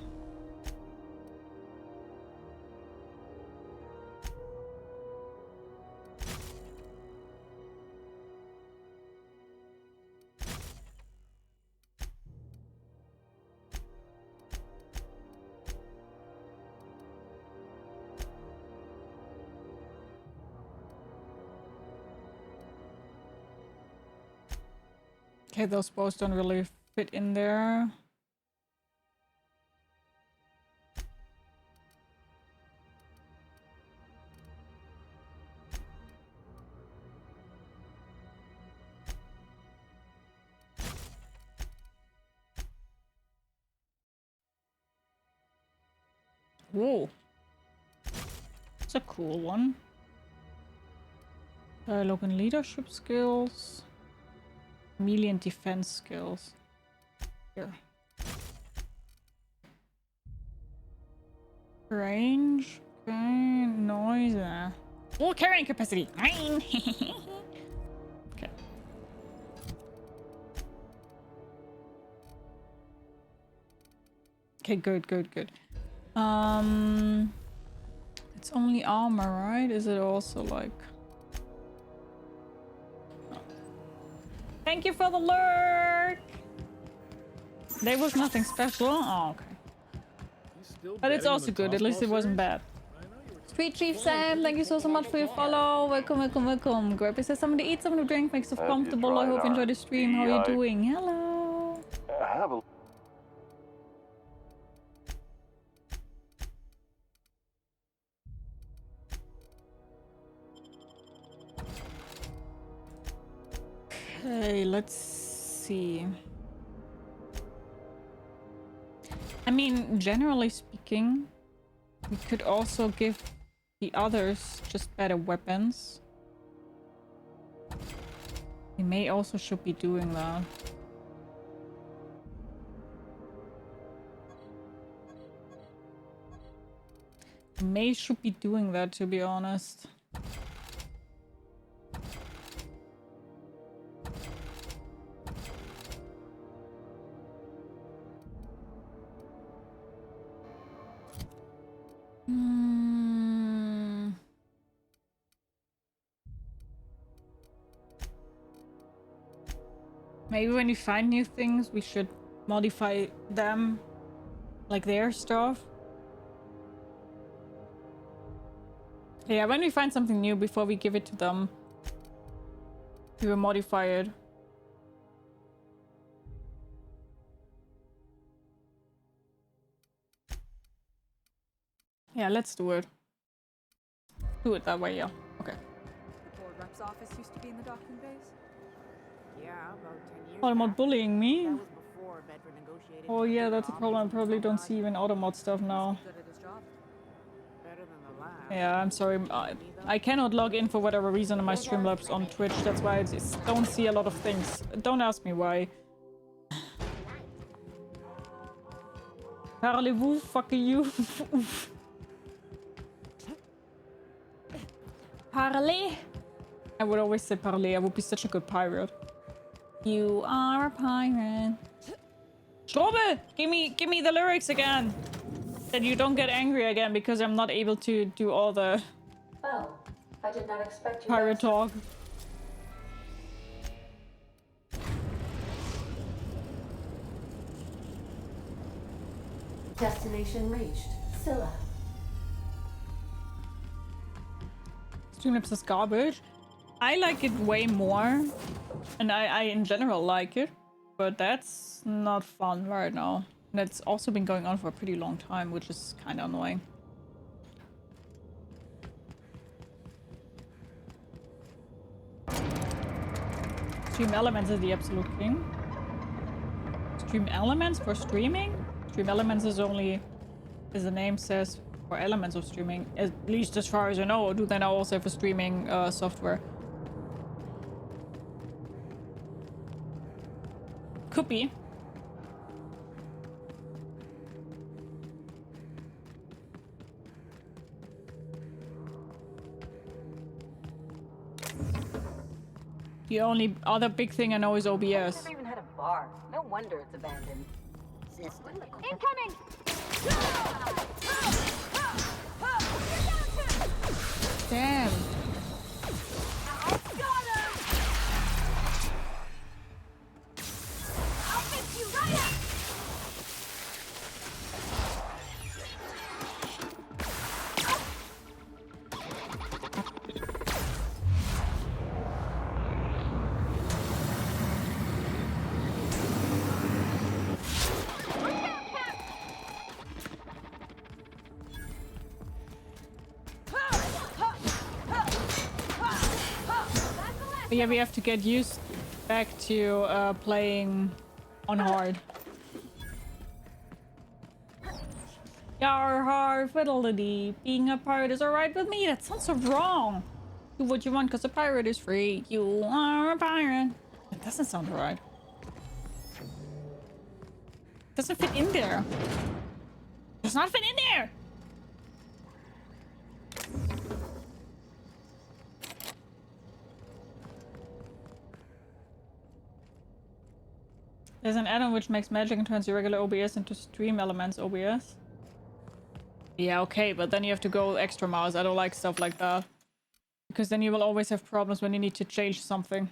Okay, those bows don't really fit in there. Whoa. That's a cool one. Dialogue and leadership skills. Melee and defense skills. Here. Range. Okay. Noise. Oh, carrying capacity. Okay. Okay, good. It's only armor, right? Is it also like... Thank you for the lurk! There was nothing special. Oh, okay. But it's also good. At least it wasn't bad. Street Chief Sam, thank you so much for your follow. Welcome. Grab yourself something to eat, something to drink. Make yourself comfortable. I hope you enjoy the stream. How are you doing? Hello. Have a... Okay, let's see. I mean, generally speaking, we could also give the others just better weapons. We may also should be doing that. We should be doing that, to be honest. Maybe when we find new things, we should modify them, like their stuff. Yeah, when we find something new, before we give it to them, we will modify it. Yeah, let's do it. Do it that way, yeah. Okay. The board rep's office used to be in the docking bays? Yeah, about 10 years Automat bullying me? That was before Bedford negotiated. Oh yeah, that's a problem. I probably don't see even Automod stuff now. Yeah, I'm sorry. I cannot log in for whatever reason on my Streamlabs on Twitch. That's why I just don't see a lot of things. Don't ask me why. Parlez-vous? Fuck you. Parlez? I would always say parlez. I would be such a good pirate. You are a pirate. Strobe! Give me the lyrics again. That you don't get angry again because I'm not able to do all the Well, I did not expect you pirate talk. Destination reached. Scylla. Streamlabs is garbage. I like it way more. And I in general like it. But that's not fun right now. And that's also been going on for a pretty long time, which is kind of annoying. Stream Elements is the absolute king. Stream Elements for streaming? Stream Elements is only, as the name says, for elements of streaming. At least as far as I know. Do they now also have a streaming software? Could be. The only other big thing I know is OBS. Never even had a bar. No wonder it's abandoned. Incoming! Damn. But yeah, we have to get used back to playing on hard. Yar har fiddle-dee. Being a pirate is alright with me. That sounds so wrong. Do what you want because a pirate is free. You are a pirate. That doesn't sound right. Doesn't fit in there. Does not fit in there. There's an add-on which makes magic and turns your regular OBS into stream elements OBS. Yeah, okay, but then you have to go extra miles. I don't like stuff like that. Because then you will always have problems when you need to change something.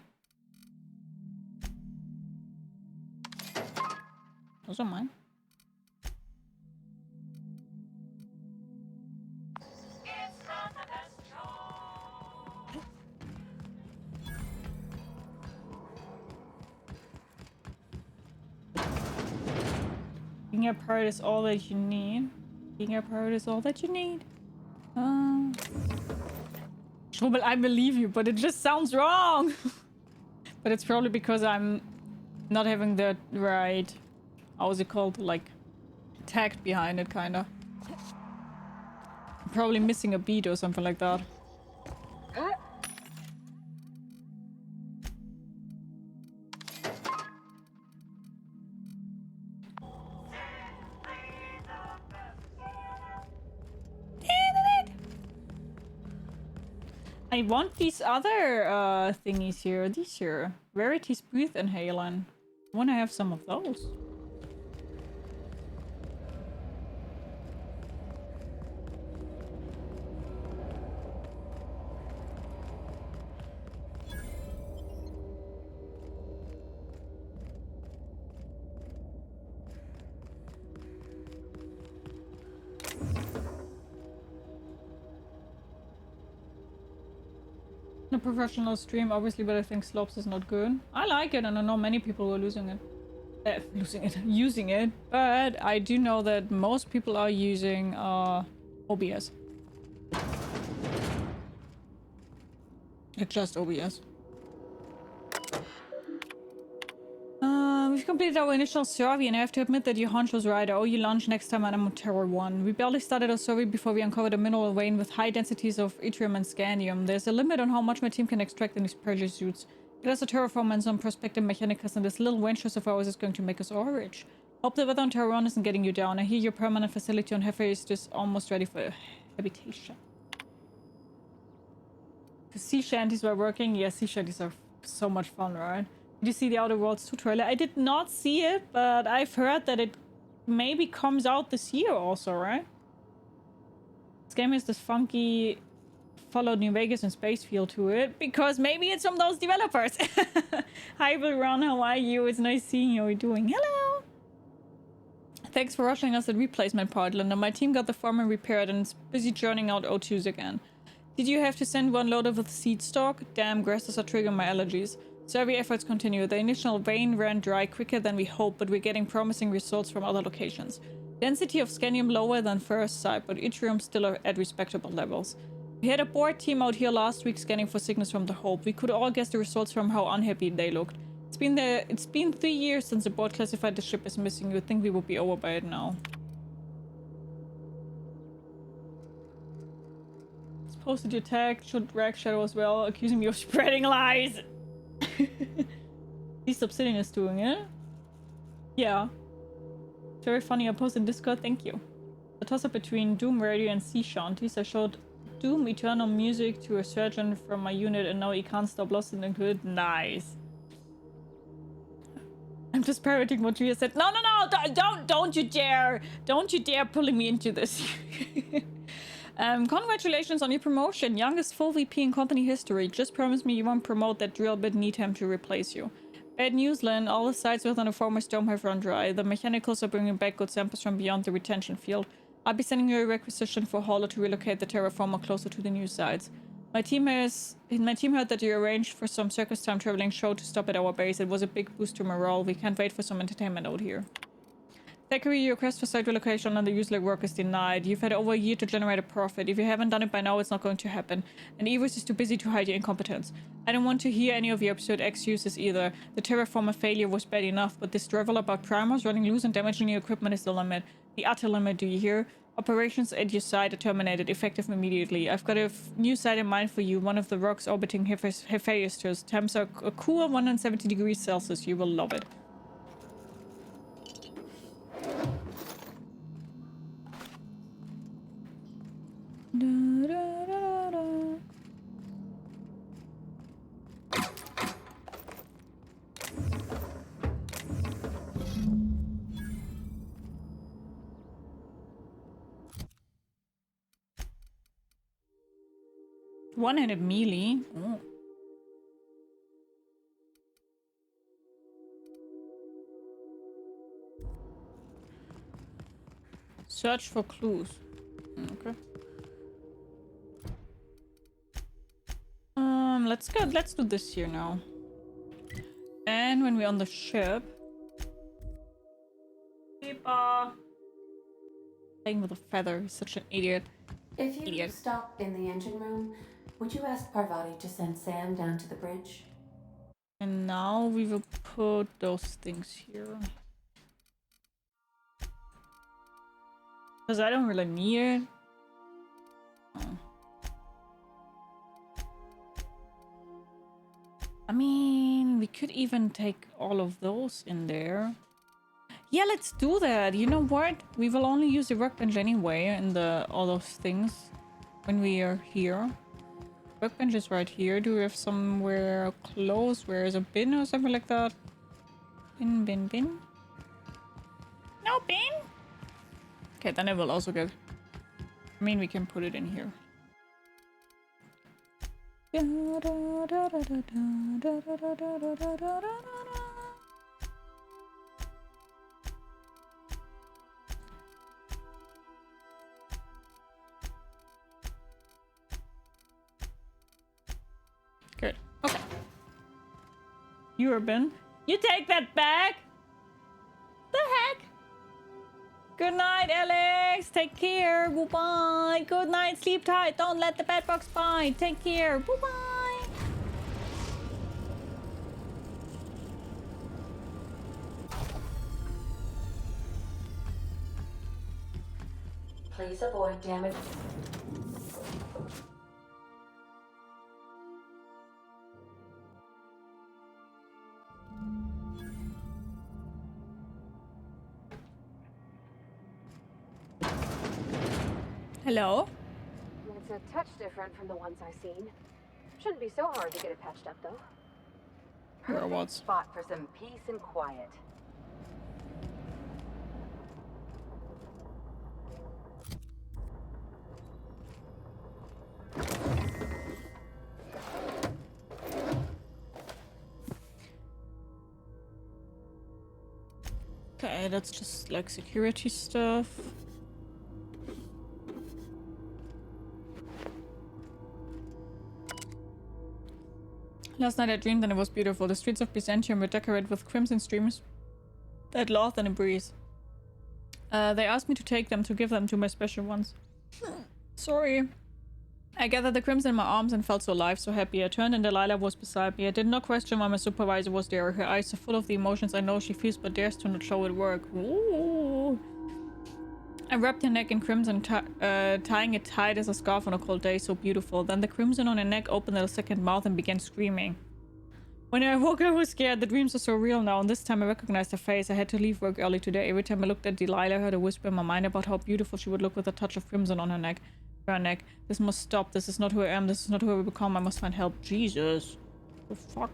Those are mine. Being a pirate is all that you need. Being a pirate is all that you need. Schrubbel, I believe you, but it just sounds wrong. But it's probably because I'm not having the right, how is it called, like, tact behind it, kinda. I'm probably missing a beat or something like that. I want these other thingies here. These here. Rarity's Breath Inhalant. I want to have some of those. A professional stream, obviously, but I think Slopes is not good. I like it, and I know many people who are using it. But I do know that most people are using OBS. It's just OBS. We've completed our initial survey, and I have to admit that your hunch was right. I owe you lunch next time and I'm on Terror 1. We barely started our survey before we uncovered a mineral vein with high densities of yttrium and scandium. There's a limit on how much my team can extract in these precious suits. It has a terraform and some prospective mechanicus, and this little venture of ours is going to make us all rich. Hope the weather on Terror 1 isn't getting you down. I hear your permanent facility on Hefe is just almost ready for habitation. The sea shanties were working. Yeah, sea shanties are so much fun, right? Did you see the Outer Worlds 2 trailer? I did not see it, but I've heard that it maybe comes out this year also, right? This game has this funky Fallout New Vegas and space feel to it, because maybe it's from those developers. Hi, Vilron, how are you? It's nice seeing you. How are you doing? Hello! Thanks for rushing us at replacement part, Linda. My team got the farm repaired and is busy churning out O2s again. Did you have to send one load of the seed stock? Damn, grasses are triggering my allergies. Survey efforts continue. The initial vein ran dry quicker than we hoped, but we're getting promising results from other locations. Density of scandium lower than first sight, but yttrium still at respectable levels. We had a board team out here last week scanning for signals from the Hope. We could all guess the results from how unhappy they looked. It's been 3 years since the board classified the ship as missing. You'd think we would be over by it now. It's posted your tag, should drag Shadow as well, accusing me of spreading lies. At least Obsidian is doing it. Yeah. It's very funny. I posted in Discord, thank you. The toss-up between Doom Radio and Sea Shanties. I showed Doom Eternal Music to a surgeon from my unit and now he can't stop listening into it. Nice. I'm just parroting what Julia said. No, don't you dare pulling me into this. Congratulations on your promotion. Youngest full VP in company history. Just promise me you won't promote that drill bit need him to replace you. Bad news, Lynn. All the sites within the former storm have run dry. The mechanicals are bringing back good samples from beyond the retention field. I'll be sending you a requisition for Hauler to relocate the terraformer closer to the new sites. My team heard that you arranged for some circus time traveling show to stop at our base. It was a big boost to morale. We can't wait for some entertainment out here. Thackeray, your request for site relocation and the useless work is denied. You've had over a year to generate a profit. If you haven't done it by now, it's not going to happen. And Evers is too busy to hide your incompetence. I don't want to hear any of your absurd excuses either. The terraformer failure was bad enough, but this drivel about primers running loose and damaging your equipment is the limit. The utter limit, do you hear? Operations at your site are terminated, effective immediately. I've got a new site in mind for you, one of the rocks orbiting Hephaestus. Temps are a cool 170 degrees Celsius. You will love it. Da, da, da, da. One-handed melee. Oh. Search for clues. Okay. Let's do this here now. And when we're on the ship. Playing with a feather, he's such an idiot. If you stop in the engine room, would you ask Parvati to send Sam down to the bridge? And now we will put those things here. Because I don't really need it. Oh. I mean, we could even take all of those in there. Yeah, let's do that. You know what? We will only use the workbench anyway and all those things when we are here. Workbench is right here. Do we have somewhere close where is a bin or something like that? Bin. No bin? Okay, then I will also get... I mean, we can put it in here. Good. Okay. Urban. You take that back? The heck? Good night, Alex. Take care. Goodbye. Good night. Sleep tight. Don't let the bed bugs bite. Take care. Bye-bye. Please avoid damage. Hello? It's a touch different from the ones I've seen. Shouldn't be so hard to get it patched up, though. Robots. Spot for some peace and quiet. Okay, that's just like security stuff. Last night I dreamed and it was beautiful. The streets of Byzantium were decorated with crimson streams that laughed in a breeze. They asked me to take them, to give them to my special ones. Sorry. I gathered the crimson in my arms and felt so alive, so happy. I turned and Delilah was beside me. I did not question why my supervisor was there. Her eyes are full of the emotions I know she feels but dares to not show at work. Ooh. I wrapped her neck in crimson, tying it tight as a scarf on a cold day, so beautiful. Then the crimson on her neck opened a second mouth and began screaming. When I woke, I was scared. The dreams are so real now, and this time I recognized her face. I had to leave work early today. Every time I looked at Delilah, I heard a whisper in my mind about how beautiful she would look with a touch of crimson on her neck. This must stop. This is not who I am. This is not who I will become. I must find help. Jesus. The fuck?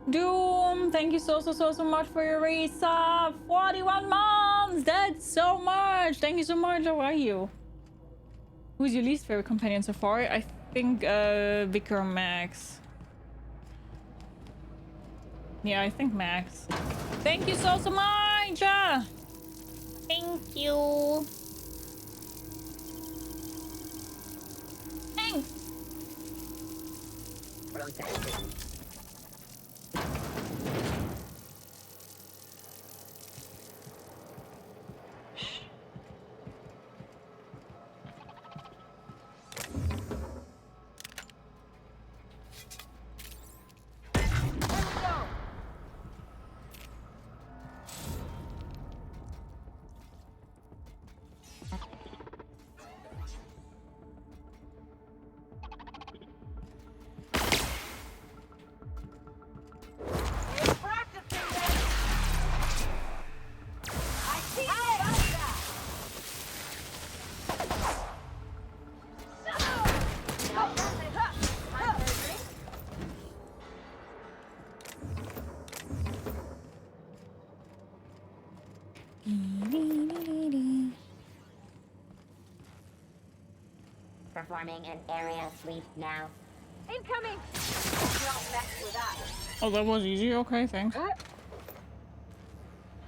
Doom, thank you so much for your resub. 41 months! That's so much! Thank you so much. How are you? Who's your least favorite companion so far? I think Vicar Max. Yeah, I think Max. Thank you so much! Thank you. Thanks! Performing an area sweep now. Incoming! Don't mess with us. Oh, that was easy. Okay, thanks.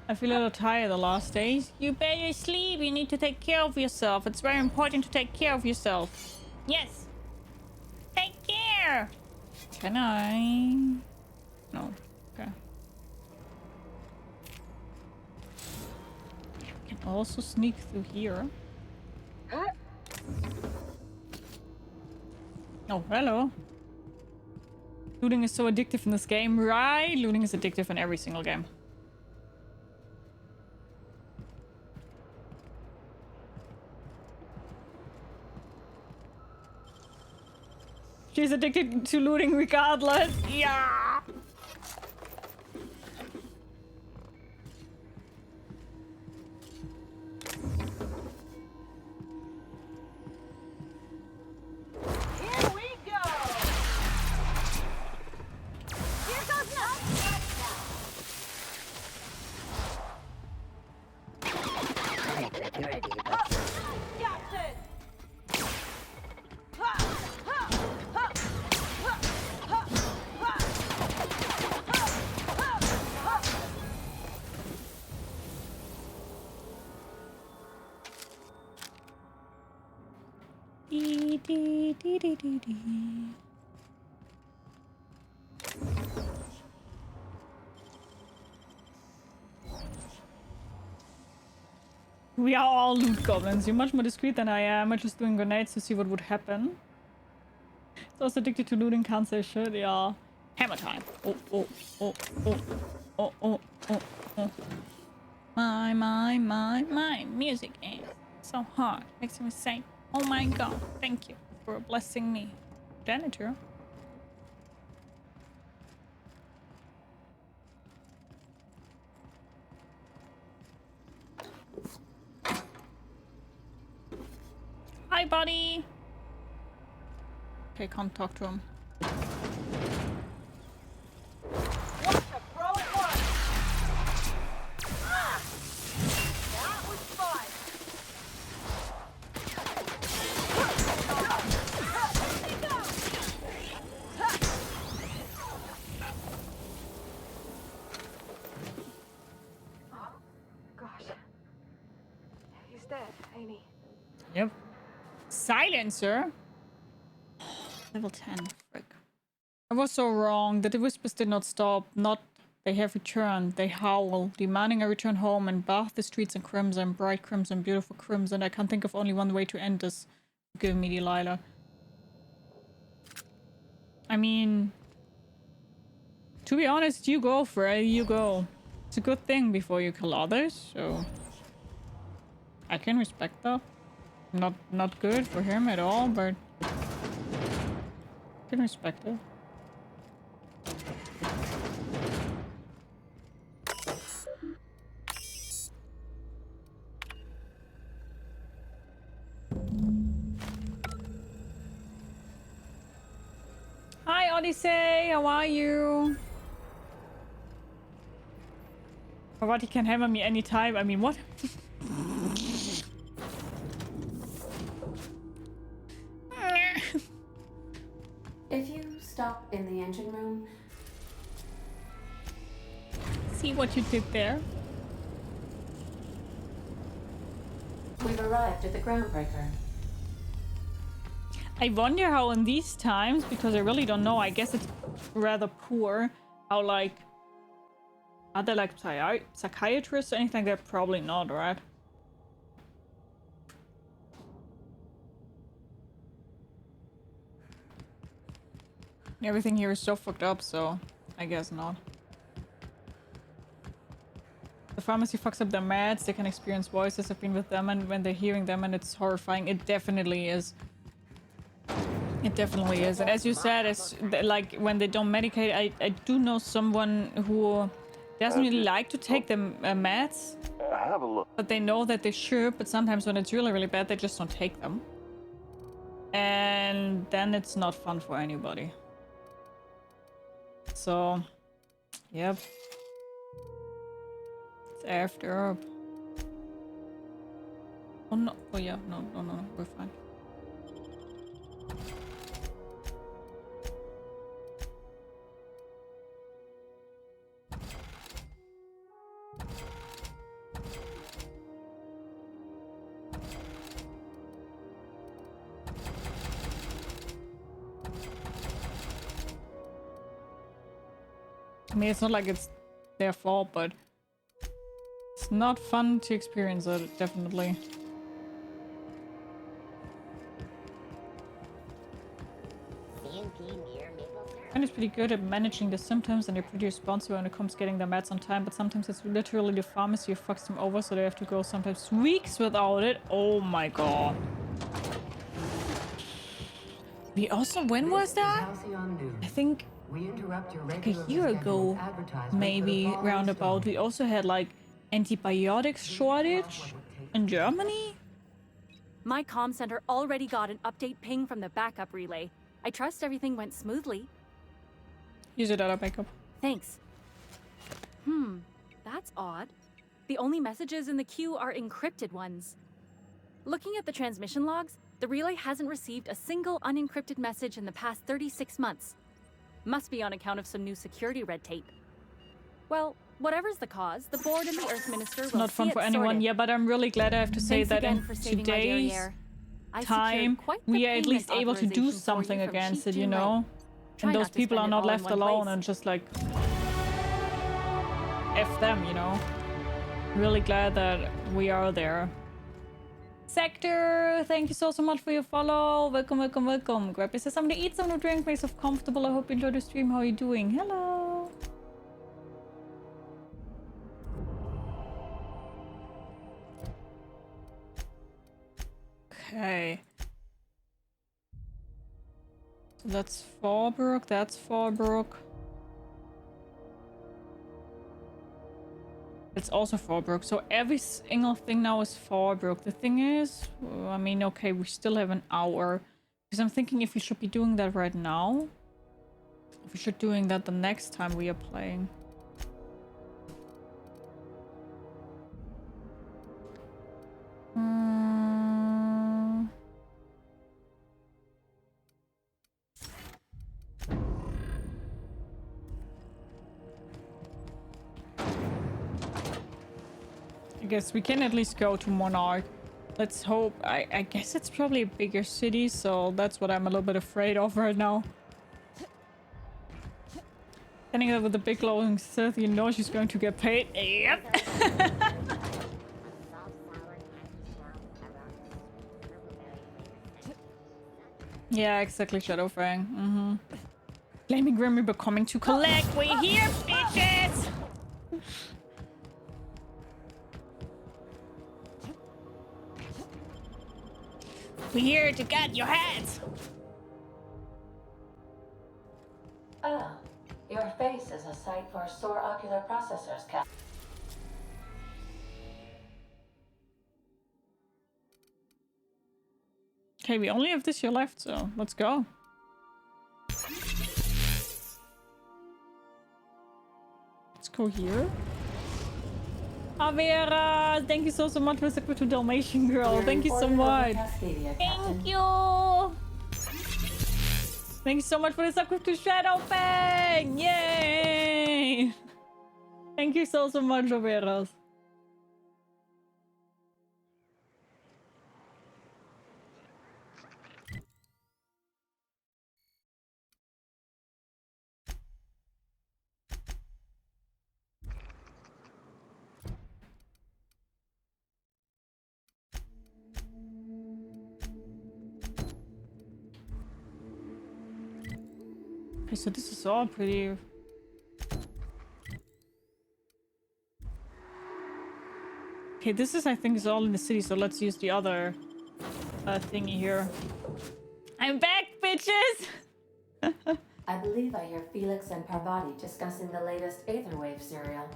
I feel a little tired the last days. You better sleep. You need to take care of yourself. It's very important to take care of yourself. Yes. Take care. Can I? No. Okay. I can also sneak through here. Oh, hello. Looting is so addictive in this game, right? Looting is addictive in every single game. She's addicted to looting regardless. Yeah. We are all loot goblins. You're much more discreet than I am. I'm just doing grenades to see what would happen. It's also addicted to looting, can't say shit. Yeah. Hammer time. Oh, oh, oh, oh, oh, oh, oh, oh. My music is so hard. Makes me say, oh my god, thank you for blessing me. Janitor. Hi, buddy. Okay, can't talk to him. Silencer? Level 10. Frick. I was so wrong. The whispers did not stop. Not they have returned. They howl, demanding a return home and bath the streets in crimson, bright crimson, beautiful crimson. I can't think of only one way to end this. Give me Delilah. I mean, to be honest, you go, Frey. You go. It's a good thing before you kill others, so I can respect that. Not good for him at all, but I can respect it. Hi Odyssey, how are you? Or what, he can hammer me anytime. I mean, what? If you stop in the engine room... See what you did there? We've arrived at the groundbreaker. I wonder how in these times, because I really don't know, I guess it's rather poor, how like, are there like psychiatrists or anything? They're probably not, right? Everything here is so fucked up, so I guess not. The pharmacy fucks up their meds, they can experience voices. I've been with them and when they're hearing them and it's horrifying. It definitely is. It definitely is. And as you said, it's like when they don't medicate, I do know someone who doesn't really like to take the meds. Have a look. But they know that they should, but sometimes when it's really, really bad, they just don't take them. And then it's not fun for anybody. So, yep. It's after. Oh no. Oh yeah, no, we're fine. I mean, it's not like it's their fault, but it's not fun to experience it, definitely. And it's pretty good at managing the symptoms and they're pretty responsible when it comes to getting their meds on time, but sometimes it's literally the pharmacy who fucks them over, so they have to go sometimes weeks without it. Oh my god. We also, when was that? I think like a year ago, maybe roundabout. We also had like antibiotics shortage in Germany. My comm center already got an update ping from the backup relay. I trust everything went smoothly. Use it at a backup. Thanks. That's odd. The only messages in the queue are encrypted ones. Looking at the transmission logs, the relay hasn't received a single unencrypted message in the past 36 months. Must be on account of some new security red tape. Well, whatever's the cause, the board and the Earth Minister will Not fun see for it anyone, sorted. yeah, but I'm really glad I have to say Thanks that again in for saving my dairy today's air. I time, secured quite the we are at least payment able to do authorization for something you from against cheap it, you to know? late. Try And those not to people spend are it not all in left one alone place. and just like F them, you know? Really glad that we are there. Sector, thank you so much for your follow. Welcome, welcome, welcome. Grab yourself something to eat, something to drink, make yourself comfortable. I hope you enjoyed the stream. How are you doing? Hello. Okay. So that's Fallbrook, that's Fallbrook. It's also Fallbrook. So every single thing now is Fallbrook. The thing is, I mean, okay, we still have an hour. Because I'm thinking if we should be doing that right now. If we should doing that the next time we are playing. I guess we can at least go to Monarch. Let's hope. I guess it's probably a bigger city, so that's what I'm a little bit afraid of right now. Standing there with the big glowing Sith, you know she's going to get paid. Yep. Yeah, exactly, Shadowfang. Mm-hmm. Flaming Grim Reaper coming to collect. We're here, bitches! We're here to get your heads! Ah, your face is a sight for sore ocular processors, Cap. Okay, we only have this year left, so let's go. Let's go here. Avera, thank you so much for the to Dalmatian girl. Thank you so much. Thank you. Thank you so much for the subscribe to Shadowfang. Yay! Thank you so much, Averas. Okay, so this is all pretty... Okay, this is, I think, is all in the city, so let's use the other thingy here. I'm back, bitches! I believe I hear Felix and Parvati discussing the latest Aetherwave serial.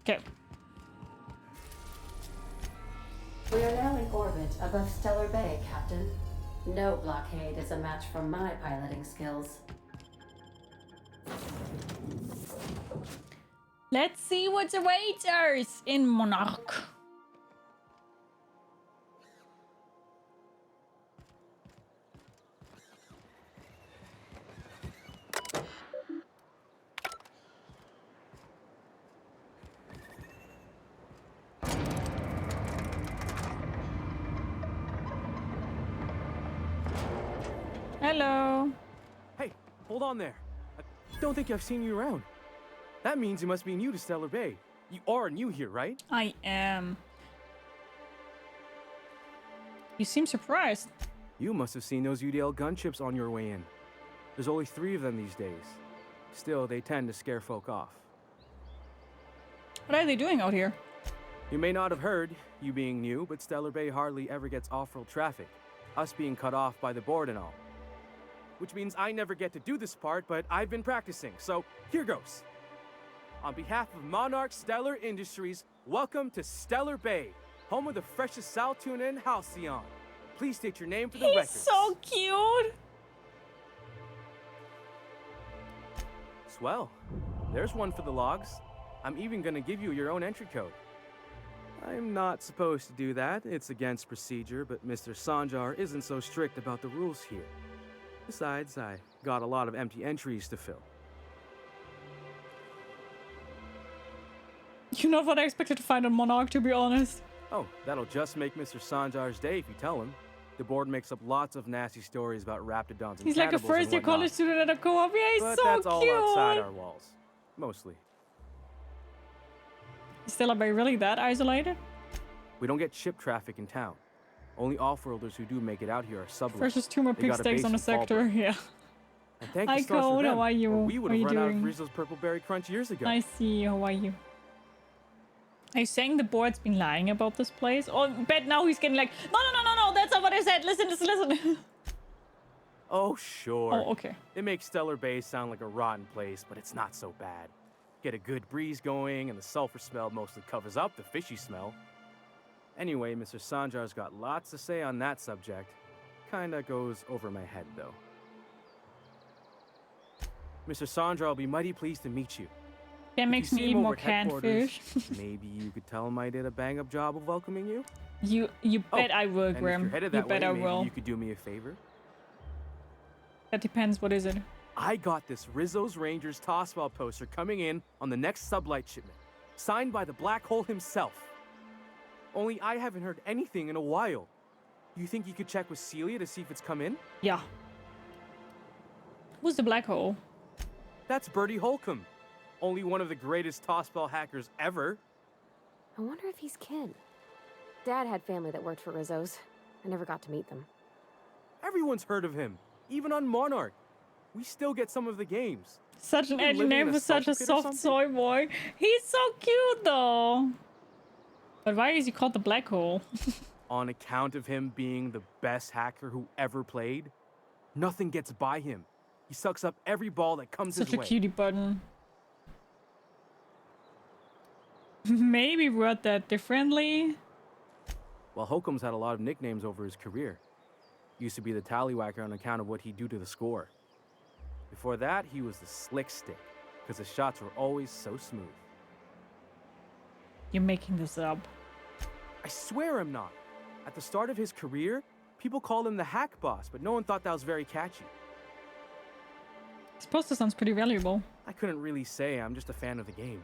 Okay. We are now in orbit above Stellar Bay, Captain. No blockade is a match for my piloting skills. Let's see what awaits us in Monarch. Hello. Hey, hold on there. I don't think I've seen you around. That means you must be new to Stellar Bay. You are new here, right? I am. You seem surprised. You must have seen those UDL gunships on your way in. There's only 3 of them these days. Still, they tend to scare folk off. What are they doing out here? You may not have heard, you being new, but Stellar Bay hardly ever gets off-world traffic. Us being cut off by the board and all. Which means I never get to do this part, but I've been practicing, so here goes. On behalf of Monarch Stellar Industries, welcome to Stellar Bay, home of the freshest sal tuna in Halcyon. Please state your name for the record. He's so cute! Swell. There's one for the logs. I'm even gonna give you your own entry code. I'm not supposed to do that. It's against procedure, but Mr. Sanjar isn't so strict about the rules here. Besides, I got a lot of empty entries to fill. You know what I expected to find on Monarch, to be honest. Oh, that'll just make Mr. Sanjar's day if you tell him. The board makes up lots of nasty stories about raptidons and He's like a first-year college student at a co-op. Yeah, he's but so that's cute. all outside our walls. Mostly. Is Stellar Bay really that isolated? We don't get ship traffic in town. Only off-worlders who do make it out here are sublets. Versus 2 more pig steaks on the sector, yeah. And thank Hi, the stars for Code, them, how are you? or we would have How are run you out doing? of Rizzo's Purple Berry Crunch years ago. I see, how are you? Are you saying the board's been lying about this place? Oh, bet now he's getting like, no, that's not what I said. Listen. Oh, sure. Oh, okay. It makes Stellar Bay sound like a rotten place, but it's not so bad. Get a good breeze going, and the sulfur smell mostly covers up the fishy smell. Anyway, Mr. Sanjar's got lots to say on that subject. Kinda goes over my head, though. Mr. Sanjar will be mighty pleased to meet you. That makes me eat more canned fish. Maybe you could tell him I did a bang-up job of welcoming you? You bet I will, and Grim. If you're headed You that bet way, I maybe will. you could do me a favor? That depends, what is it? I got this Rizzo's Rangers Tossball poster coming in on the next sublight shipment, signed by the Black Hole himself. Only I haven't heard anything in a while. You think you could check with Celia to see if it's come in? Yeah. Who's the Black Hole? That's Bertie Holcomb. Only one of the greatest Tossball hackers ever. I wonder if he's kin. Dad had family that worked for Rizzo's. I never got to meet them. Everyone's heard of him, even on Monarch. We still get some of the games. Such an edgy name for such a soft soy boy. He's so cute though. But why is he called the Black Hole? On account of him being the best hacker who ever played, nothing gets by him. He sucks up every ball that comes his way. Such a cutie button. Maybe word that differently. Well, Holcomb's had a lot of nicknames over his career. Used to be the tallywhacker on account of what he'd do to the score. Before that, he was the slick stick, because his shots were always so smooth. You're making this up. I swear I'm not. At the start of his career, people called him the hack boss, but no one thought that was very catchy. This poster sounds pretty valuable. I couldn't really say, I'm just a fan of the game.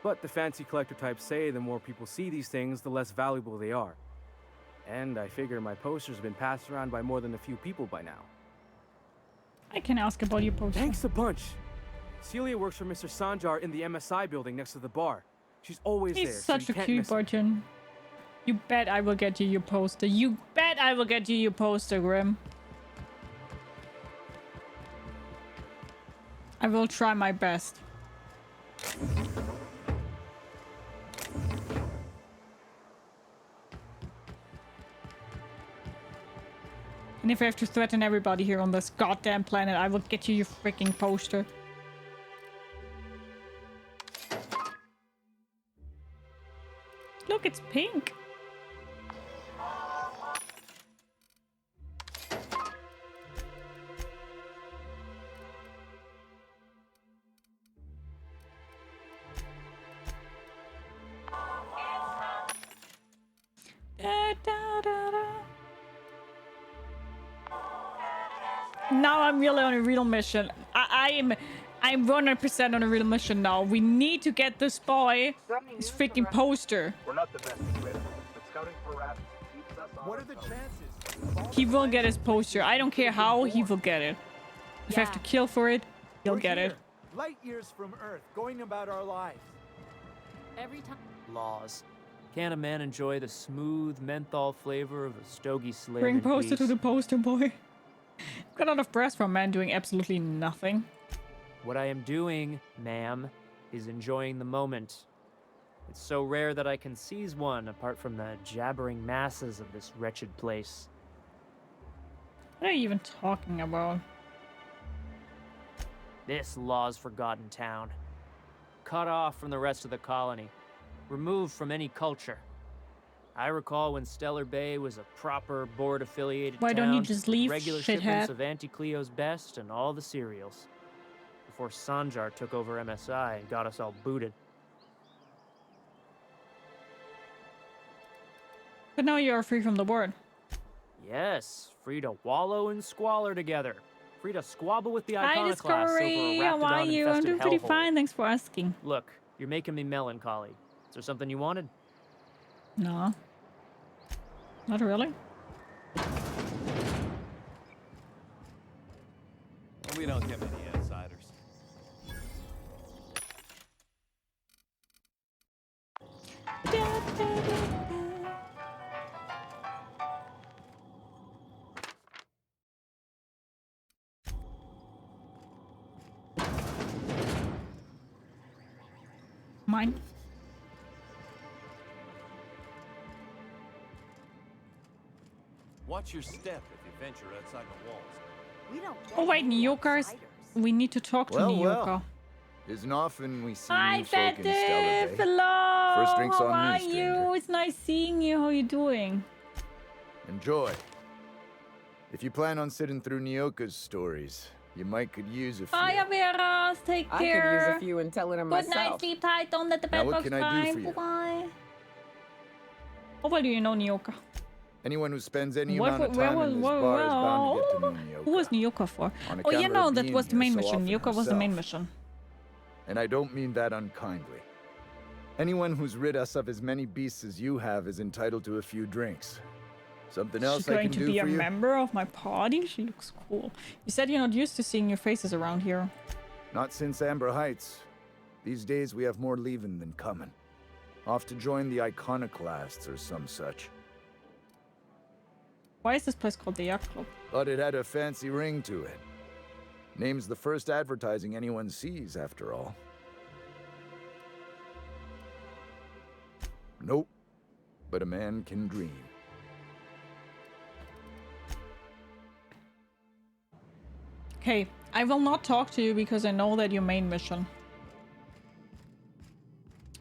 But the fancy collector types say the more people see these things, the less valuable they are. And I figure my poster's been passed around by more than a few people by now. I can ask about your poster. Thanks a bunch. Celia works for Mr. Sanjar in the MSI building next to the bar. She's always there. He's such so a cute button. You bet I will get you your poster. You bet I will get you your poster, Grim. I will try my best. And if I have to threaten everybody here on this goddamn planet, I will get you your freaking poster. Look, it's pink. Now I'm really on a real mission. I'm 100% on a real mission now. We need to get this boy his freaking poster. We're not the best at it, but scouting for rabbits keeps us on. What are the chances? He will get his poster. I don't care how, he will get it. If I have to kill for it, he'll get it. Light years from Earth, going about our lives. Every time. Laws. Can't a man enjoy the smooth menthol flavor of a stogie slim? Bring in poster peace? to the poster boy. Got out of breath from a man doing absolutely nothing. What I am doing, ma'am, is enjoying the moment. It's so rare that I can seize one apart from the jabbering masses of this wretched place. What are you even talking about? This law's forgotten town. Cut off from the rest of the colony. Removed from any culture. I recall when Stellar Bay was a proper board-affiliated town. Why don't you just leave, regular shithead? shipments of Auntie Cleo's best and all the cereals. Before Sanjar took over MSI and got us all booted. But now you're free from the board. Yes, free to wallow in squalor together. Free to squabble with the Hi, iconoclasts over a Discovery. How are you? I'm raptidon-infested doing pretty hellhole. fine. Thanks for asking. Look, you're making me melancholy. Is there something you wanted? No. Not really. We don't get many outsiders. Mine. Watch your step if you venture outside the walls. We don't Oh wait, Nyoka's. We need to talk to Nyoka. Isn't often we see Hi, you folk in Stellar Fettif. Bay. Hello. First drink's How on are me, stranger. you? It's nice seeing you. How are you doing? Enjoy. If you plan on sitting through Nyoka's stories, you might could use a few. Bye, Averas. Take I care. could use a few and tell it Good myself. night, sleep tight. Don't let the Now bed what bugs can I do climb. for you? Bye. How well do you know Nyoka? Anyone who spends any What, amount of where time was, in this where, bar is bound to get to where, know Nyoka. who was Nyoka for? On Oh, yeah, account of no, her that being was the here main so mission. often Nyoka was the main herself. mission. And I don't mean that unkindly. Anyone who's rid us of as many beasts as you have is entitled to a few drinks. Something else She's I going can to do be for a you? member of my party? She looks cool. You said you're not used to seeing your faces around here. Not since Amber Heights. These days we have more leaving than coming. Off to join the Iconoclasts or some such. Why is this place called the Yacht Club? Thought it had a fancy ring to it. Name's the first advertising anyone sees, after all. Nope. But a man can dream. Okay, I will not talk to you because I know that your main mission.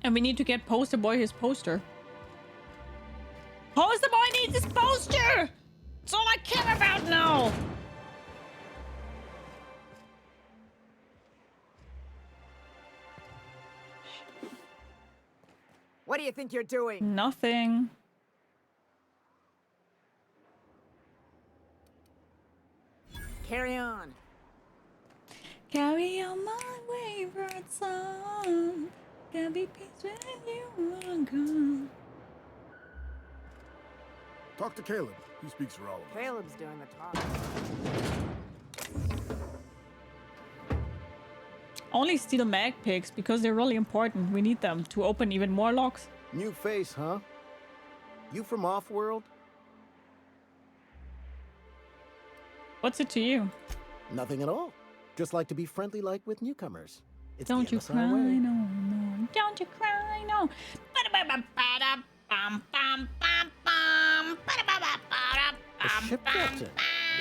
And we need to get Poster Boy his poster. Poster Boy needs his poster! That's all I care about now! What do you think you're doing? Nothing. Carry on. Carry on my wayward son. There'll be peace when you are gone. Talk to Caleb. He speaks for all of us. Caleb's doing the talking. Only steal mag pigs because they're really important. We need them to open even more locks. New face, huh? You from off-world? What's it to you? Nothing at all. Just like to be friendly like with newcomers. It's Don't the you MSI cry, way. no, no. Don't you cry, no. A ship captain?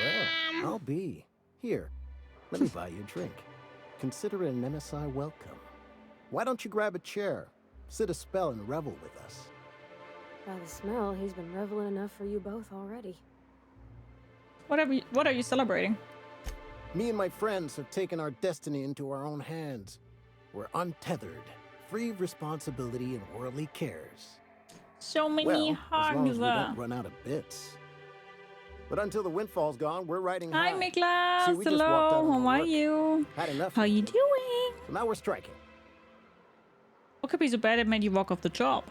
Well, I'll be. Here, let me buy you a drink. Consider it an MSI welcome. Why don't you grab a chair, sit a spell, and revel with us? By the smell, he's been reveling enough for you both already. What are you celebrating? Me and my friends have taken our destiny into our own hands. We're untethered, free of responsibility and worldly cares. So many Well, as long as hugs. we don't run out of bits. But until the windfall's gone, we're riding Hi, high. Miklas. See, we just walked out Hello. on How our are work. you? Had enough. How you doing? So now we're striking. What could be so bad it made you walk off the job?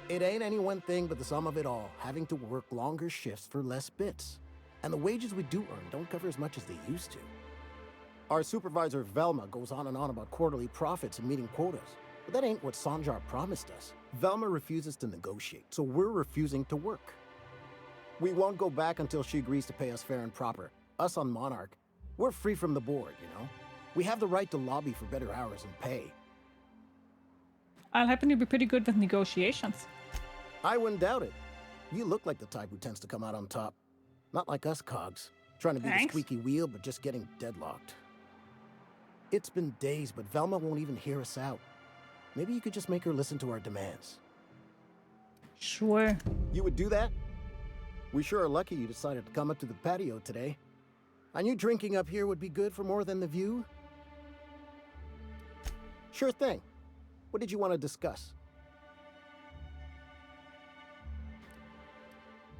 It ain't any one thing but the sum of it all, having to work longer shifts for less bits. And the wages we do earn don't cover as much as they used to. Our supervisor Velma goes on and on about quarterly profits and meeting quotas. But that ain't what Sanjar promised us. Velma refuses to negotiate, so we're refusing to work. We won't go back until she agrees to pay us fair and proper. Us on Monarch, we're free from the board, you know? We have the right to lobby for better hours and pay. I'll happen to be pretty good with negotiations. I wouldn't doubt it. You look like the type who tends to come out on top. Not like us cogs, trying to be Thanks. the squeaky wheel but just getting deadlocked. It's been days, but Velma won't even hear us out. Maybe you could just make her listen to our demands. Sure. You would do that? We sure are lucky you decided to come up to the patio today. I knew drinking up here would be good for more than the view. Sure thing. What did you want to discuss?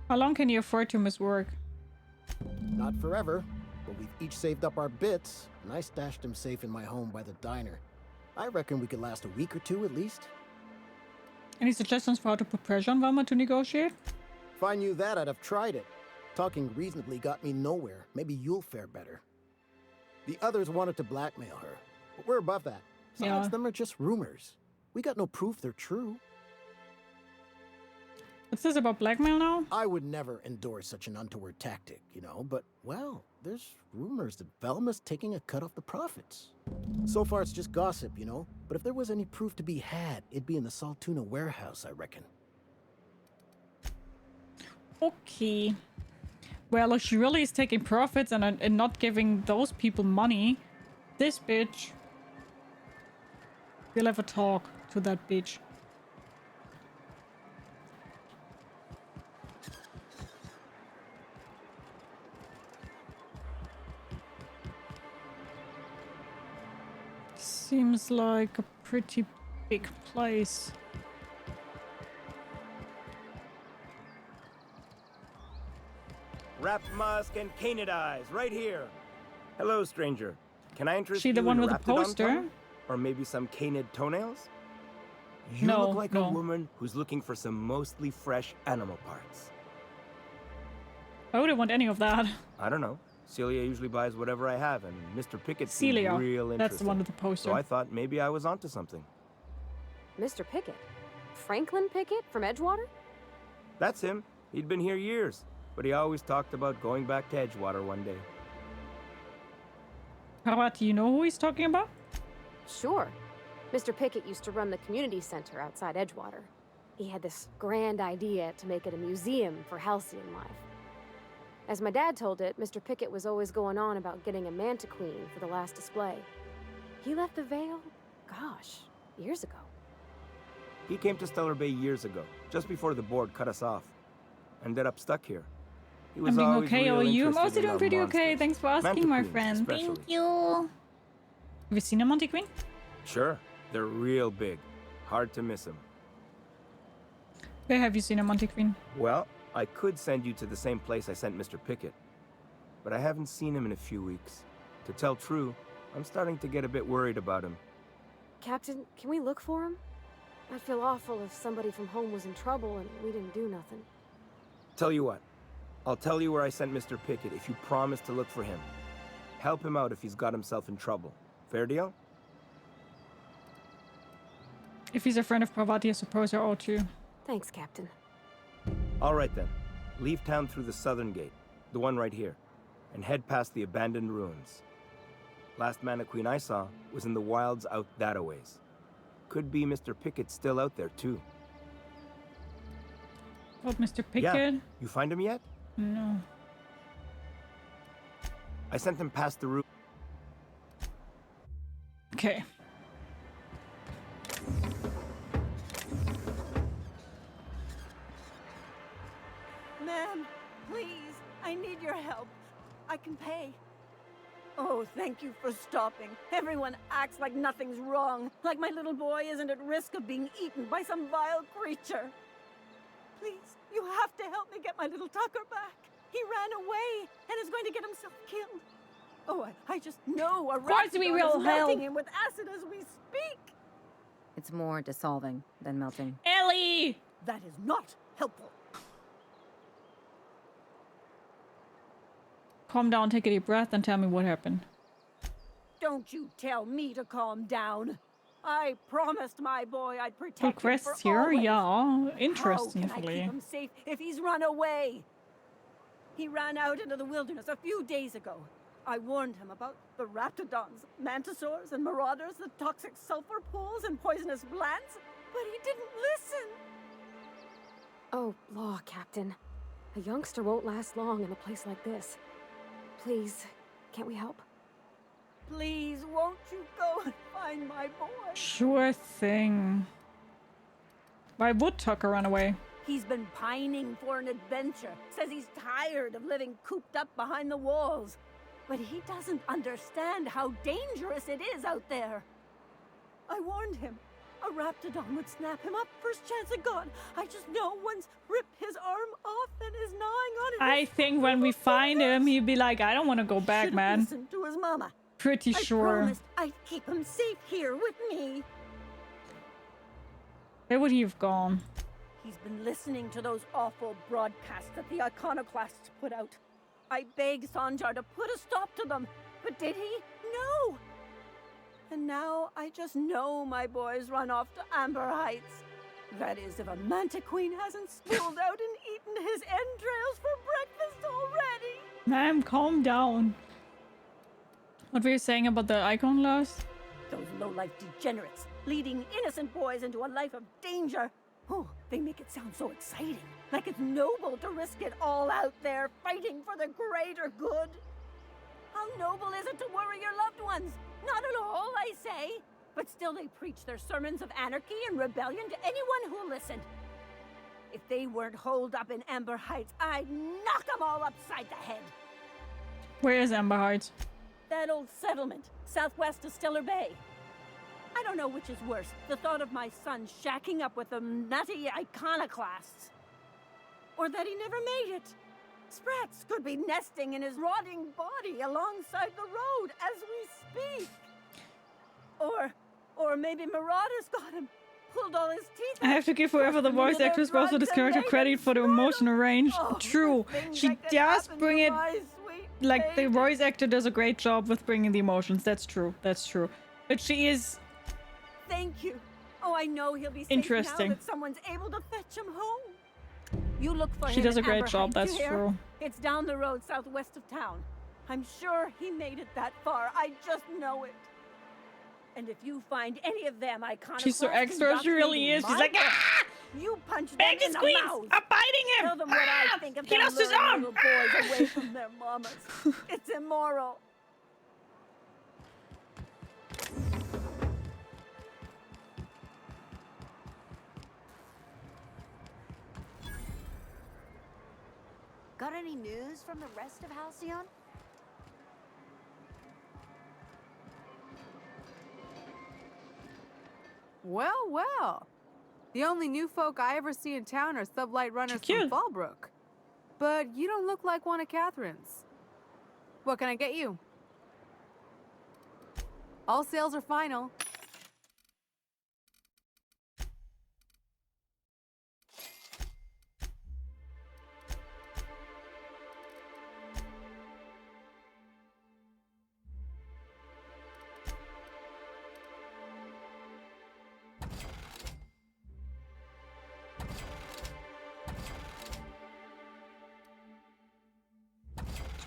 How long can you afford to miss work? Not forever, but we've each saved up our bits, and I stashed them safe in my home by the diner. I reckon we could last a week or two at least. Any suggestions for how to put pressure on Velma to negotiate? If I knew that, I'd have tried it. Talking reasonably got me nowhere. Maybe you'll fare better. The others wanted to blackmail her, but we're above that. Some of them are just rumors. We got no proof they're true. What's this about blackmail now? I would never endorse such an untoward tactic, you know, but, well, there's rumors that Velma's taking a cut off the profits. So far, it's just gossip, you know, but if there was any proof to be had, it'd be in the Saltuna warehouse, I reckon. Okay. Well, if she really is taking profits and not giving those people money, this bitch... We'll have a talk to that bitch. Seems like a pretty big place. Wrapped musk and canid eyes, right here. Hello, stranger. Can I interest She you the one in a with the raptidon poster? tongue? Or maybe some canid toenails? You No, look like no. a woman who's looking for some mostly fresh animal parts. I wouldn't want any of that. I don't know. Celia usually buys whatever I have, and Mr. Pickett seemed Celia. real interesting. That's the one with the poster. So I thought maybe I was onto something. Mr. Pickett? Franklin Pickett from Edgewater? That's him. He'd been here years, but he always talked about going back to Edgewater one day. How about, do you know who he's talking about? Sure. Mr. Pickett used to run the community center outside Edgewater. He had this grand idea to make it a museum for Halcyon life. As my dad told it, Mr. Pickett was always going on about getting a manta queen for the last display. He left the Vale, gosh, years ago. He came to Stellar Bay years ago, just before the board cut us off. Ended up stuck here. He was I'm doing always okay, real or you? I'm interested also in doing our pretty okay. monsters. Thanks for asking, Manta my queens, friend. especially. Thank you. Have you seen a Monty Queen? Sure, they're real big. Hard to miss them. Where have you seen a Monty Queen? Well, I could send you to the same place I sent Mr. Pickett, but I haven't seen him in a few weeks. To tell true, I'm starting to get a bit worried about him. Captain, can we look for him? I'd feel awful if somebody from home was in trouble and we didn't do nothing. Tell you what, I'll tell you where I sent Mr. Pickett if you promise to look for him. Help him out if he's got himself in trouble. Fair deal? If he's a friend of Parvati, I suppose I ought to. Thanks, Captain. All right then. Leave town through the southern gate, the one right here, and head past the abandoned ruins. Last Mana Queen I saw was in the wilds out that-a-ways. Could be Mr. Pickett still out there too. Oh, Mr. Pickett? Yeah. You find him yet? No. I sent him past the roof. Okay. Ma'am, please, I need your help. I can pay. Oh, thank you for stopping. Everyone acts like nothing's wrong, like my little boy isn't at risk of being eaten by some vile creature. Please, you have to help me get my little Tucker back. He ran away and is going to get himself killed. Oh, I just know a raptor is melting him with acid as we speak. It's more dissolving than melting. Ellie! That is not helpful. Calm down, take a deep breath, and tell me what happened. Don't you tell me to calm down. I promised my boy I'd protect Cool him quests for here, always. yeah, How can I interestingly. keep him safe if he's run away? He ran out into the wilderness a few days ago. I warned him about the raptidons, mantisaurs, and marauders, the toxic sulfur pools, and poisonous plants, but he didn't listen. Oh, law, Captain. A youngster won't last long in a place like this. Please, can't we help? Please, won't you go and find my boy? Sure thing. Why would Tucker run away? He's been pining for an adventure. Says he's tired of living cooped up behind the walls. But he doesn't understand how dangerous it is out there. I warned him. A raptidon would snap him up first chance it got. I just know one's ripped his arm off and is gnawing on it. I think when we find him, he'd be like, I don't want to go back, Should've man. listened to his mama. Pretty I sure. promised I'd keep him safe here with me. Where would he have gone? He's been listening to those awful broadcasts that the iconoclasts put out. I begged Sanjar to put a stop to them, but did he? No! And now I just know my boy's run off to Amber Heights. That is, if a manta queen hasn't spooled out and eaten his entrails for breakfast already. Ma'am, calm down. What were you saying about the icon last? Those low-life degenerates, leading innocent boys into a life of danger. Oh, they make it sound so exciting, like it's noble to risk it all out there, fighting for the greater good. How noble is it to worry your loved ones? Not at all, I say. But still they preach their sermons of anarchy and rebellion to anyone who'll listen. If they weren't holed up in Amber Heights, I'd knock them all upside the head. Where is Amber Heights? That old settlement, southwest of Stellar Bay. I don't know which is worse, the thought of my son shacking up with them nutty iconoclasts. Or that he never made it. Sprats could be nesting in his rotting body alongside the road as we speak. Or maybe Marauders got him. Pulled all his teeth I have to give whoever the voice actress was for this character credit for the emotional range. True. She does bring it... Like, the voice actor does a great job with bringing the emotions. That's true. That's true. But she is... Thank you. Oh, I know he'll be safe interesting. now that someone's able to fetch him home. You look for him. She does a in great Amber job, Heights, that's you hear? true. It's down the road southwest of town. I'm sure he made it that far. I just know it. And if you find any of them iconoclasts, She's so extra, she really is. She's like, ah! You punch them Bang in his the queens! mouth. I'm biting him! Tell them what I think of He them lost his luring arm! little boys away from their mamas. It's immoral. Got any news from the rest of Halcyon? Well, well. The only new folk I ever see in town are sublight runners from Fallbrook. But you don't look like one of Catherine's. What can I get you? All sales are final.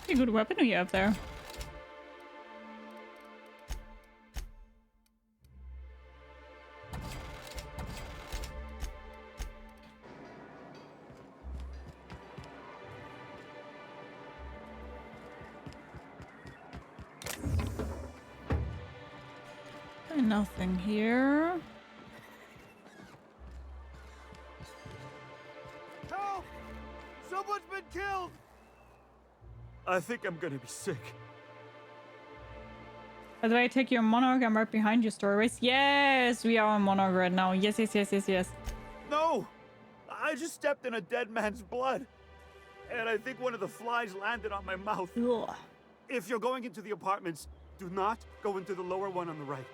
Pretty good weapon you have there. And nothing here. Help! Someone's been killed! I think I'm gonna be sick. By the way, take your Monarch. I'm right behind you, Storyways. Yes, we are on Monarch right now. Yes, yes, yes, yes, yes. No! I just stepped in a dead man's blood. And I think one of the flies landed on my mouth. Ugh. If you're going into the apartments, do not go into the lower one on the right.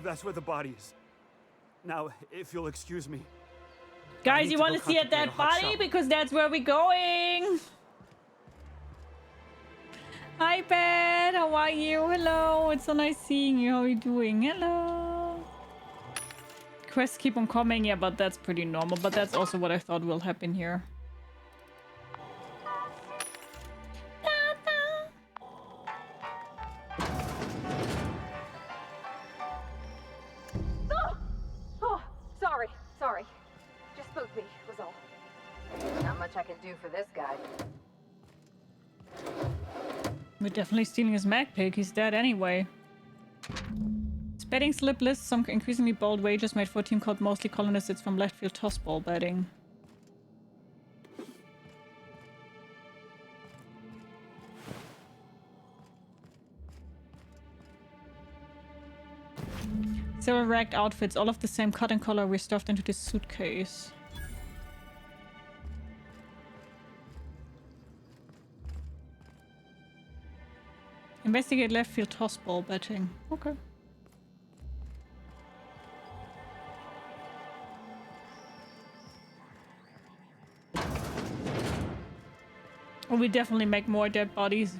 That's where the body is. Now, if you'll excuse me. Guys, you want to see a dead body? Because that's where we're going. Hi, Pat. How are you? Hello. It's so nice seeing you. How are you doing? Hello. Quests keep on coming. Yeah, but that's pretty normal. But that's also what I thought will happen here. Sorry. Just spooked me, was all. Not much I can do for this guy. We're definitely stealing his mag pick. He's dead anyway. Betting slip lists some increasingly bold wagers made for a team called Mostly Colonists. It's from left field tossball betting. Several ragged outfits, all of the same cut and color, were stuffed into this suitcase. Investigate left field tossball betting. Okay. Oh, we definitely make more dead bodies.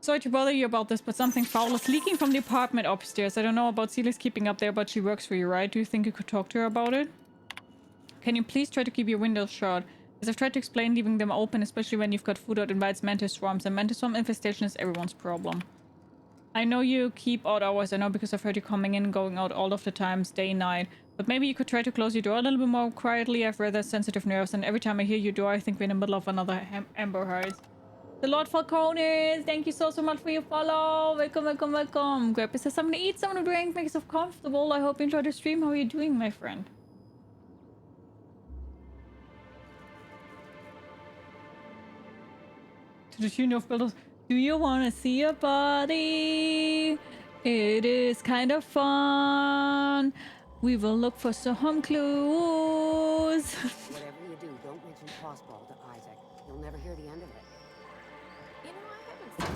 Sorry to bother you about this, but something foul is leaking from the apartment upstairs. I don't know about Celia's keeping up there, but she works for you, right? Do you think you could talk to her about it? Can you please try to keep your windows shut? As I've tried to explain, leaving them open, especially when you've got food out, invites mantis swarms, and mantis swarm infestation is everyone's problem. I know you keep odd hours, I know, because I've heard you coming in and going out all of the times, day, night. But maybe you could try to close your door a little bit more quietly. I have rather sensitive nerves, and every time I hear your door, I think we're in the middle of another Amber Hearts. The Lord Falcones, thank you so much for your follow. Welcome, welcome, welcome. Grab yourself something to eat, something to drink, make yourself comfortable. I hope you enjoyed the stream. How are you doing, my friend? To the tune of builders. Do you want to see a body? It is kind of fun. We will look for some clues. Whatever you do, don't mention crossball to Isaac. You'll never hear the end of it. You know, I haven't seen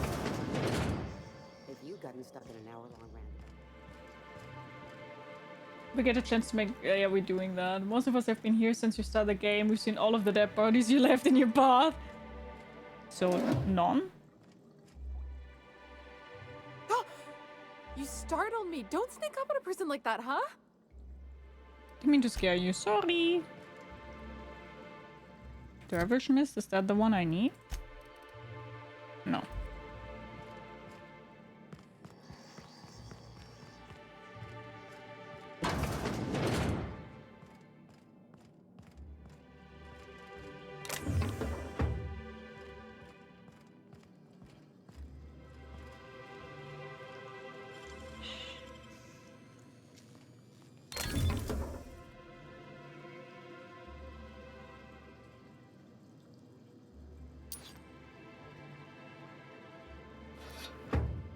it. If you gotten stuck in an hour-long rant. We get a chance to make... yeah, we're doing that. Most of us have been here since you started the game. We've seen all of the dead bodies you left in your path. So, none? You startled me. Don't sneak up on a person like that, huh? Didn't mean to scare you. Sorry. Dervish Mist? Is that the one I need? No.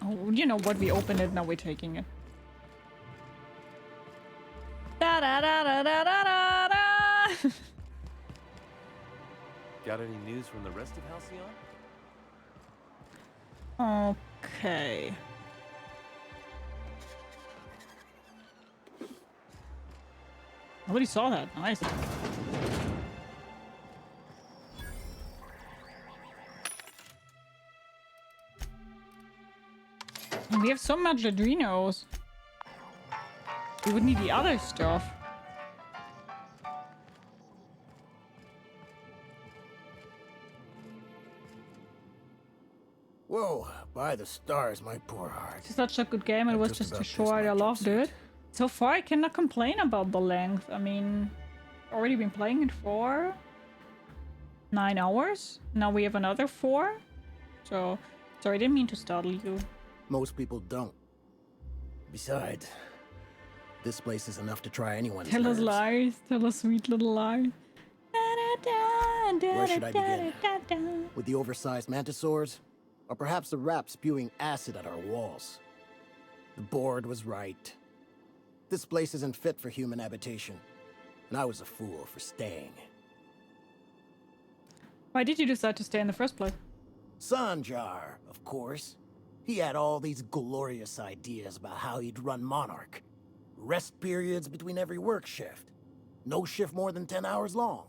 Oh, you know what? We opened it, now we're taking it. Da da da da da da da da. Got any news from the rest of Halcyon? Okay. Nobody saw that. Nice. And we have so much adrenos. We would need the other stuff. Whoa, by the stars, my poor heart. It's such a good game. It was just too short. I loved it. So far, I cannot complain about the length. I mean, already been playing it for 9 hours. Now we have another 4. So, sorry, I didn't mean to startle you. Most people don't. Besides, this place is enough to try anyone's Tell us nerves. lies. Tell us sweet little lies. Where should I begin? With the oversized mantisaurs? Or perhaps the rap spewing acid at our walls? The board was right. This place isn't fit for human habitation. And I was a fool for staying. Why did you decide to stay in the first place? Sanjar, of course. He had all these glorious ideas about how he'd run Monarch. Rest periods between every work shift. No shift more than 10 hours long.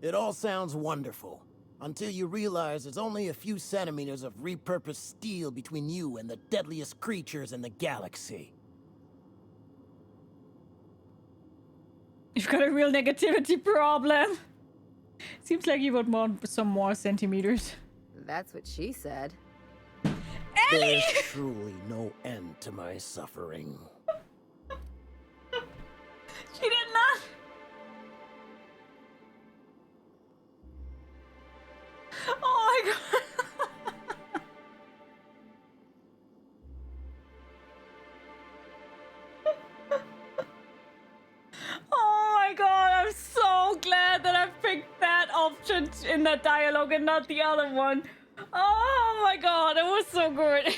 It all sounds wonderful, until you realize there's only a few centimeters of repurposed steel between you and the deadliest creatures in the galaxy. You've got a real negativity problem. Seems like you would want some more centimeters. That's what she said. There's truly no end to my suffering. She did not. Oh my god. Oh my god, I'm so glad that I picked that option in that dialogue and not the other one. Oh my god, it was so good.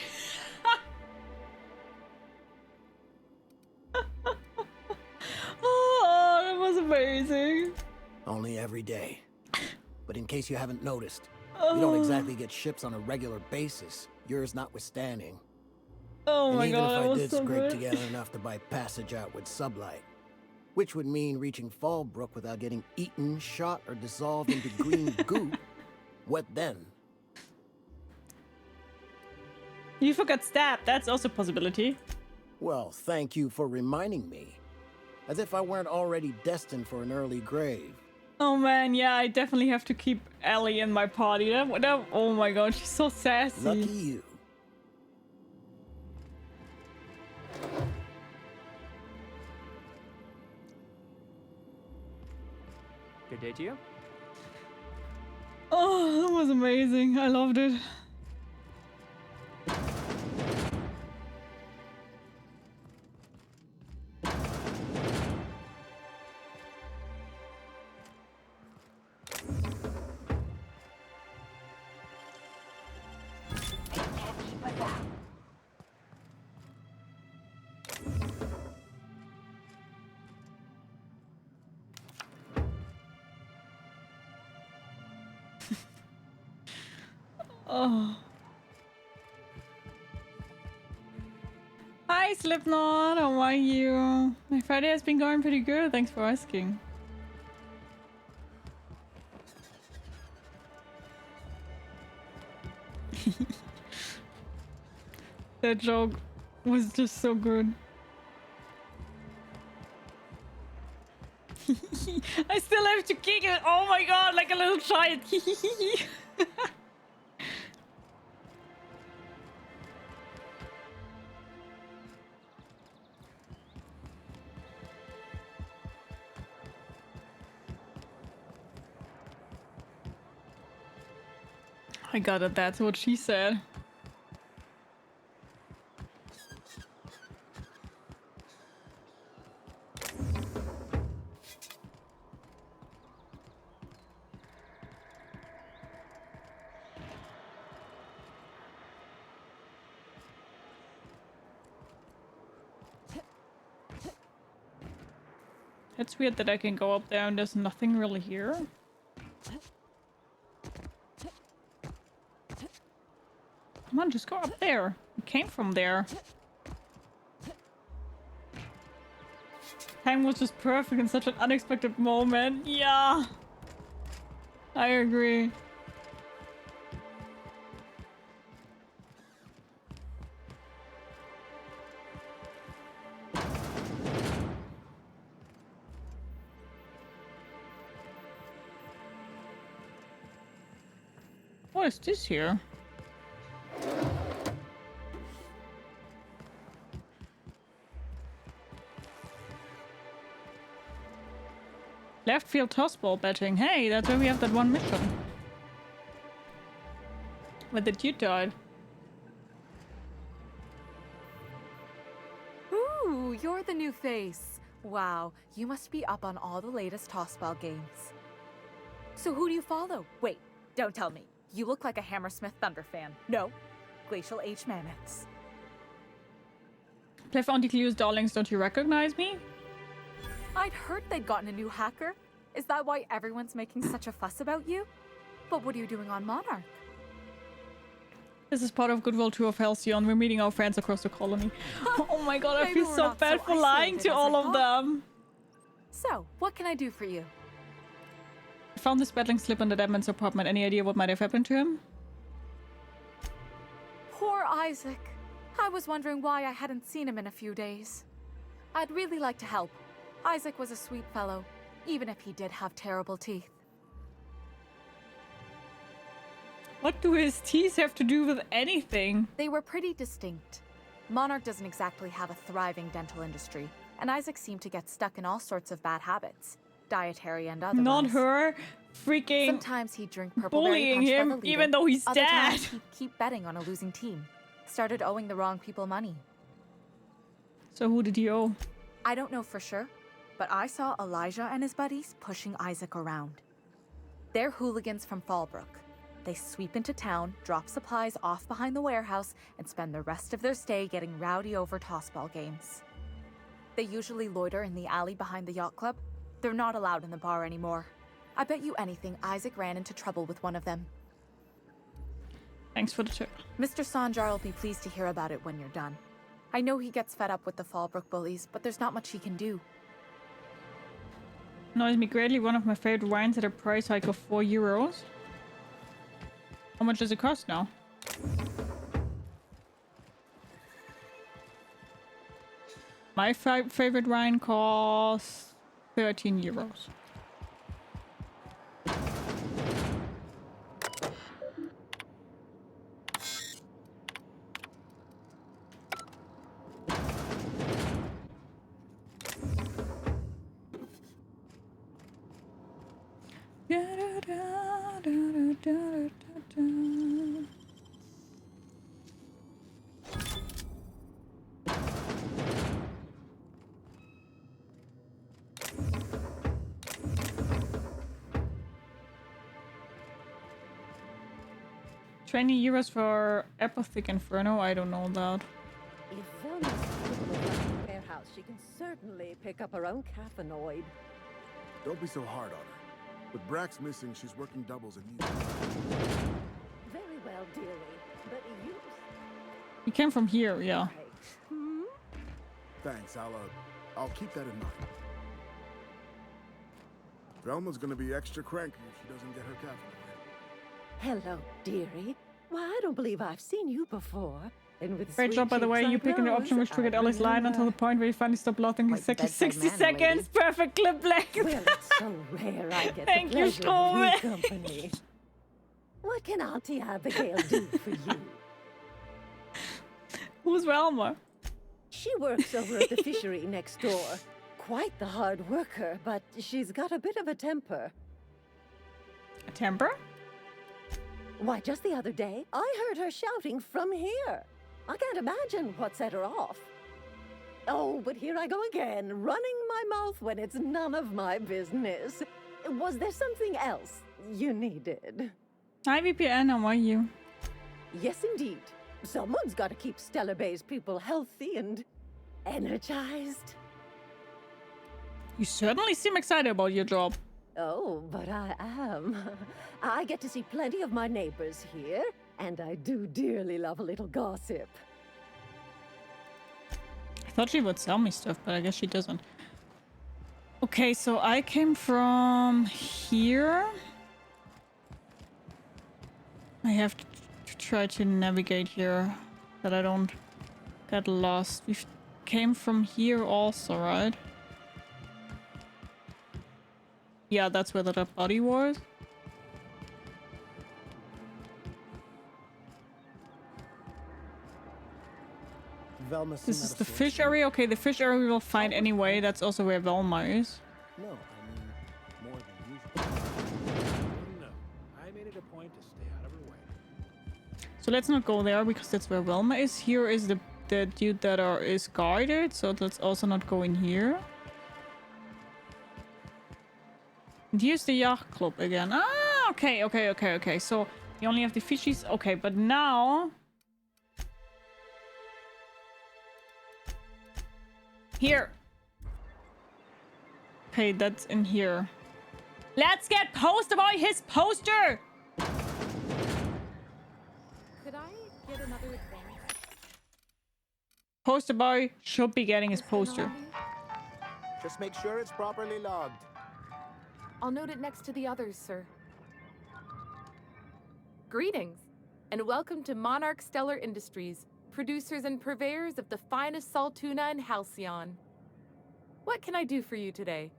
Oh, that was amazing. Only every day. But in case you haven't noticed, we don't exactly get ships on a regular basis, yours notwithstanding. Oh my god, and that even was if I did so scrape good. together enough to buy passage out with sublight, which would mean reaching Fallbrook without getting eaten, shot, or dissolved into green goo, what then? You forgot stab, that's also a possibility. Well, thank you for reminding me. As if I weren't already destined for an early grave. Oh man, yeah, I definitely have to keep Ellie in my party. Oh my god, she's so sassy. Lucky you. Good day to you. Oh, that was amazing. I loved it. Oh. Hi, Slipknot. How are you? My Friday has been going pretty good. Thanks for asking. That joke was just so good. I still have to kick it. Oh my god, like a little child. I got it. That's what she said. It's weird that I can go up there and there's nothing really here. Come on, just go up there. You came from there. Time was just perfect in such an unexpected moment. Yeah. I agree. What is this here? Left field tossball betting. Hey, that's where we have that one mission. Where the dude died. Ooh, you're the new face. Wow, you must be up on all the latest tossball games. So who do you follow? Wait, don't tell me. You look like a Hammersmith Thunder fan. No, Glacial H Mammoths. Play for Anticleus Darlings, don't you recognize me? I'd heard they'd gotten a new hacker. Is that why everyone's making such a fuss about you? But what are you doing on Monarch? This is part of Goodwill Tour of Halcyon. We're meeting our friends across the colony. Oh my god, I feel so bad for lying to all of them. So, what can I do for you? I found this battling slip in the admin's apartment. Any idea what might have happened to him? Poor Isaac. I was wondering why I hadn't seen him in a few days. I'd really like to help. Isaac was a sweet fellow, even if he did have terrible teeth. What do his teeth have to do with anything? They were pretty distinct. Monarch doesn't exactly have a thriving dental industry, and Isaac seemed to get stuck in all sorts of bad habits, dietary and otherwise. Not her freaking Sometimes he'd drink purple bullying him, even though he's Other dead. times he'd keep betting on a losing team. Started owing the wrong people money. So who did he owe? I don't know for sure, but I saw Elijah and his buddies pushing Isaac around. They're hooligans from Fallbrook. They sweep into town, drop supplies off behind the warehouse, and spend the rest of their stay getting rowdy over tossball games. They usually loiter in the alley behind the yacht club. They're not allowed in the bar anymore. I bet you anything Isaac ran into trouble with one of them. Thanks for the tip. Mr. Sanjar will be pleased to hear about it when you're done. I know he gets fed up with the Fallbrook bullies, but there's not much he can do. Annoys me greatly. One of my favorite wines at a price hike of €4. How much does it cost now? My favorite wine costs €13. €20 for Apothic Inferno? I don't know that. If Velma's capable of running the warehouse, she can certainly pick up her own caffeinoid. Don't be so hard on her. With Brax missing, she's working doubles and needs. Very well. well, dearie, but you... He came from here, yeah. Thanks, I'll keep that in mind. Velma's gonna be extra cranky if she doesn't get her caffeine. Hello, dearie. Why, I don't believe I've seen you before. And with Great job, by the way. You picking the option which triggered Ellie's line until the point where you finally stop laughing exactly 60 seconds. Perfect clip length. Well, it's so rare I get Thank the you, pleasure of your Strowman. company. What can Auntie Abigail do for you? Who's Velma? She works over at the fishery next door. Quite the hard worker, but she's got a bit of a temper. A temper? Why, just the other day, I heard her shouting from here. I can't imagine what set her off. Oh, but here I go again, running my mouth when it's none of my business. Was there something else you needed? Hi, VPN, how are you? Yes, indeed. Someone's got to keep Stellar Bay's people healthy and energized. You certainly seem excited about your job. Oh, but I am. I get to see plenty of my neighbors here, and I do dearly love a little gossip. I thought she would sell me stuff, but I guess she doesn't. Okay, so I came from here. I have to try to navigate here, that I don't get lost. We came from here also, right? Yeah, that's where the body was. Velma This is the fish area. Okay, the fish area we will find anyway. That's also where Velma is. No, I mean more than usual. No, I made it a point to stay out of her way. So let's not go there because that's where Velma is. Here is the dude that is guarded, so let's also not go in here. And here's the yacht club again. Ah, okay. So you only have the fishies. Okay, but now here. Okay, that's in here. Let's get Poster Boy his poster. Could I get another advance? Poster Boy should be getting his poster. Just make sure it's properly logged. I'll note it next to the others, sir. Greetings, and welcome to Monarch Stellar Industries, producers and purveyors of the finest salt tuna in Halcyon. What can I do for you today?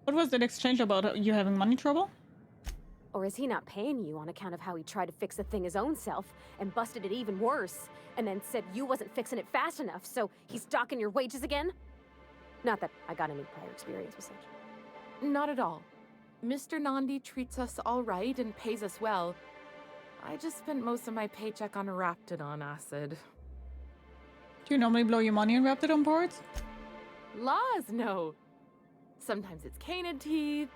What was that exchange about? You having money trouble? Or is he not paying you on account of how he tried to fix the thing his own self and busted it even worse, and then said you wasn't fixing it fast enough, so he's docking your wages again? Not that I got any prior experience with such. Not at all. Mr. Nandi treats us all right and pays us well. I just spent most of my paycheck on Raptidon acid. Do you normally blow your money on Raptidon parts? Laws, no. Sometimes it's canid teeth,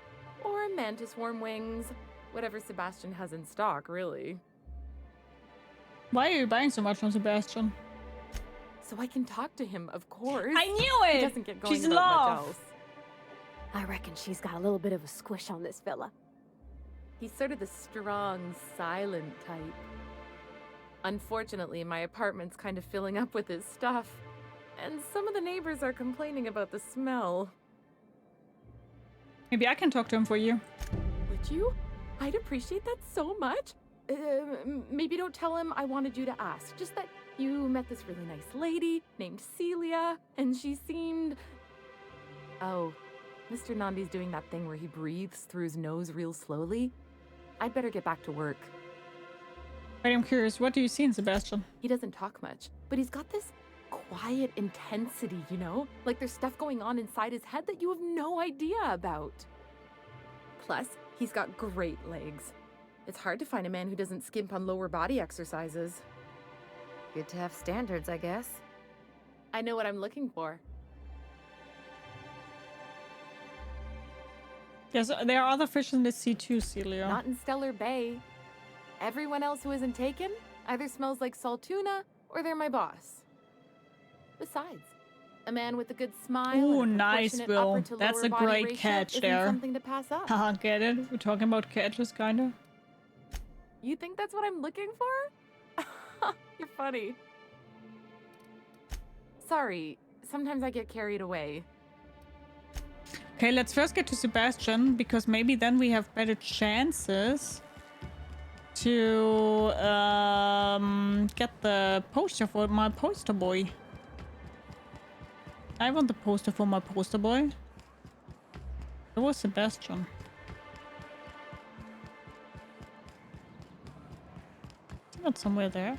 or mantis worm wings. Whatever Sebastian has in stock, really. Why are you buying so much from Sebastian? So I can talk to him, of course. I knew it! He doesn't get going She's about love. much else. I reckon she's got a little bit of a squish on this fella. He's sort of the strong, silent type. Unfortunately, my apartment's kind of filling up with his stuff, and some of the neighbors are complaining about the smell. Maybe I can talk to him for you. Would you? I'd appreciate that so much. Maybe don't tell him I wanted you to ask. Just that you met this really nice lady named Celia, and she seemed... Oh, Mr. Nandi's doing that thing where he breathes through his nose real slowly. I'd better get back to work. Wait, I'm curious, what do you see in Sebastian? He doesn't talk much, but he's got this quiet intensity, you know? Like there's stuff going on inside his head that you have no idea about. Plus, he's got great legs. It's hard to find a man who doesn't skimp on lower body exercises. Good to have standards, I guess. I know what I'm looking for. Yes, there are other fish in the sea too, Celia. Not in Stellar Bay. Everyone else who isn't taken either smells like salt tuna or they're my boss. Besides, a man with a good smile Ooh, and a nice, proportionate Will. upper to That's lower a body great ratio catch isn't there. something to pass up. Haha, get it? We're talking about catches, kinda. You think that's what I'm looking for? You're funny. Sorry, sometimes I get carried away. Okay, let's first get to Sebastian, because maybe then we have better chances to get the poster for my poster boy. I want the poster for my poster boy. It was Sebastian. Not somewhere there.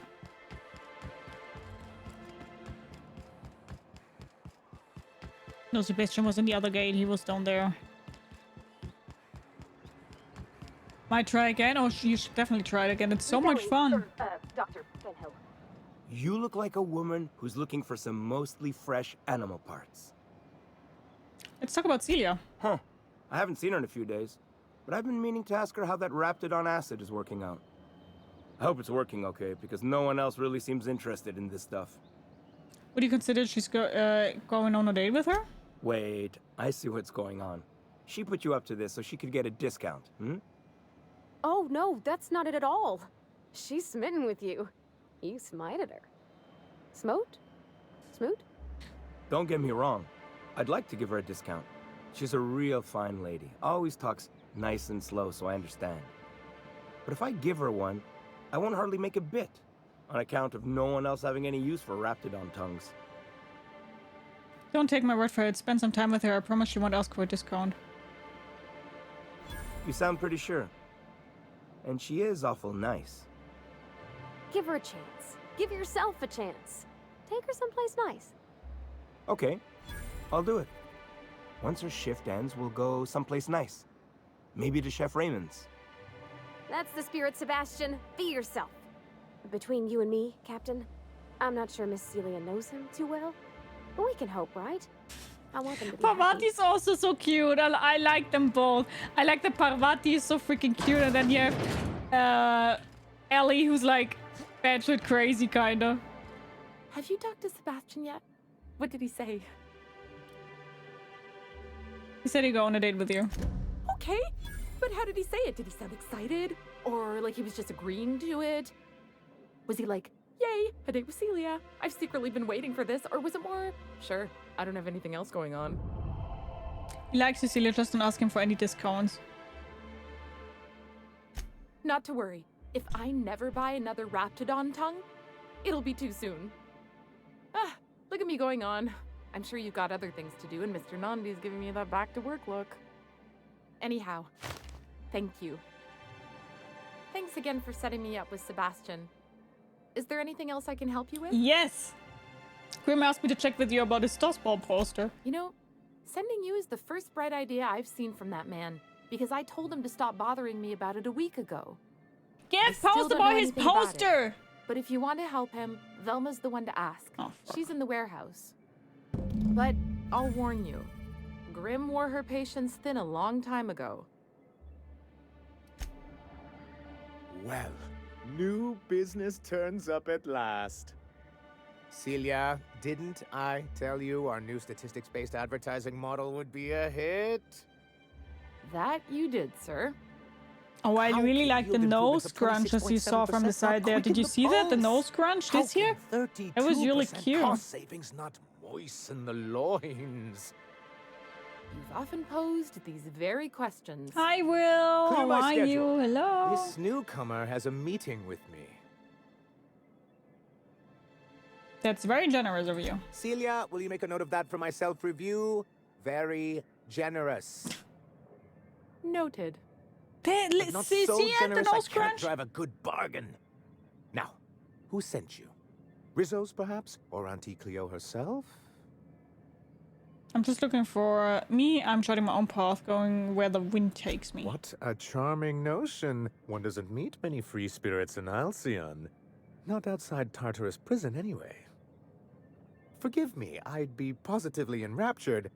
No, Sebastian was in the other gate. He was down there. Might try again? Oh, you should definitely try it again. It's so much fun. Dr. Van Hill. You look like a woman who's looking for some mostly fresh animal parts. Let's talk about Celia. Huh. I haven't seen her in a few days, but I've been meaning to ask her how that Raptidon acid is working out. I hope it's working okay, because no one else really seems interested in this stuff. Would you consider she's going on a date with her? Wait, I see what's going on. She put you up to this so she could get a discount, hmm? Oh, no, that's not it at all. She's smitten with you. You smited her. Smote? Smoot? Don't get me wrong. I'd like to give her a discount. She's a real fine lady. Always talks nice and slow, so I understand. But if I give her one, I won't hardly make a bit, on account of no one else having any use for Raptidon tongues. Don't take my word for it. Spend some time with her. I promise she won't ask for a discount. You sound pretty sure. And she is awful nice. Give her a chance. Give yourself a chance. Take her someplace nice. Okay, I'll do it. Once her shift ends, we'll go someplace nice. Maybe to Chef Raymond's. That's the spirit, Sebastian. Be yourself. Between you and me, Captain, I'm not sure Miss Celia knows him too well, but we can hope, right? I want them to be Parvati's also so cute. I like them both. I like that Parvati is so freaking cute, and then you have Ellie, who's like batshit crazy, kinda. Have you talked to Sebastian yet? What did he say? He said he'd go on a date with you. Okay, but how did he say it? Did he sound excited? Or like he was just agreeing to it? Was he like, yay, a date with Celia? I've secretly been waiting for this. Or was it more, sure, I don't have anything else going on? He likes Cecilia, just don't ask him for any discounts. Not to worry. If I never buy another Raptidon tongue, it'll be too soon. Ah, look at me going on. I'm sure you've got other things to do, and Mr. Nandi's giving me that back-to-work look. Anyhow, thank you. Thanks again for setting me up with Sebastian. Is there anything else I can help you with? Yes! Grim asked me to check with you about his Dustball poster. You know, sending you is the first bright idea I've seen from that man, because I told him to stop bothering me about it a week ago. Get post about his poster! But if you want to help him, Velma's the one to ask. Oh, she's in the warehouse. But I'll warn you, Grim wore her patience thin a long time ago. Well, new business turns up at last. Celia, didn't I tell you our new statistics-based advertising model would be a hit? That you did, sir. Oh, I really like the nose crunches you saw from the side there. Did you see that? The nose crunch this here? It was really cute. Cost savings not moisten the loins. You've often posed these very questions. Hi, Will. Clear How my are schedule. you? Hello. This newcomer has a meeting with me. That's very generous of you. Celia, will you make a note of that for my self-review? Very generous. Noted. But not See, so see it? The generous I nose can't crunch? drive a good bargain. Now, who sent you? Rizzo's, perhaps? Or Auntie Cleo herself? I'm just looking for me. I'm charting my own path, going where the wind takes me. What a charming notion. One doesn't meet many free spirits in Halcyon. Not outside Tartarus prison, anyway. Forgive me, I'd be positively enraptured.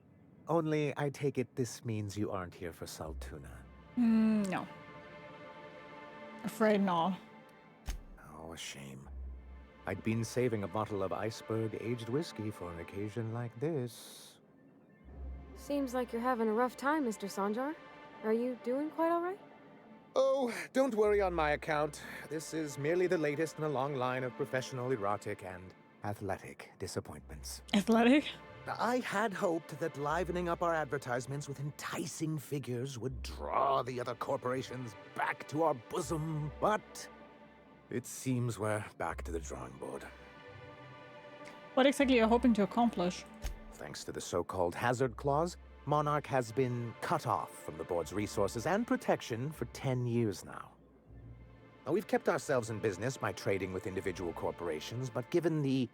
Only, I take it this means you aren't here for Saltuna. No. Afraid not. Oh, a shame. I'd been saving a bottle of iceberg-aged whiskey for an occasion like this. Seems like you're having a rough time, Mr. Sanjar. Are you doing quite all right? Oh, don't worry on my account. This is merely the latest in a long line of professional, erotic, and athletic disappointments. Athletic? I had hoped that livening up our advertisements with enticing figures would draw the other corporations back to our bosom, but it seems we're back to the drawing board. What exactly are you hoping to accomplish? Thanks to the so-called hazard clause, Monarch has been cut off from the board's resources and protection for 10 years now. Now, we've kept ourselves in business by trading with individual corporations, but given the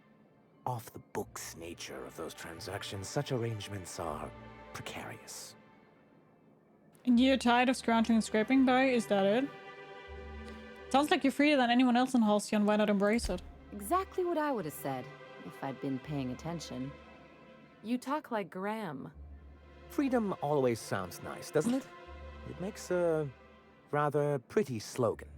off-the-books nature of those transactions, such arrangements are precarious. And you're tired of scrounging and scraping by? Is that it? Sounds like you're freer than anyone else in Halcyon. Why not embrace it? Exactly what I would have said if I'd been paying attention. You talk like Graham. Freedom always sounds nice, doesn't it? It makes a rather pretty slogan.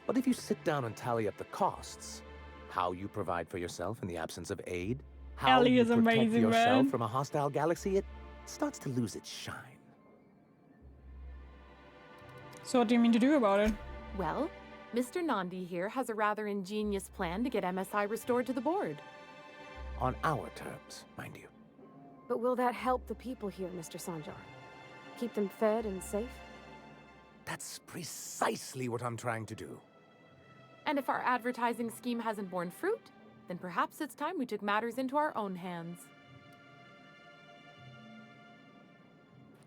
But if you sit down and tally up the costs, how you provide for yourself in the absence of aid, how Ellie you is protect amazing, yourself man. from a hostile galaxy, it starts to lose its shine. So what do you mean to do about it? Well, Mr. Nandi here has a rather ingenious plan to get MSI restored to the board. On our terms, mind you. But will that help the people here, Mr. Sanjar? Keep them fed and safe? That's precisely what I'm trying to do. And if our advertising scheme hasn't borne fruit, then perhaps it's time we took matters into our own hands.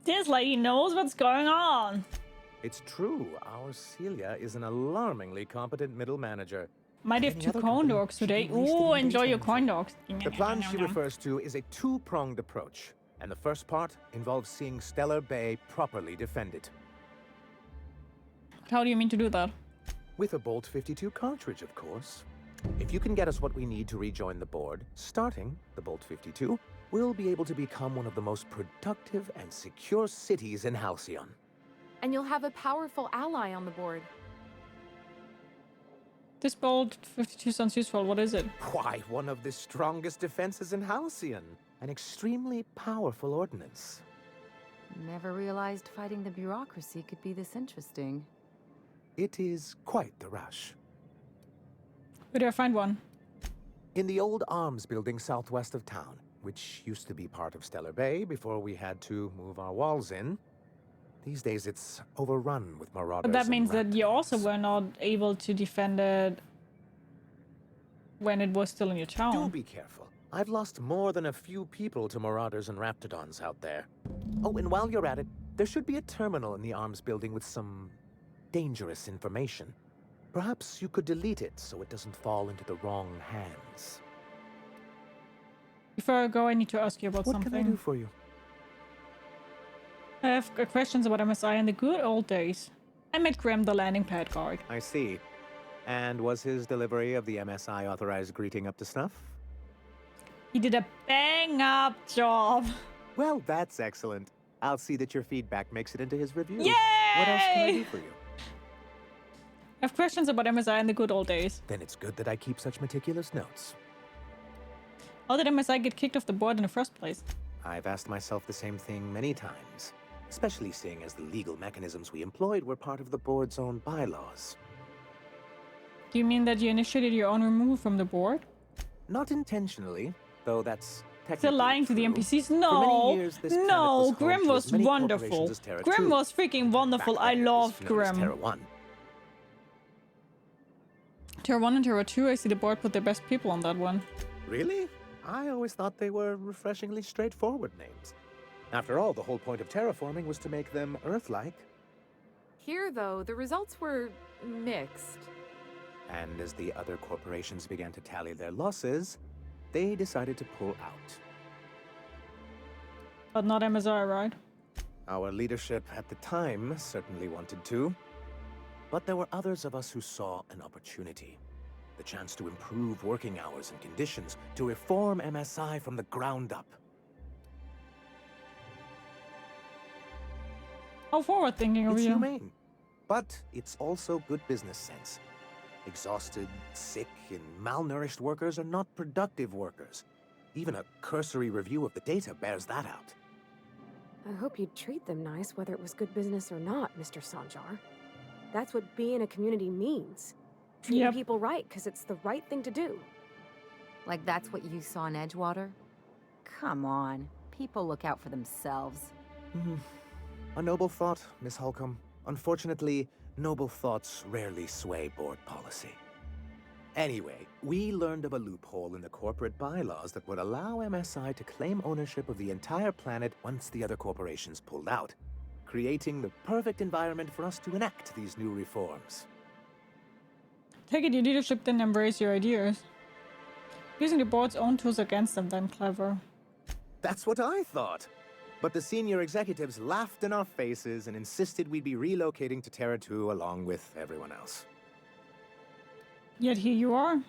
This lady knows what's going on. It's true, our Celia is an alarmingly competent middle manager. Might have Any 2 other corn company dogs should be today. wasting Ooh, enjoy your daytime. corn dogs. The plan she refers to is a two-pronged approach, and the first part involves seeing Stellar Bay properly defended. How do you mean to do that? With a Bolt 52 cartridge, of course. If you can get us what we need to rejoin the board, starting the Bolt 52, we'll be able to become one of the most productive and secure cities in Halcyon. And you'll have a powerful ally on the board. This Bolt 52 sounds useful. What is it? Why, one of the strongest defenses in Halcyon. An extremely powerful ordnance. Never realized fighting the bureaucracy could be this interesting. It is quite the rush. Where do I find one? In the old arms building southwest of town, which used to be part of Stellar Bay before we had to move our walls in. These days it's overrun with marauders. But that and means that you also raptors. were not able to defend it when it was still in your town. Do be careful. I've lost more than a few people to marauders and raptidons out there. Oh, and while you're at it, there should be a terminal in the arms building with some dangerous information. Perhaps you could delete it so it doesn't fall into the wrong hands. Before I go, I need to ask you about something. What can I do for you? I have questions about MSI in the good old days. I met Graham, the landing pad guard. I see. And was his delivery of the MSI authorized greeting up to snuff? He did a bang-up job. Well, that's excellent. I'll see that your feedback makes it into his review. Yay! What else can I do for you? I have questions about MSI in the good old days. Then it's good that I keep such meticulous notes. How did MSI get kicked off the board in the first place? I've asked myself the same thing many times, especially seeing as the legal mechanisms we employed were part of the board's own bylaws. Do you mean that you initiated your own removal from the board? Not intentionally, though that's technically Still lying to the true. NPCs? For many No, years, this planet no, was home Grim to was as many wonderful. corporations as Terra Grim 2. was freaking wonderful. Back I then, it was loved known as Grim. Terra 1. Terra 1 and Terra 2, I see the board put their best people on that one. Really? I always thought they were refreshingly straightforward names. After all, the whole point of terraforming was to make them Earth-like. Here, though, the results were mixed. And as the other corporations began to tally their losses, they decided to pull out. But not MSI, right? Our leadership at the time certainly wanted to. But there were others of us who saw an opportunity. The chance to improve working hours and conditions, to reform MSI from the ground up. How forward-thinking of It's you. humane. But it's also good business sense. Exhausted, sick, and malnourished workers are not productive workers. Even a cursory review of the data bears that out. I hope you'd treat them nice, whether it was good business or not, Mr. Sanjar. That's what being a community means. Treating people right, because it's the right thing to do. Like that's what you saw in Edgewater? Come on. People look out for themselves. A noble thought, Miss Holcomb. Unfortunately, noble thoughts rarely sway board policy. Anyway, we learned of a loophole in the corporate bylaws that would allow MSI to claim ownership of the entire planet once the other corporations pulled out, creating the perfect environment for us to enact these new reforms. Take it your leadership didn't embrace your ideas. Using the board's own tools against them, then clever. That's what I thought. But the senior executives laughed in our faces and insisted we'd be relocating to Terra 2 along with everyone else. Yet here you are.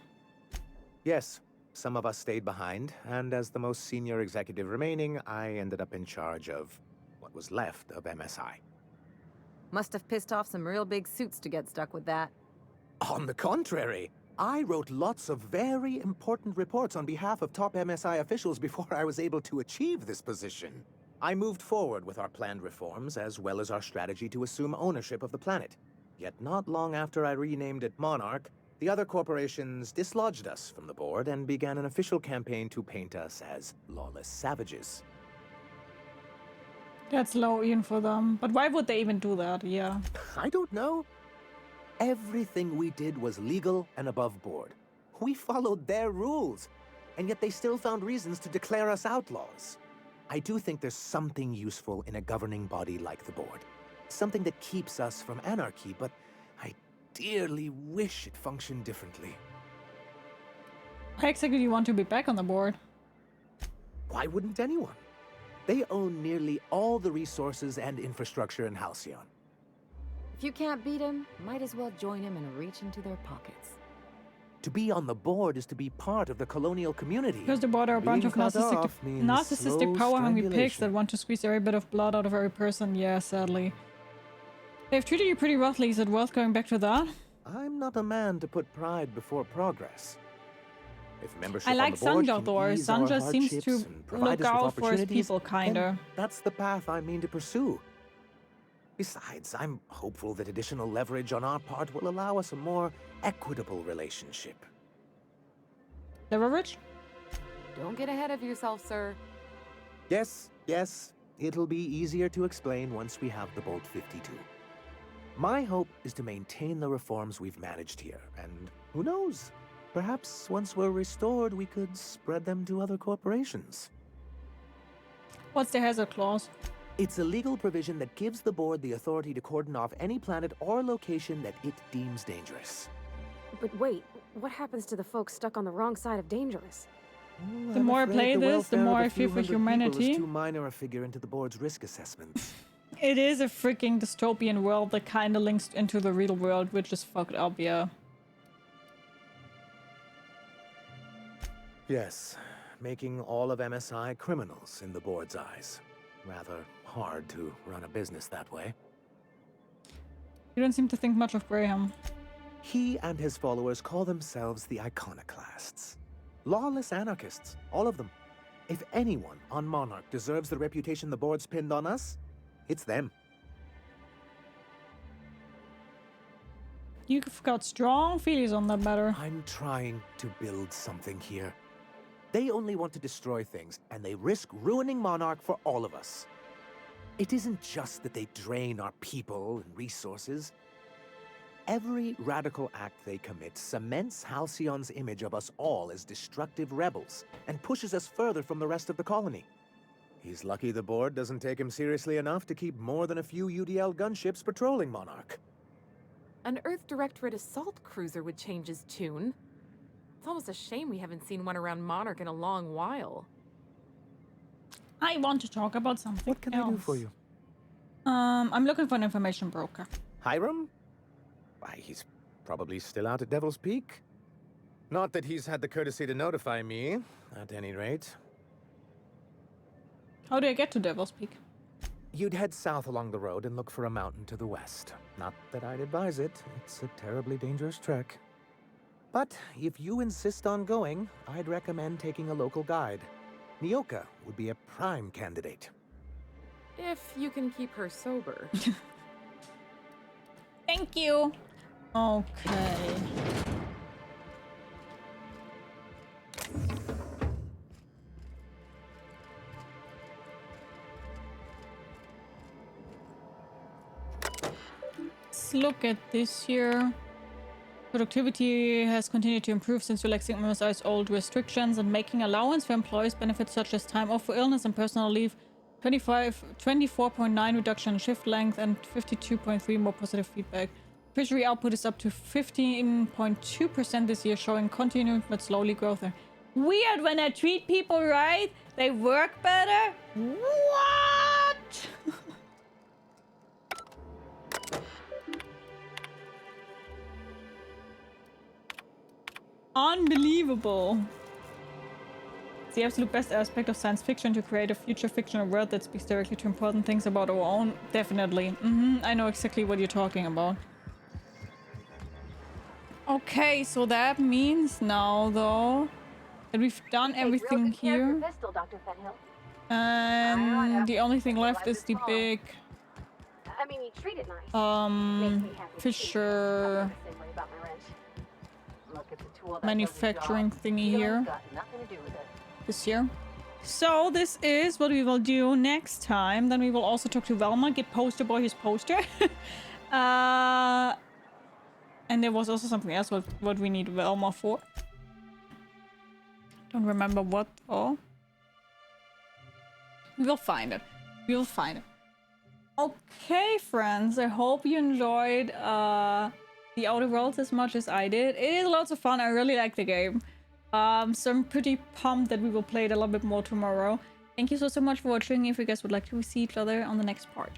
Yes, some of us stayed behind, and as the most senior executive remaining, I ended up in charge of what was left of MSI. Must have pissed off some real big suits to get stuck with that. On the contrary, I wrote lots of very important reports on behalf of top MSI officials before I was able to achieve this position. I moved forward with our planned reforms, as well as our strategy to assume ownership of the planet. Yet not long after I renamed it Monarch, the other corporations dislodged us from the board and began an official campaign to paint us as lawless savages. That's low even for them. But why would they even do that? Yeah. I don't know. Everything we did was legal and above board. We followed their rules, and yet they still found reasons to declare us outlaws. I do think there's something useful in a governing body like the board. Something that keeps us from anarchy, but I dearly wish it functioned differently. Why exactly do you want to be back on the board? Why wouldn't anyone? They own nearly all the resources and infrastructure in Halcyon. If you can't beat him, might as well join him and reach into their pockets. To be on the board is to be part of the colonial community. Because the board are a bunch of narcissistic power-hungry pigs that want to squeeze every bit of blood out of every person. Yeah, sadly. They've treated you pretty roughly. Is it worth going back to that? I'm not a man to put pride before progress. If membership I like on the board Sanja though. can ease our Sanja seems hardships to and provide look us with out for his opportunities, people, then kinda. that's the path I mean to pursue. Besides, I'm hopeful that additional leverage on our part will allow us a more equitable relationship. Leverage? Don't get ahead of yourself, sir. Yes, it'll be easier to explain once we have the Bolt 52. My hope is to maintain the reforms we've managed here, and who knows? Perhaps once we're restored, we could spread them to other corporations. What's the hazard clause? It's a legal provision that gives the board the authority to cordon off any planet or location that it deems dangerous. But wait, what happens to the folks stuck on the wrong side of dangerous? The more I play this, the more I fear for humanity. Is too minor a figure into the board's risk assessments. It is a freaking dystopian world that kinda links into the real world, which is fucked up, yeah. Yes, making all of MSI criminals in the board's eyes. Rather hard to run a business that way. You don't seem to think much of Graham. He and his followers call themselves the Iconoclasts. Lawless anarchists, all of them. If anyone on Monarch deserves the reputation the board's pinned on us, it's them. You've got strong feelings on that matter. I'm trying to build something here. They only want to destroy things, and they risk ruining Monarch for all of us. It isn't just that they drain our people and resources. Every radical act they commit cements Halcyon's image of us all as destructive rebels, and pushes us further from the rest of the colony. He's lucky the board doesn't take him seriously enough to keep more than a few UDL gunships patrolling Monarch. An Earth Directorate assault cruiser would change his tune. It's almost a shame we haven't seen one around Monarch in a long while. I want to talk about something What can I do for you? I'm looking for an information broker. Hiram? Why, he's probably still out at Devil's Peak. Not that he's had the courtesy to notify me, at any rate. How do I get to Devil's Peak? You'd head south along the road and look for a mountain to the west. Not that I'd advise it. It's a terribly dangerous trek. But if you insist on going, I'd recommend taking a local guide. Nyoka would be a prime candidate. If you can keep her sober. Thank you. Okay. Let's look at this here. Productivity has continued to improve since relaxing MSI's old restrictions and making allowance for employees benefits such as time off for illness and personal leave. 24.9 reduction in shift length and 52.3 more positive feedback. Fishery output is up to 15.2% this year, showing continued but slowly growth. Weird, when I treat people right, they work better? What? Unbelievable. It's the absolute best aspect of science fiction to create a future fictional world that speaks directly to important things about our own. Definitely. I know exactly what you're talking about. Okay, so that means now, though, that we've done everything here. Pistol, Dr. Fenhill. And the only thing left is the big... I mean, you treat it nice. Fisher... manufacturing thingy here. This year. So this is what we will do next time. Then we will also talk to Velma, get Poster Boy his poster. And there was also something else what we need Velma for. Don't remember what. Oh. We will find it. We will find it. Okay, friends. I hope you enjoyed the Outer Worlds as much as I did. It is lots of fun. I really like the game. So I'm pretty pumped that we will play it a little bit more tomorrow. Thank you so much for watching. If you guys would like to see each other on the next part.